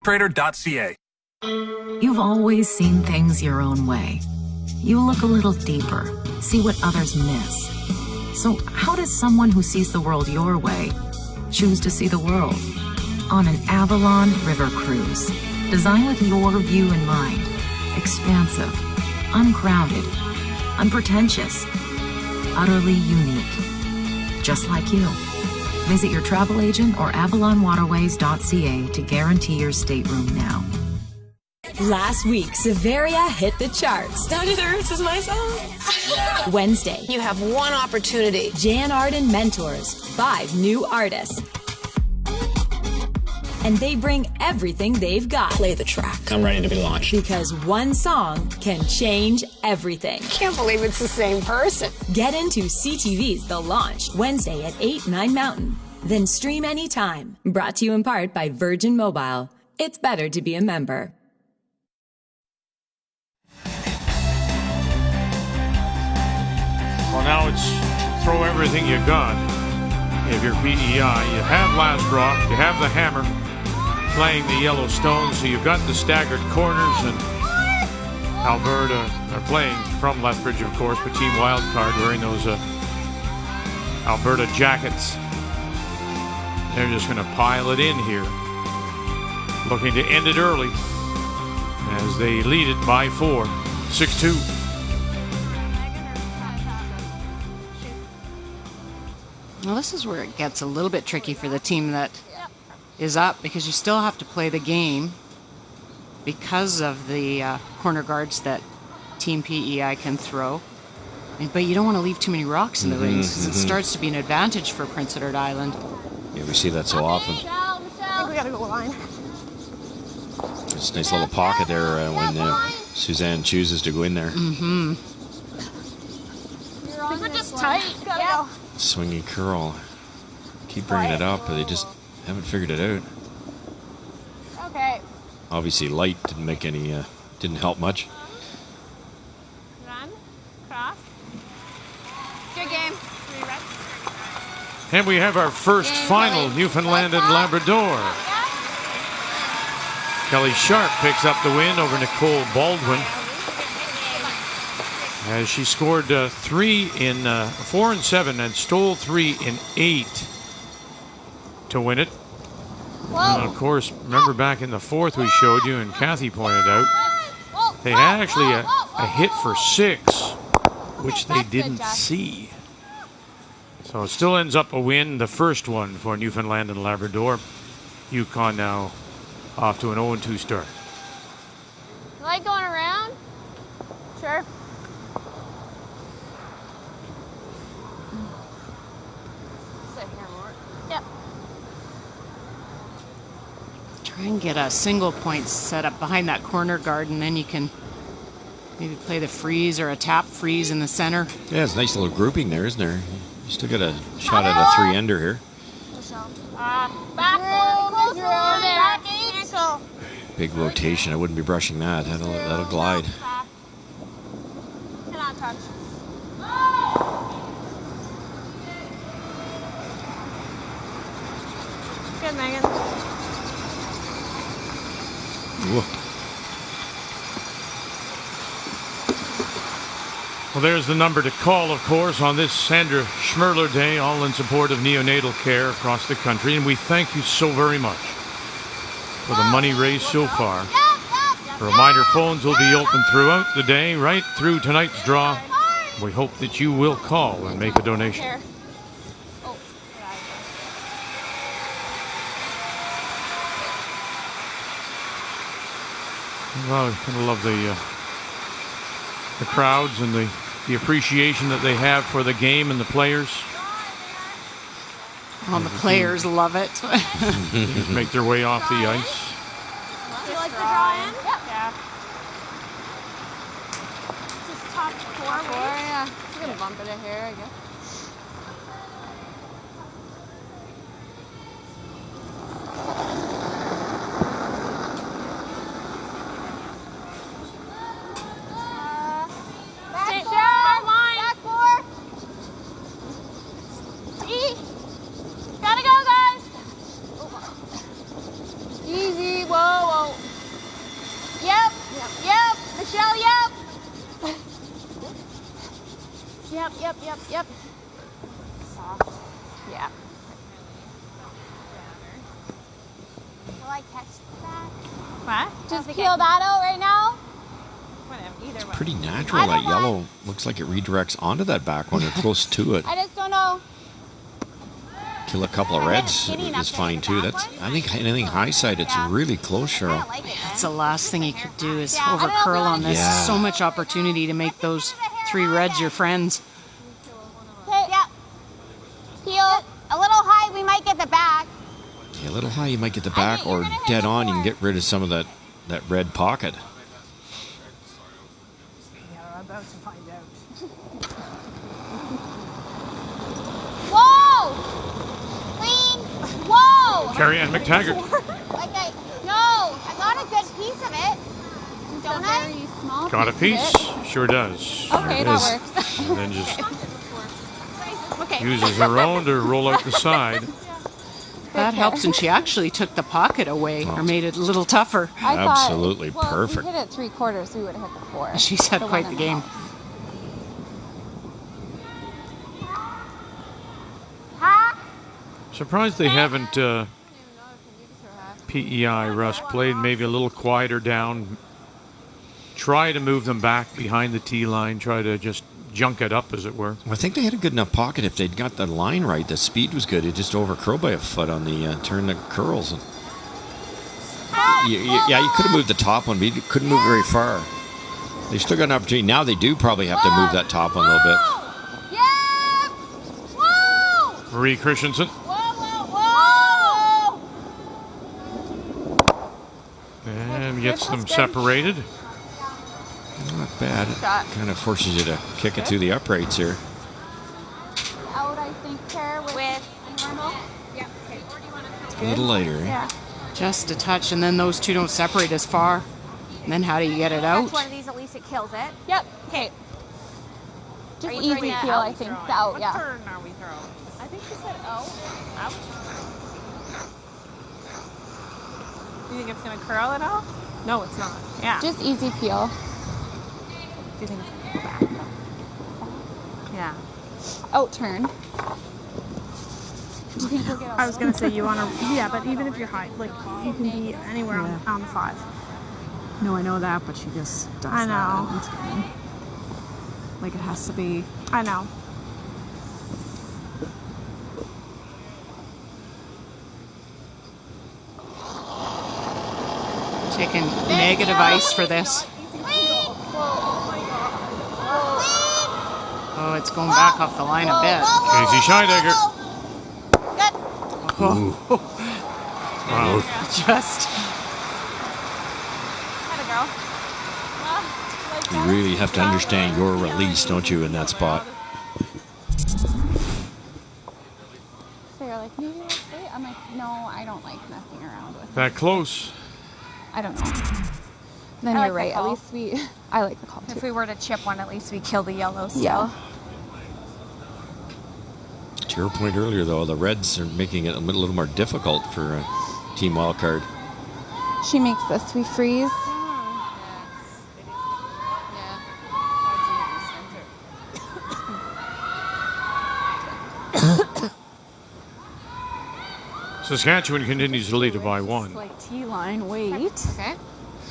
Trader.ca. You've always seen things your own way. You look a little deeper, see what others miss. So how does someone who sees the world your way choose to see the world? On an Avalon River cruise, designed with your view in mind. Expansive, uncrowded, unpretentious, utterly unique. Just like you. Visit your travel agent or avalonwaterways.ca to guarantee your stateroom now. Last week, Severia hit the charts. Down to the Roots is my song. Wednesday, You have one opportunity. Jan Arden mentors 5 new artists. And they bring everything they've got. Play the track. I'm ready to be launched. Because one song can change everything. Can't believe it's the same person. Get into CTV's The Launch, Wednesday at 8, 9 Mountain. Then stream anytime. Brought to you in part by Virgin Mobile. It's better to be a member. Well, now it's throw everything you got. If you're PEI, you have Last Rock, you have the Hammer playing the Yellowstone, so you've got the staggered corners, and Alberta are playing from Lethbridge, of course, but Team Wildcard wearing those Alberta jackets. They're just going to pile it in here, looking to end it early as they lead it by 4, 6-2. Well, this is where it gets a little bit tricky for the team that is up, because you still have to play the game because of the corner guards that Team PEI can throw. But you don't want to leave too many rocks in the rings, because it starts to be an advantage for Prince Edward Island. Yeah, we see that so often. I think we gotta go line. It's a nice little pocket there when Suzanne chooses to go in there. Mm-hmm. These are just tight. Yeah. Swingy curl. Keep bringing it up, but they just haven't figured it out. Okay. Obviously, light didn't make any, didn't help much. game. And we have our first final Newfoundland and Labrador. Kelly Sharp picks up the win over Nicole Baldwin, as she scored 4 and 7 and stole 3 in 8 to win it. And of course, remember back in the fourth we showed you, and Kathy pointed out, they had actually a hit for 6, which they didn't see. So it still ends up a win, the first one for Newfoundland and Labrador. Yukon now off to an 0-2 start. You like going around? Sure. Sit here more. Yep. Try and get a single point set up behind that corner guard, and then you can maybe play the freeze or a tap freeze in the center. Yeah, it's a nice little grouping there, isn't there? You still got a shot at a 3-ender here. Back ankle. Big rotation. I wouldn't be brushing that. That'll glide. Cannot touch. Good, Megan. Whoa. Well, there's the number to call, of course, on this Sandra Schmerler Day, all in support of neonatal care across the country. And we thank you so very much for the money raised so far. A reminder, phones will be open throughout the day, right through tonight's draw. We hope that you will call and make a donation. Well, I kind of love the crowds and the appreciation that they have for the game and the players. Well, the players love it. Just make their way off the ice. Do you like the draw in? Yep. Yeah. Just top 4, yeah. We're gonna bump it in here, I guess. Gotta go, guys. Easy. Whoa. Yep. Michelle, yep. Yep. Soft. Yeah. Will I catch that? What? Just peel that out right now? Whatever, either way. Pretty natural. That yellow looks like it redirects onto that back one or close to it. I just don't know. Kill a couple of reds is fine too. I think anything high side, it's really close, Cheryl. That's the last thing you could do is over curl on this. Yeah. So much opportunity to make those 3 reds your friends. Yeah. Peel a little high, we might get the back. Yeah, a little high, you might get the back, or dead on, you can get rid of some of that red pocket. Yeah, we're about to find out. Whoa! Clean. Whoa! Carrie Ann McTaggart. Okay. No, I got a good piece of it. Don't I? Very small. Got a piece? Sure does. Okay, that works. And then just uses her own to roll out the side. That helps, and she actually took the pocket away, or made it a little tougher. I thought, Absolutely perfect. If we hit it 3/4, we would have hit the 4. She's had quite the game. Surprised they haven't PEI, Russ, played maybe a little quieter down. Try to move them back behind the tee line. Try to just junk it up, as it were. Well, I think they had a good enough pocket. If they'd got the line right, the speed was good. It just over-curled by a foot on the turn the curls. And you could have moved the top one, but you couldn't move very far. They still got an opportunity. Now they do probably have to move that top one a little bit. Marie Christensen. And gets them separated. Not bad. Kind of forces you to kick it through the uprights here. Out, I think, pair with normal. Yeah. A little lighter, eh? Yeah. Just a touch, and then those two don't separate as far. And then how do you get it out? That's one of these, at least it kills it. Yep. Okay. Just easy peel, I think. The out, What yeah. turn are we throwing? I think you said out. Out? Do you think it's going to curl it out? No, it's not. Yeah. Just easy peel. Do you think it's going to go back? Yeah. Out turn. Do you think we'll get I was going to say you want to, yeah, but even if you're high, like you can be anywhere on the 5. No, I know that, but she just does I know. that. Like it has to be. I know. Taking negative ice for this. Oh, it's going back off the line a bit. Casey Scheidegger. Oh. Wow. Just. You really have to understand your release, don't you, in that spot? So you're like, maybe we'll stay? I'm like, no, I don't like messing around with it. That close. I don't know. Then I you're like right. the At call. least I like the call too. If we were to chip one, at least we kill the yellow still. Yeah. To your point earlier, though, the Reds are making it a little more difficult for a team wildcard. She makes this. We freeze. Saskatchewan continues to lead it by 1. Like T-line, wait. Okay.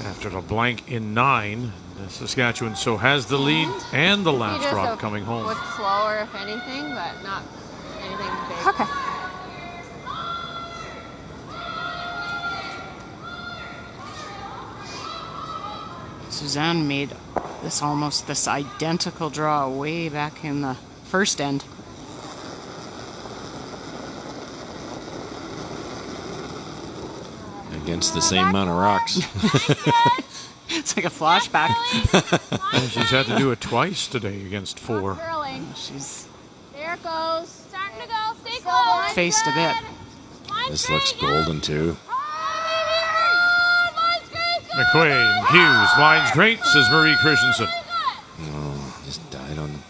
After the blank in 9, Saskatchewan so has the lead and the last drop coming home. Look slower, if anything, but not anything big. Okay. Suzanne made this identical draw way back in the first end. Against the same amount of rocks. It's like a flashback. She's had to do it twice today against 4. Curling. She's There it goes. Starting to go. Stay close. faced a bit. This looks golden, too. McQuaid, Hughes, line's great, says Marie Christensen. Oh, just died on them.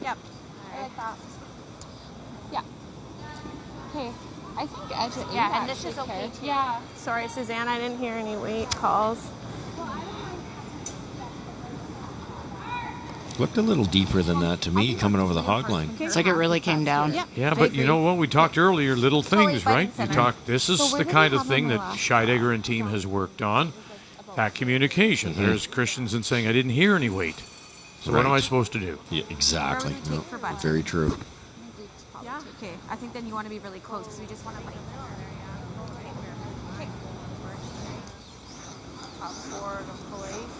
Yep. I like that. Yeah. Okay. I think edge at 8. Yeah, and this is actually, okay, Kate. too. Yeah. Sorry, Suzanne, I didn't hear any weight calls. Looked a little deeper than that to me, coming over the hog line. It's like it really came down. Yeah, but you know what? We talked earlier, little things, right? We talked, this is the kind of thing that Scheidegger and team has worked on. That communication. There's Christensen saying, I didn't hear any weight. So what am I supposed to do? Yeah, exactly. Where would you take for button? Very true. Yeah. Okay. I think then you want to be really close because we just want to like. Okay. Top 4 to police.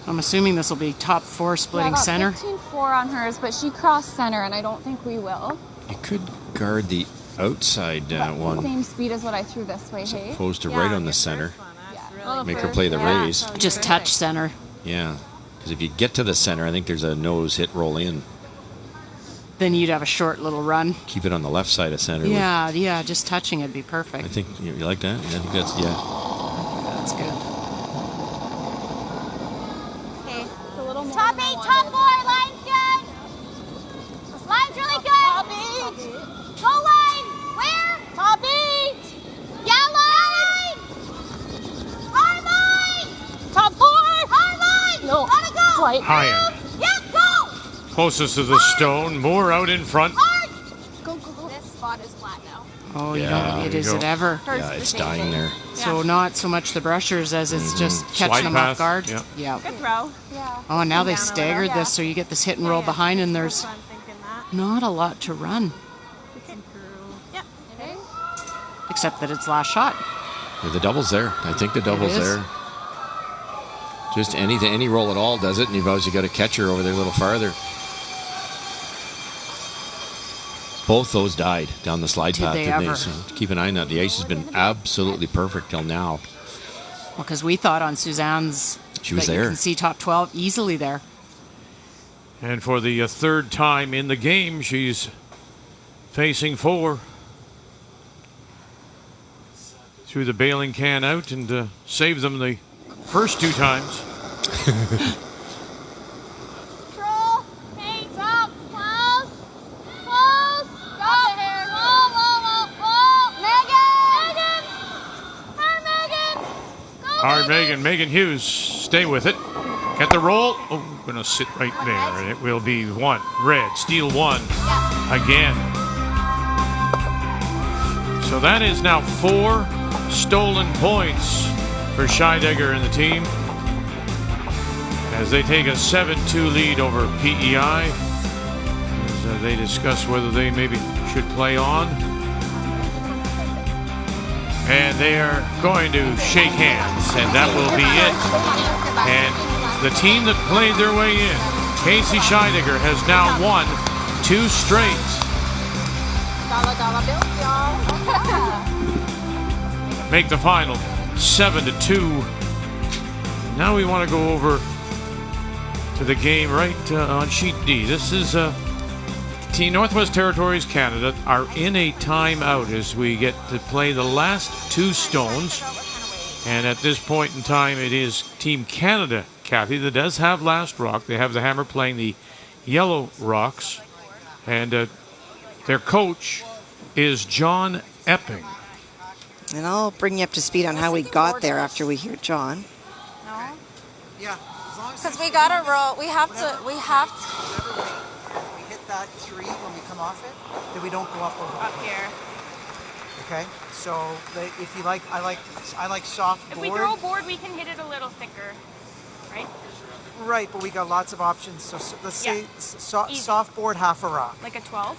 I'm assuming this will be top 4 splitting center. 15-4 on hers, but she crossed center, and I don't think we will. You could guard the outside one, Same speed as what I threw this way, hey? opposed to right on the center. Yeah. Make her play the raise. Just touch center. Yeah, because if you get to the center, I think there's a nose hit roll in. Then you'd have a short little run. Keep it on the left side of center. Yeah, just touching it'd be perfect. I think you like that. I think that's That's good. Okay. It's a little more Top than I 8, wanted. top 4. Line's good. Line's really good. Top 8. Go line. Where? Top 8. Yeah, line. Hard line. Top 4. Hard line. No. Let it go. Flight. High end. Yeah, go. Closest to the stone, Moore out in front. Go, go, go. This spot is flat now. Oh, Yeah, it there is you it go. ever. Yeah, it's dying there. So not so much the brushers as it's just catching Slide them path, off guard. yeah. Good throw. Yeah. Oh, and now they Down a little. staggered this, so you get this hit and roll behind, and there's So I'm thinking that. not a lot to run, Yep. Okay. except that it's last shot. Yeah, the double's there. I think the double's is. there. Just any roll at all does it, and you've obviously got a catcher over there a little farther. Both those died down the slide Did path, they didn't ever? they? So keep an eye on that. The ice has been absolutely perfect till now. Well, because we thought on Suzanne's She was that there. you can see top 12 easily there. And for the third time in the game, she's facing 4. threw the bailing can out and saved them the first 2 times. Control. Hands up. Close. Close. Go there. Whoa. Megan. Megan. Go, All right, Megan Hughes, stay with it. Get the roll. Oh, going to sit right there, and it will be 1. Red, steal 1 again. So that is now 4 stolen points for Scheidegger and the team as they take a 7-2 lead over PEI as they discuss whether they maybe should play on. And they are going to shake hands, and that will be it. And the team that played their way in, Casey Scheidegger, has now won 2 straight. Dollar bills, y'all. Make the final 7-2. Now we want to go over to the game right on sheet D. This is Team Northwest Territories Canada are in a timeout as we get to play the last 2 stones. And at this point in time, it is Team Canada, Kathy, that does have last rock. They have the hammer playing the yellow rocks. And their coach is John Epping. And I'll bring you up to speed on how we got there after we hear John. No? Yeah. Because we got to roll. We have to. We hit that 3 when we come off it, then we don't go up over. Up here. Okay. So if you like, I like soft board. If we throw a board, we can hit it a little thicker, right? Right, but we got lots of options. So let's say soft board, half a rock. Like a 12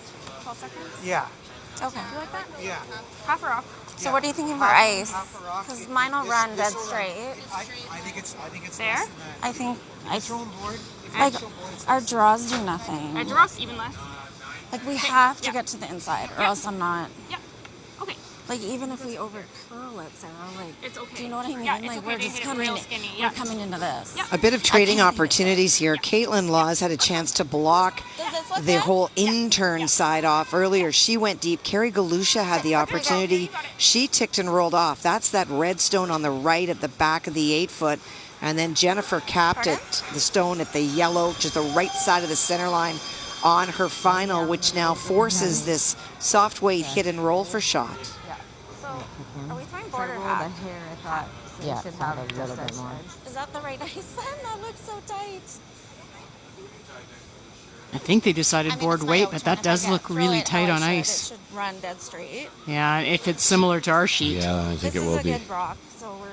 seconds? Yeah. Okay. You like that? Yeah. Half a rock. So what are you thinking for ice? Because mine will run dead straight. I think it's there. less than that. I think I throw board. like our draws do nothing. Our draws even less. Like we have to get to the inside, or else I'm not. Yeah. Okay. Like even if we over curl it, Sarah, like it's okay. Do you know what I mean? Yeah, it's like okay. we're They just hit it coming. real skinny. We're coming into this. A bit of trading opportunities here. Caitlin Laws had a chance to block the whole intern side off earlier. She went deep. Carrie Galusha had the opportunity. She ticked and rolled off. That's that red stone on the right at the back of the 8-foot. And then Jennifer capped it, the stone at the yellow, just the right side of the center line on her final, which now forces this soft weight hit and roll for shot. Are we trying border half? Here, I thought Yeah, should have a little bit more. Is that the right ice then? That looks so tight. I think they decided board weight, but that does look really tight on ice. It should run dead straight. Yeah, if it's similar to our sheet. Yeah, I think it will be. This is a good rock, so we're...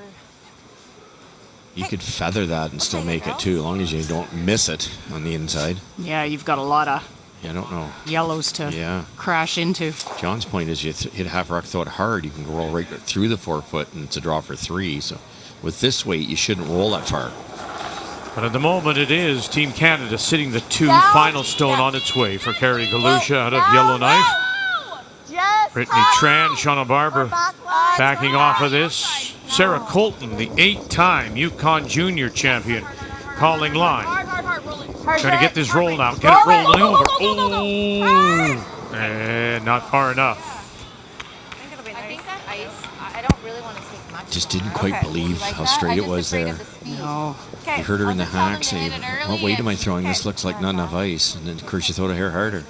You could feather that and still make it too, as long as you don't miss it on the inside. Yeah, you've got a lot of Yeah, I don't know. yellows to crash into. John's point is you hit half rock, throw it hard, you can roll right through the 4-foot and it's a draw for 3. So with this weight, you shouldn't roll that far. But at the moment, it is Team Canada sitting the 2 final stone on its way for Carrie Galusha out of Yellowknife. Brittany Tran, Shauna Barber backing off of this. Sarah Colton, the 8-time Yukon Junior champion, calling line. Trying to get this roll now. Get it rolling over. Oh, and not far enough. I think that ice, I don't really want to take much. Just didn't quite believe how straight it was there. No. You heard her in the hack say, what weight am I throwing? This looks like not enough ice. And then, of course, you throw it a hair harder.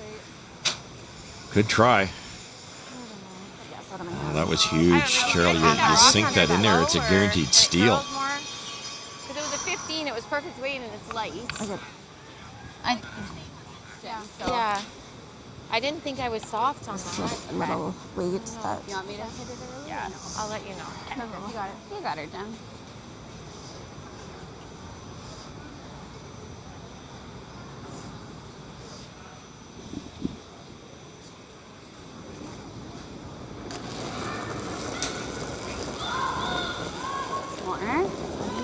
Good try. Oh, that was huge. Cheryl, you sink that in there. It's a guaranteed steal. Because it was a 15, it was perfect weight and it's light. Yeah. I didn't think I was soft on that. Little weight. You want me to hit it early? Yeah. I'll let you know. Okay. You got it. You got her, Jen.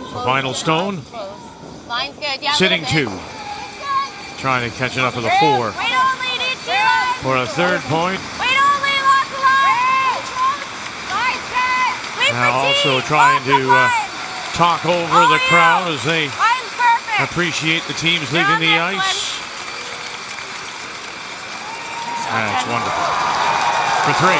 The final stone. Line's good. Yeah, Sitting 2. Trying to catch enough of the 4. For a 3rd point. Now also trying to talk over the crowd as they appreciate the teams leaving the ice. That's wonderful. For 3.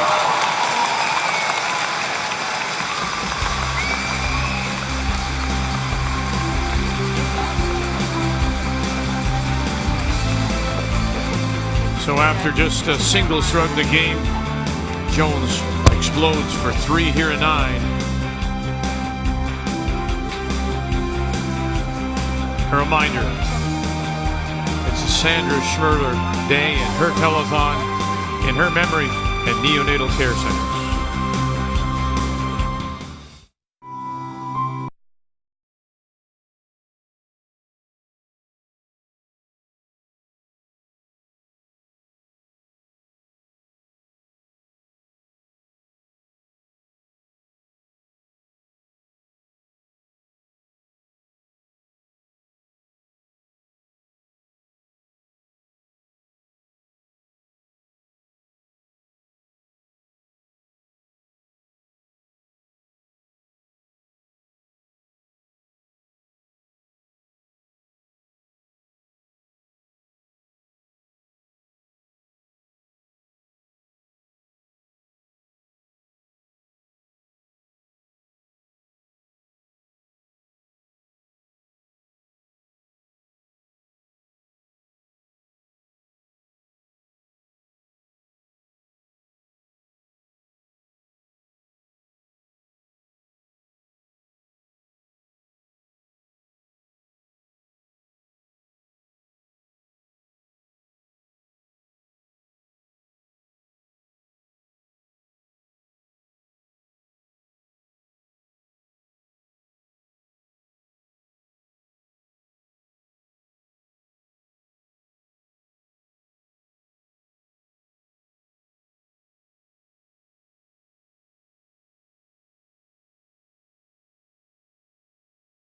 So after just a single throughout the game, Jones explodes for 3 here in 9. A reminder, it's a Sandra Schmerler Day and her telethon in her memory at Neonatal Care Centers.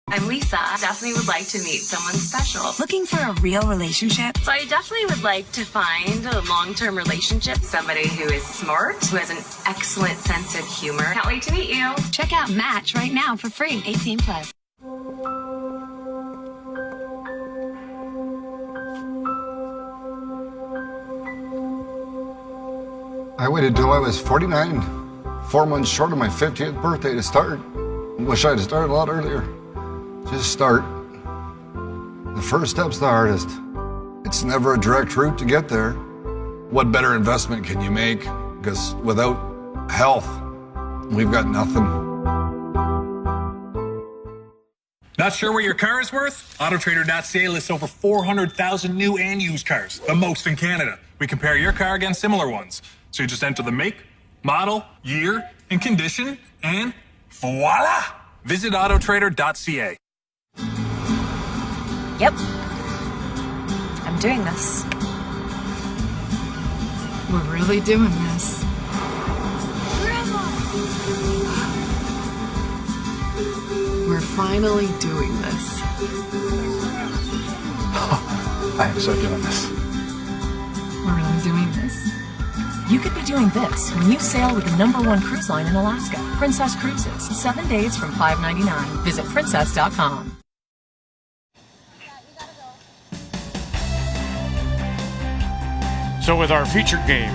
I'm Lisa. Definitely would like to meet someone special. Looking for a real relationship? So I definitely would like to find a long-term relationship. Somebody who is smart, who has an excellent sense of humor. Can't wait to meet you. Check out Match right now for free. 18+. I waited till I was 49, 4 months short of my 50th birthday to start. Wish I'd started a lot earlier. Just start. The first step's the hardest. It's never a direct route to get there. What better investment can you make? Because without health, we've got nothing. Not sure what your car is worth? AutoTrader.ca lists over 400,000 new and used cars, the most in Canada. We compare your car against similar ones. So you just enter the make, model, year, and condition, and voila! Visit AutoTrader.ca. Yep. I'm doing this. We're really doing this. We're finally doing this. I am so doing this. We're really doing this. You could be doing this when you sail with the #1 cruise line in Alaska, Princess Cruises. 7 days from $5.99. Visit princess.com. So with our featured game,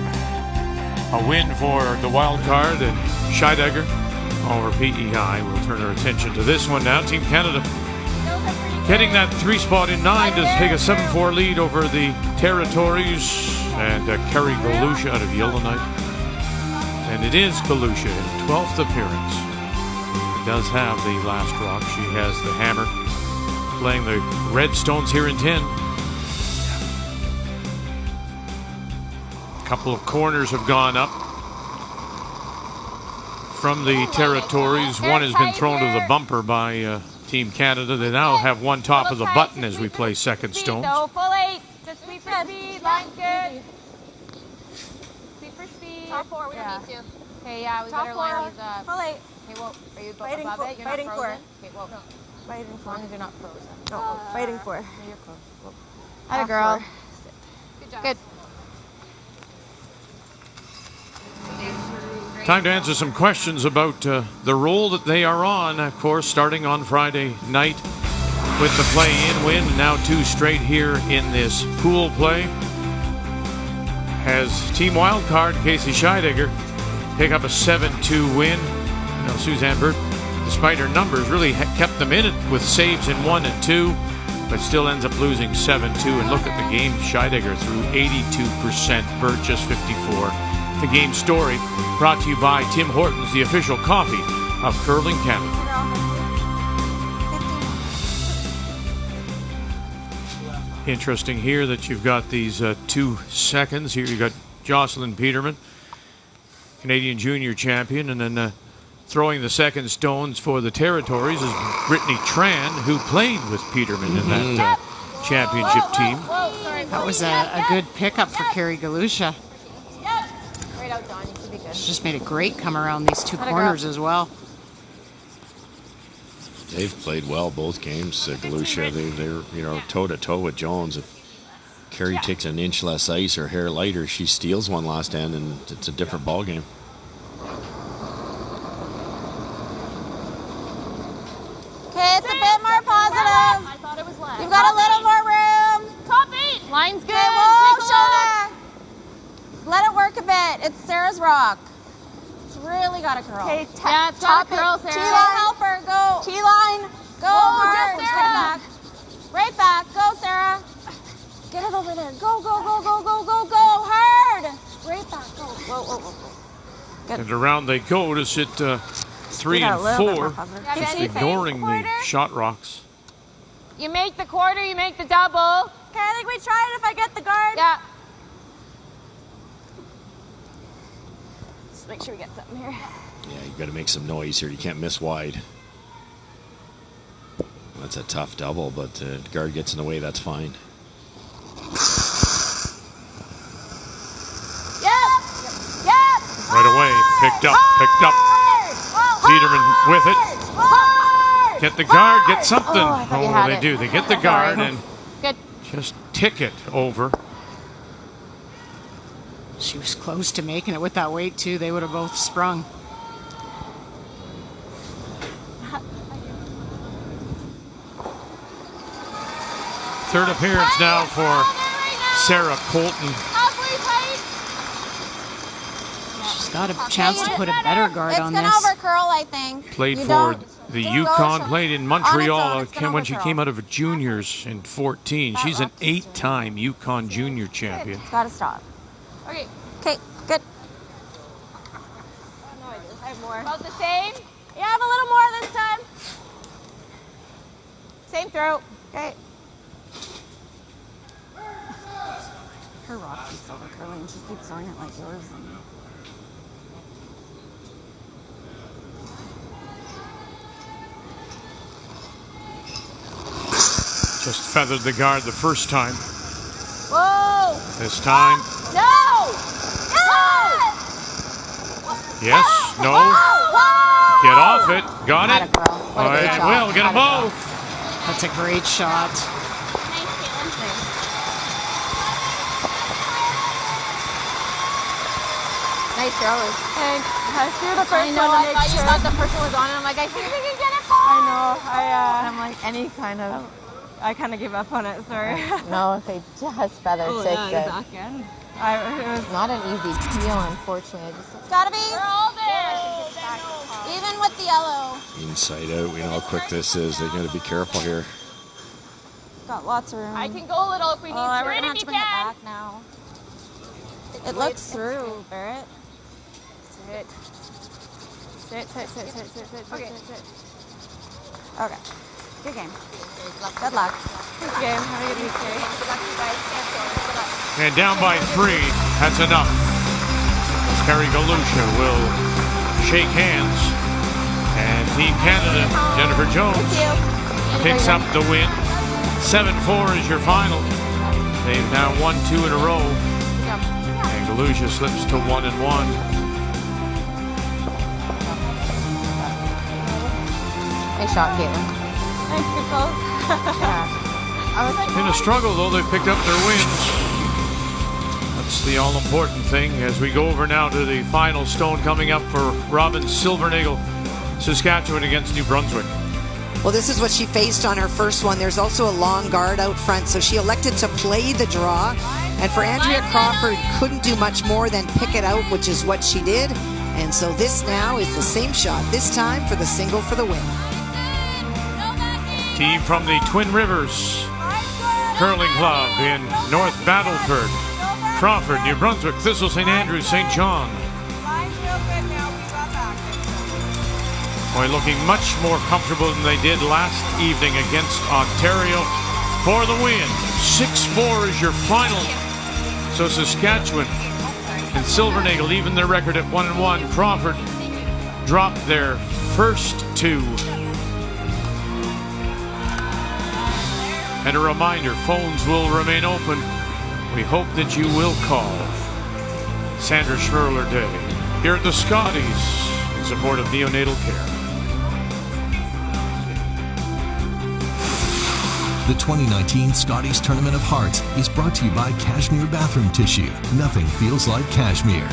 a win for the wild card at Scheidegger over PEI. We'll turn our attention to this one now. Team Canada getting that 3 spot in 9 to take a 7-4 lead over the Territories and Kerry Galusha out of Yellowknife. And it is Galusha in 12th appearance. She does have the last rock. She has the hammer, playing the Redstones here in 10. A couple of corners have gone up from the Territories. One has been thrown to the bumper by Team Canada. They now have one top of the button as we play second stones. No, full 8. Just sweep for speed. Line good. Sweep for speed. Top 4. We don't need to. Okay, yeah, we better line these up. Full 8. Okay, well, are you above it? You're not frozen? Okay, well, Fighting as long as you're not frozen. No, fighting for. You're close. Atta girl. Good job. Good. Time to answer some questions about the role that they are on, of course, starting on Friday night with the play-in win. Now 2 straight here in this pool play. Has Team Wildcard, Casey Scheidegger, pick up a 7-2 win. You know, Suzanne Burt, despite her numbers, really kept them in it with saves in 1 and 2. but still ends up losing 7-2. And look at the game Scheidegger threw 82%, Burt just 54. The game story brought to you by Tim Hortons, the official coffee of Curling Canada. Interesting here that you've got these 2 seconds. Here you got Jocelyn Peterman, Canadian junior champion, and then throwing the second stones for the territories is Brittany Tran, who played with Peterman in that championship team. That was a good pickup for Carrie Galusha. Right out, Dawn. You should be good. She just made a great come around these 2 corners as well. They've played well both games. Galusha, they're toe to toe with Jones. If Carrie takes an inch less ice or hair lighter, she steals one last end, and it's a different ball game. Okay, it's a bit more positive. I thought it was less. You've got a little more room. Top 8. Line's good. Okay, whoa, Take a look. shoulder. Let it work a bit. It's Sarah's rock. It's really got to curl. Okay, yeah, it's got to curl, Sarah. T-line, help her. Go. T-line. Go hard. just Sarah. Right back. Go, Sarah. Get it over there. Go, go, go, go, go, go, go. Hard. Right back. Go. Whoa, whoa, whoa. Good. And around they go to sit 3 and 4, just ignoring the shot rocks. You make the quarter, you make the double. Okay, I think we try it if I get the guard. Yeah. Just make sure we get something here. Yeah, you got to make some noise here. You can't miss wide. That's a tough double, but the guard gets in the way. That's fine. Right away, picked up. Peterman with it. Get the guard, get something. Oh, they do. They get the guard and just tick it over. She was close to making it with that weight, too. They would have both sprung. Third appearance now for Sarah Colton. She's got a chance to put a better guard on this. It's going to overcurl, I think. Played for the Yukon, played in Montreal when she came out of juniors in 14. She's an 8-time Yukon junior champion. It's got to stop. Okay. Okay, good. No, I have more. About the same? Yeah, I have a little more this time. Same throw. Okay. Her rock keeps overcurling. She keeps throwing it like yours. Just feathered the guard the first time. Whoa! This time. No! Yes, no. Get off it. Got it. All right, well, get them both. That's a great shot. Nice throwers. Thanks. I threw the first I know, one I to make thought you sure. thought the first one was on, and I'm like, I think we can get it. I know. I'm like, any kind of... I kind of gave up on it, sorry. No, if they just feather ticked it. back end. It was not an easy peel, unfortunately. It's got to be. We're all there. Even with the yellow. Inside out. We know how quick this is. They got to be careful here. Got lots of room. I can go a little if we need to. We're going to have to bring it back now. It looks through, Barrett. Sit. Okay. Okay. Good game. Good luck. Good game. Have a good week, And down by 3. That's enough. Carrie Galusha will shake hands. And Team Canada, Jennifer Jones, picks up the win. 7-4 is your final. They've now won 2 in a row. And Galusha slips to 1-1. Nice shot, Caitlin. Thanks, Nicole. In a struggle, though, they've picked up their wins. That's the all-important thing as we go over now to the final stone coming up for Robin Silvernagel, Saskatchewan against New Brunswick. Well, this is what she faced on her first one. There's also a long guard out front, so she elected to play the draw. And for Andrea Crawford, couldn't do much more than pick it out, which is what she did. And so this now is the same shot, this time for the single for the win. Team from the Twin Rivers, Curling Club in North Battleford, Crawford, New Brunswick, Thistle, St. Andrews, St. John. Boy, looking much more comfortable than they did last evening against Ontario for the win. 6-4 is your final. So Saskatchewan and Silvernagle even their record at 1-1. Crawford dropped their first two. And a reminder, phones will remain open. We hope that you will call Sandra Schmerler Day here at the Scotties in support of neonatal care. The 2019 Scotties Tournament of Hearts is brought to you by Cashmere Bathroom Tissue. Nothing feels like cashmere.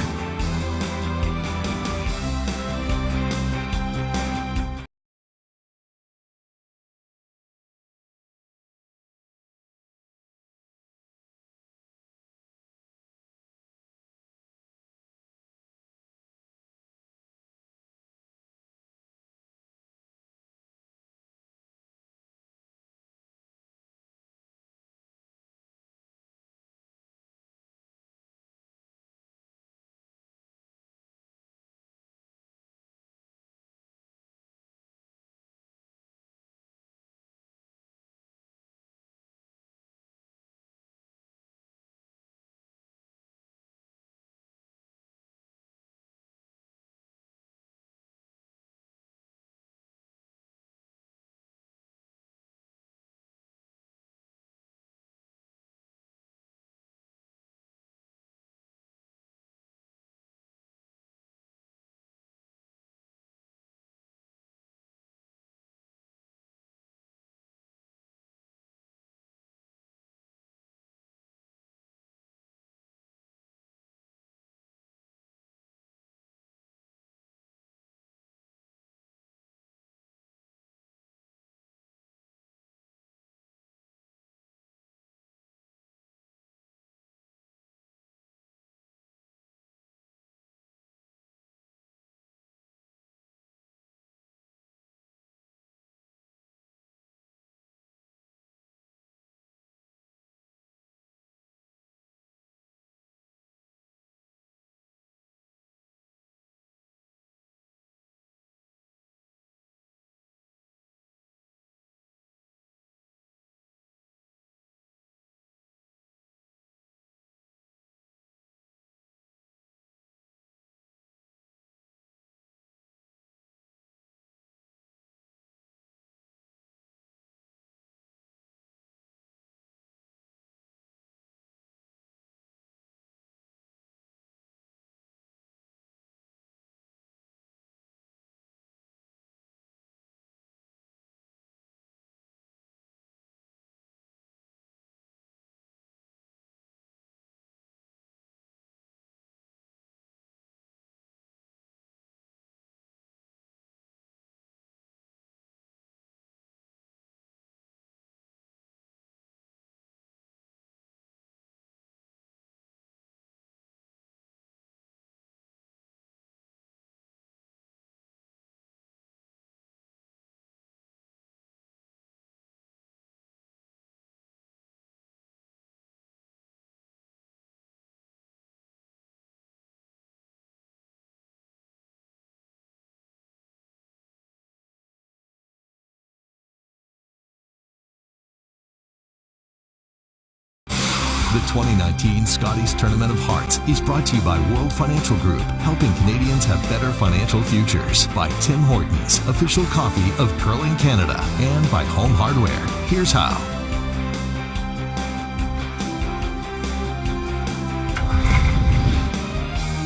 The 2019 Scotties Tournament of Hearts is brought to you by World Financial Group, helping Canadians have better financial futures. By Tim Hortons, official coffee of Curling Canada. And by Home Hardware. Here's how.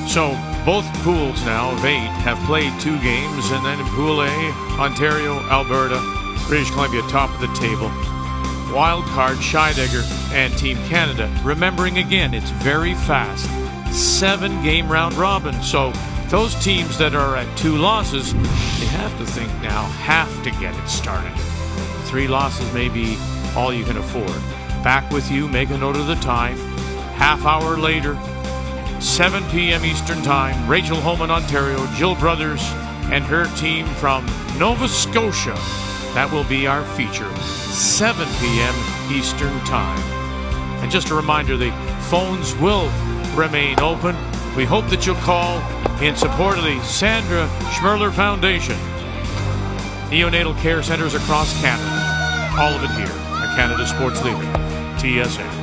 So both pools now of 8 have played 2 games, and then in Pool A, Ontario, Alberta, British Columbia top of the table. Wild card, Scheidegger and Team Canada. Remembering again, it's very fast. 7-game round robin. So those teams that are at 2 losses, they have to think now, have to get it started. 3 losses may be all you can afford. Back with you, make a note of the time. Half hour later, 7 p.m. Eastern Time, Rachel Holman, Ontario, Jill Brothers and her team from Nova Scotia. That will be our feature. 7 p.m. Eastern Time. And just a reminder, the phones will remain open. We hope that you'll call in support of the Sandra Schmerler Foundation. Neonatal care centers across Canada. All of it here at Canada Sports Leader, TSN.